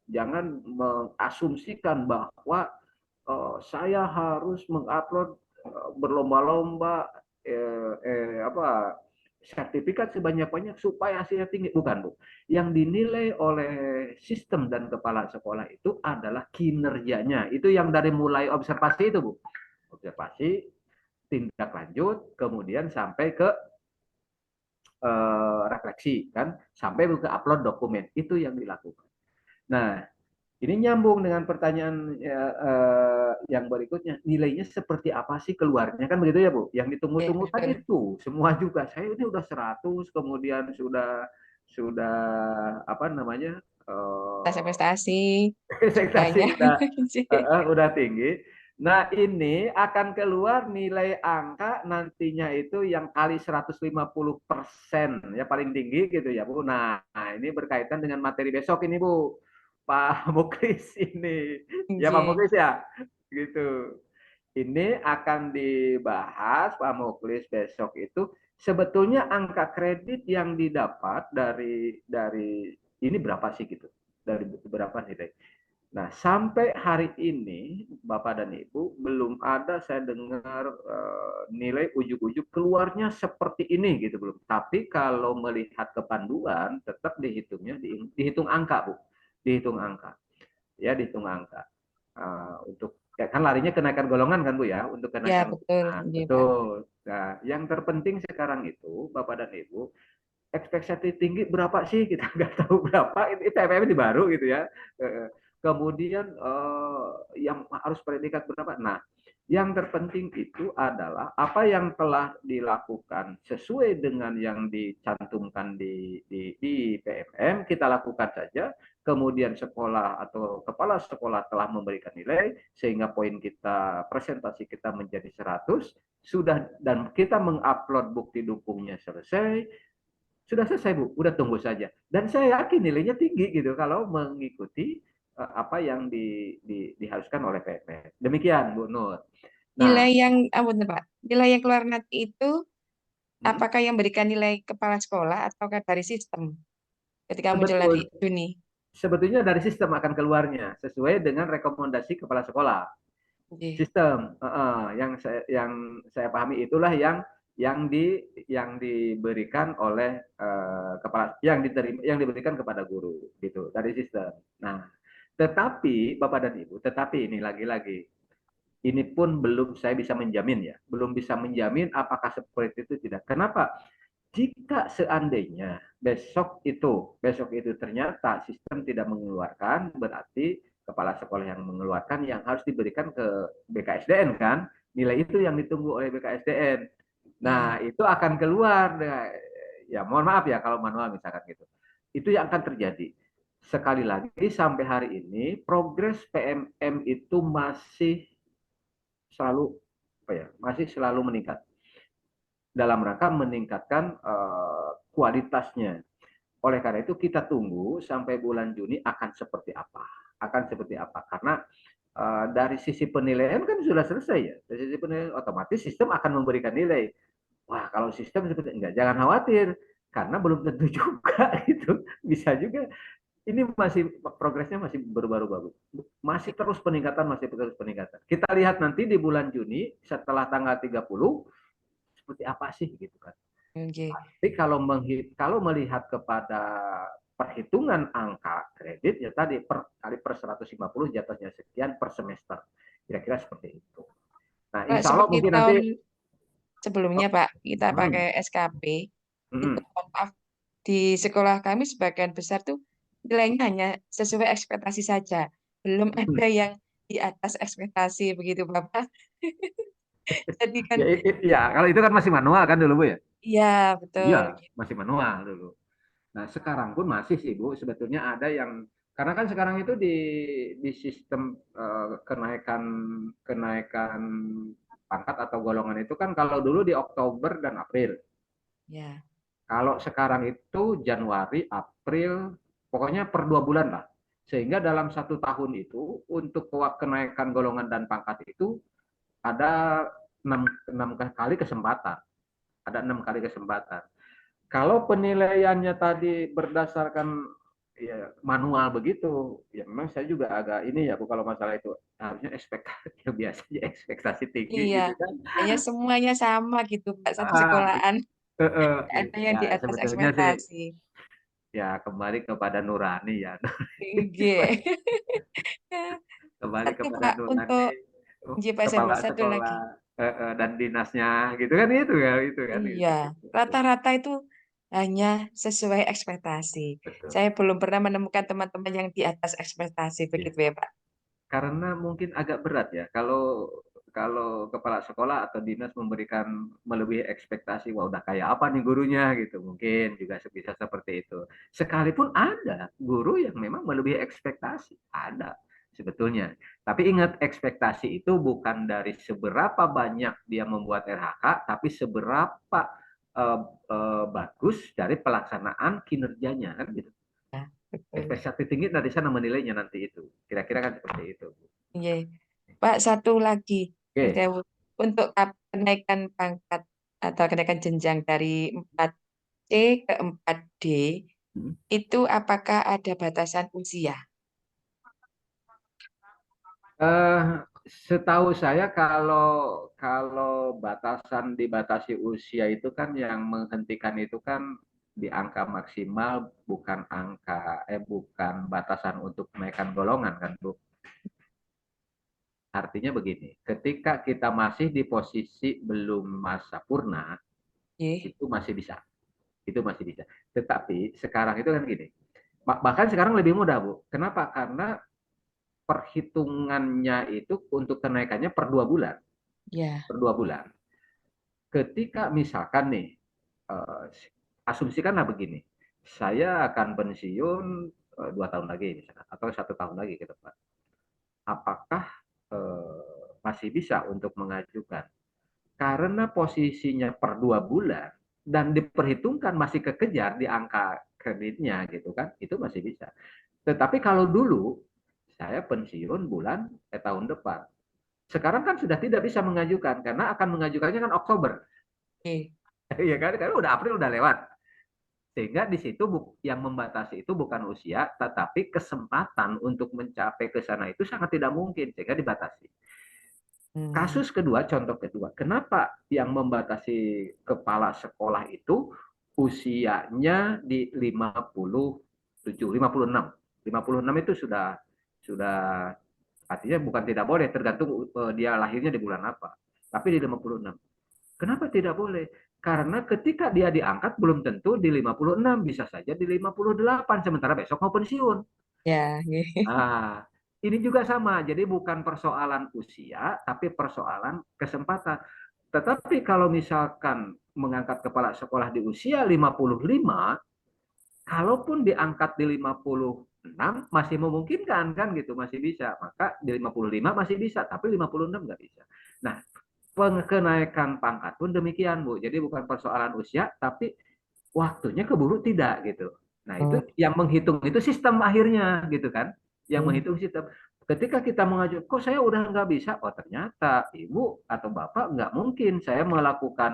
jangan mengasumsikan bahwa saya harus mengupload berlomba-lomba sertifikat sebanyak-banyak supaya hasilnya tinggi. Bukan, Bu. Yang dinilai oleh sistem dan kepala sekolah itu adalah kinerjanya. Itu yang dari mulai observasi itu, Bu. Observasi, tindak lanjut, kemudian sampai ke refleksi, kan? Sampai ke upload dokumen. Itu yang dilakukan. Nah, ini nyambung dengan pertanyaan yang berikutnya. Nilainya seperti apa sih keluarnya? Kan begitu ya, Bu? Yang ditunggu-tunggu kan itu. Semua juga. Saya ini udah 100, kemudian sudah apa namanya? prestasi Ekspektasi banyak. udah tinggi. Nah, ini akan keluar nilai angka nantinya itu yang kali 150% ya paling tinggi gitu ya, Bu. Nah, ini berkaitan dengan materi besok ini, Bu. Pak Muklis ini. Ya Pak Muklis ya. Gitu. Ini akan dibahas Pak Muklis besok itu sebetulnya angka kredit yang didapat dari ini berapa sih gitu. Dari berapa nilai. Nah, sampai hari ini Bapak dan Ibu belum ada saya dengar nilai ujuk-ujuk keluarnya seperti ini gitu belum. Tapi kalau melihat kepanduan tetap dihitungnya dihitung angka, Bu. Dihitung angka. Ya, dihitung angka. Untuk kan larinya kenaikan golongan kan Bu ya, untuk Ya, kenaikan betul. golongan. Betul. Nah, yang terpenting sekarang itu Bapak dan Ibu ekspektasi tinggi berapa sih, kita nggak tahu berapa, itu PPM ini baru gitu ya. Kemudian yang harus predikat berapa. Nah, yang terpenting itu adalah apa yang telah dilakukan sesuai dengan yang dicantumkan di PMM, kita lakukan saja. Kemudian sekolah atau kepala sekolah telah memberikan nilai, sehingga poin kita, presentasi kita menjadi 100, sudah, dan kita mengupload bukti dukungnya selesai, sudah selesai Bu, udah tunggu saja. Dan saya yakin nilainya tinggi gitu kalau mengikuti apa yang diharuskan oleh PMM. Demikian Bu Nur. Nilai Nah, yang Pak, nilai yang keluar nanti itu apakah yang berikan nilai kepala sekolah ataukah dari sistem ketika muncul nanti Juni? sebetulnya dari sistem akan keluarnya sesuai dengan rekomendasi kepala sekolah. Sistem yang saya pahami itulah yang diberikan oleh kepala, yang diberikan kepada guru gitu dari sistem. Nah, tetapi Bapak dan Ibu, ini lagi-lagi ini pun belum saya bisa menjamin ya, belum bisa menjamin apakah seperti itu tidak. Kenapa? Jika seandainya besok itu ternyata sistem tidak mengeluarkan, berarti kepala sekolah yang mengeluarkan, yang harus diberikan ke BKSDN kan, nilai itu yang ditunggu oleh BKSDN. Nah, itu akan keluar, ya mohon maaf ya kalau manual misalkan gitu. Itu yang akan terjadi. Sekali lagi sampai hari ini progres PMM itu masih selalu meningkat dalam rangka meningkatkan kualitasnya. Oleh karena itu kita tunggu sampai bulan Juni akan seperti apa. Karena dari sisi penilaian kan sudah selesai ya. Dari sisi penilaian otomatis sistem akan memberikan nilai. Wah, kalau sistem seperti enggak, jangan khawatir karena belum tentu juga gitu. Bisa juga ini progresnya masih baru-baru. Masih terus peningkatan. Kita lihat nanti di bulan Juni setelah tanggal 30 seperti apa sih gitu kan. Tapi kalau melihat kepada perhitungan angka kredit ya tadi kali per 150 jatuhnya sekian per semester. Kira-kira seperti itu. Nah, insya Allah mungkin nanti sebelumnya Pak, kita pakai SKP. Itu di sekolah kami sebagian besar tuh nilainya hanya sesuai ekspektasi saja. Belum ada yang di atas ekspektasi begitu Bapak. Jadi kan Ya, kalau itu kan masih manual kan dulu Bu ya? iya betul. Iya, masih manual dulu. Nah, sekarang pun masih sih Bu, sebetulnya ada yang karena kan sekarang itu di sistem kenaikan kenaikan pangkat atau golongan itu kan kalau dulu di Oktober dan April. Ya. Kalau sekarang itu Januari, April, pokoknya per 2 bulan lah. Sehingga dalam 1 tahun itu untuk kenaikan golongan dan pangkat itu ada 6 kali kesempatan. Ada 6 kali kesempatan. Kalau penilaiannya tadi berdasarkan ya, manual begitu, ya memang saya juga agak ini ya Bu kalau masalah itu harusnya ekspektasi ya, biasanya ekspektasi tinggi Iya, gitu kan. hanya semuanya sama gitu Pak, satu Ah, sekolahan. gitu. Ada yang Ya di atas sebetulnya sih ekspektasi. ya kembali kepada nurani ya. Iya. Kembali Satu kepada Pak, nurani untuk Pak Senbu, kepala satu lagi. sekolah dan dinasnya gitu kan itu ya itu kan Iya, gitu. rata-rata itu hanya sesuai ekspektasi. Betul. Saya belum pernah menemukan teman-teman yang di atas ekspektasi, Ya. begitu ya Pak. Karena mungkin agak berat ya kalau kalau kepala sekolah atau dinas memberikan melebihi ekspektasi, wah udah kayak apa nih gurunya gitu, mungkin juga bisa seperti itu. Sekalipun ada guru yang memang melebihi ekspektasi, ada sebetulnya. Tapi ingat ekspektasi itu bukan dari seberapa banyak dia membuat RHK, tapi seberapa bagus dari pelaksanaan kinerjanya kan gitu. Ya, betul. Ekspektasi tinggi dari sana menilainya nanti itu. Kira-kira kan seperti itu. Iya. Pak, satu lagi. Oke. Untuk kenaikan pangkat atau kenaikan jenjang dari 4C ke 4D, itu apakah ada batasan usia? Setahu saya kalau batasan dibatasi usia itu kan yang menghentikan itu kan di angka maksimal bukan bukan batasan untuk menaikkan golongan kan Bu. Artinya begini, ketika kita masih di posisi belum masa purna, itu masih bisa. Itu masih bisa. Tetapi sekarang itu kan gini. Bahkan sekarang lebih mudah, Bu. Kenapa? Karena perhitungannya itu untuk kenaikannya per 2 bulan. Ya. Per 2 bulan. Ketika misalkan nih, asumsikanlah begini, saya akan pensiun 2 tahun lagi misalkan, atau 1 tahun lagi ke depan. Apakah masih bisa untuk mengajukan? Karena posisinya per 2 bulan dan diperhitungkan masih kekejar di angka kreditnya gitu kan, itu masih bisa. Tetapi kalau dulu saya pensiun tahun depan. Sekarang kan sudah tidak bisa mengajukan karena akan mengajukannya kan Oktober. Iya kan? Karena udah April udah lewat. Sehingga di situ yang membatasi itu bukan usia, tetapi kesempatan untuk mencapai ke sana itu sangat tidak mungkin sehingga dibatasi. Kasus kedua, contoh kedua, kenapa yang membatasi kepala sekolah itu usianya di 56. 56 itu sudah artinya bukan tidak boleh, tergantung dia lahirnya di bulan apa. Tapi di 56. Kenapa tidak boleh? Karena ketika dia diangkat belum tentu di 56, bisa saja di 58 sementara besok mau pensiun. Ya. Nah, ini juga sama. Jadi bukan persoalan usia, tapi persoalan kesempatan. Tetapi kalau misalkan mengangkat kepala sekolah di usia 55, kalaupun diangkat di 56 masih memungkinkan kan gitu, masih bisa. Maka di 55 masih bisa, tapi 56 nggak bisa. Nah, kenaikan pangkat pun demikian Bu. Jadi bukan persoalan usia, tapi waktunya keburu tidak gitu. Nah itu yang menghitung itu sistem akhirnya gitu kan. Yang menghitung sistem. Ketika kita mengajukan, kok saya udah nggak bisa? Oh ternyata Ibu atau Bapak nggak mungkin saya melakukan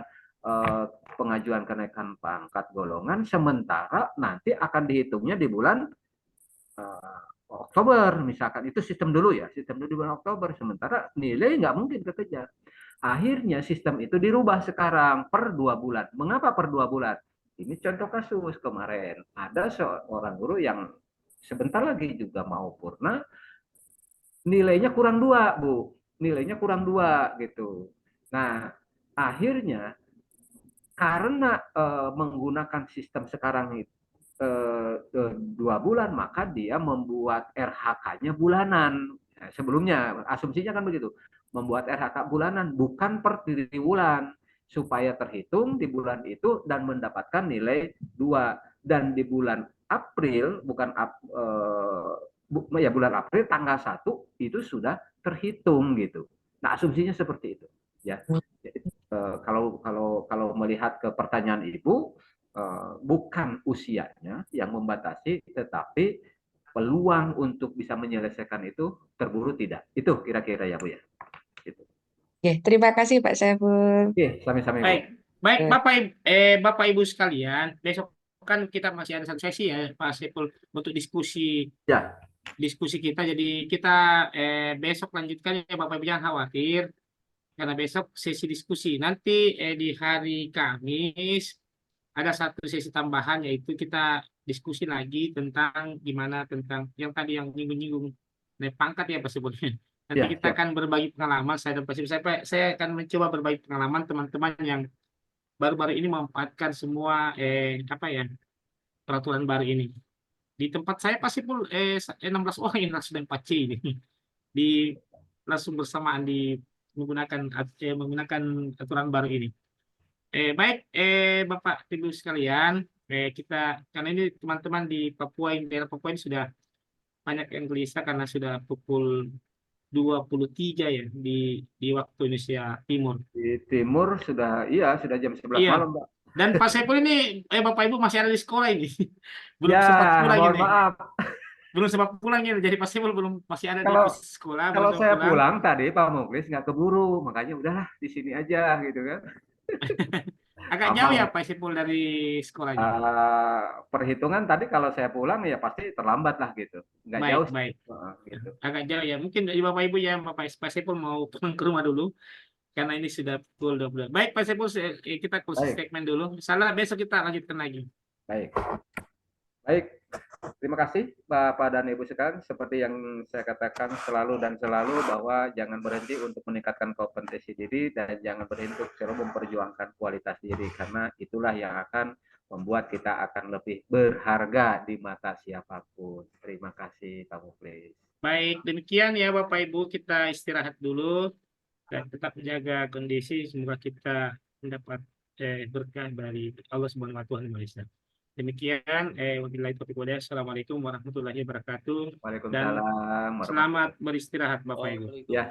pengajuan kenaikan pangkat golongan sementara nanti akan dihitungnya di bulan Oktober misalkan. Itu sistem dulu ya, sistem dulu di bulan Oktober. Sementara nilai nggak mungkin kekejar. Akhirnya sistem itu dirubah sekarang per 2 bulan. Mengapa per 2 bulan? Ini contoh kasus kemarin. Ada seorang guru yang sebentar lagi juga mau purna, nilainya kurang 2, Bu. Nilainya kurang 2 gitu. Nah, akhirnya karena menggunakan sistem sekarang itu 2 bulan, maka dia membuat RHK-nya bulanan. Nah, sebelumnya asumsinya kan begitu, membuat RHK bulanan bukan per triwulan supaya terhitung di bulan itu dan mendapatkan nilai 2, dan di bulan April bukan ya bulan April tanggal 1 itu sudah terhitung gitu. Nah, asumsinya seperti itu ya. Jadi, kalau melihat ke pertanyaan Ibu, bukan usianya yang membatasi, tetapi peluang untuk bisa menyelesaikan itu terburu tidak. Itu kira-kira ya Bu ya. Gitu. Oke, terima kasih Pak Saiful. Oke, sami-sami Bu. Baik, Bapak Ibu sekalian, besok kan kita masih ada satu sesi ya Pak Saiful untuk diskusi Ya. Diskusi kita. Jadi kita besok lanjutkan ya Bapak Ibu, jangan khawatir karena besok sesi diskusi. Nanti di hari Kamis ada satu sesi tambahan, yaitu kita diskusi lagi tentang gimana tentang yang tadi yang nyinggung-nyinggung naik pangkat ya Pak Saiful. Nanti Ya, kita akan berbagi pengalaman, saya dan Pak Saiful. Saya akan mencoba berbagi pengalaman teman-teman yang baru-baru ini memanfaatkan semua peraturan baru ini. Di tempat saya Pak Saiful 16 orang yang sudah 4C ini. Di langsung bersamaan menggunakan aturan baru ini. Baik, Bapak Ibu sekalian, kita karena ini teman-teman di Papua, daerah Papua ini sudah banyak yang gelisah karena sudah pukul 23 ya di waktu Indonesia Timur. Di timur sudah jam 11 malam, Pak. Dan Pak Saiful ini Bapak Ibu masih ada di sekolah ini. Belum Ya, sempat pulang mohon ini. maaf. Belum sempat pulang ini. Jadi Pak Saiful masih ada di sekolah. Kalau belum saya pulang. pulang tadi Pak Muklis nggak keburu, makanya udahlah di sini aja gitu kan. Agak jauh ya Pak Saiful dari sekolahnya. Perhitungan tadi kalau saya pulang ya pasti terlambat lah gitu. Nggak jauh. Baik. Gitu. Agak jauh ya. Mungkin dari Bapak Ibu ya, Pak Saiful mau pulang ke rumah dulu. Karena ini sudah pukul 12. Baik Pak Saiful, kita closing statement dulu. Misalnya besok kita lanjutkan lagi. Baik. Terima kasih Bapak dan Ibu sekalian. Seperti yang saya katakan selalu bahwa jangan berhenti untuk meningkatkan kompetensi diri dan jangan berhenti untuk selalu memperjuangkan kualitas diri, karena itulah yang akan membuat kita akan lebih berharga di mata siapapun. Terima kasih Pak Muklis. Baik, demikian ya Bapak Ibu, kita istirahat dulu dan tetap menjaga kondisi. Semoga kita mendapat berkah dari Allah Subhanahu wa Ta'ala. Demikian, wabillahi taufiq wal hidayah. Assalamualaikum warahmatullahi wabarakatuh. Waalaikumsalam. Dan selamat beristirahat Bapak Ibu. Ya.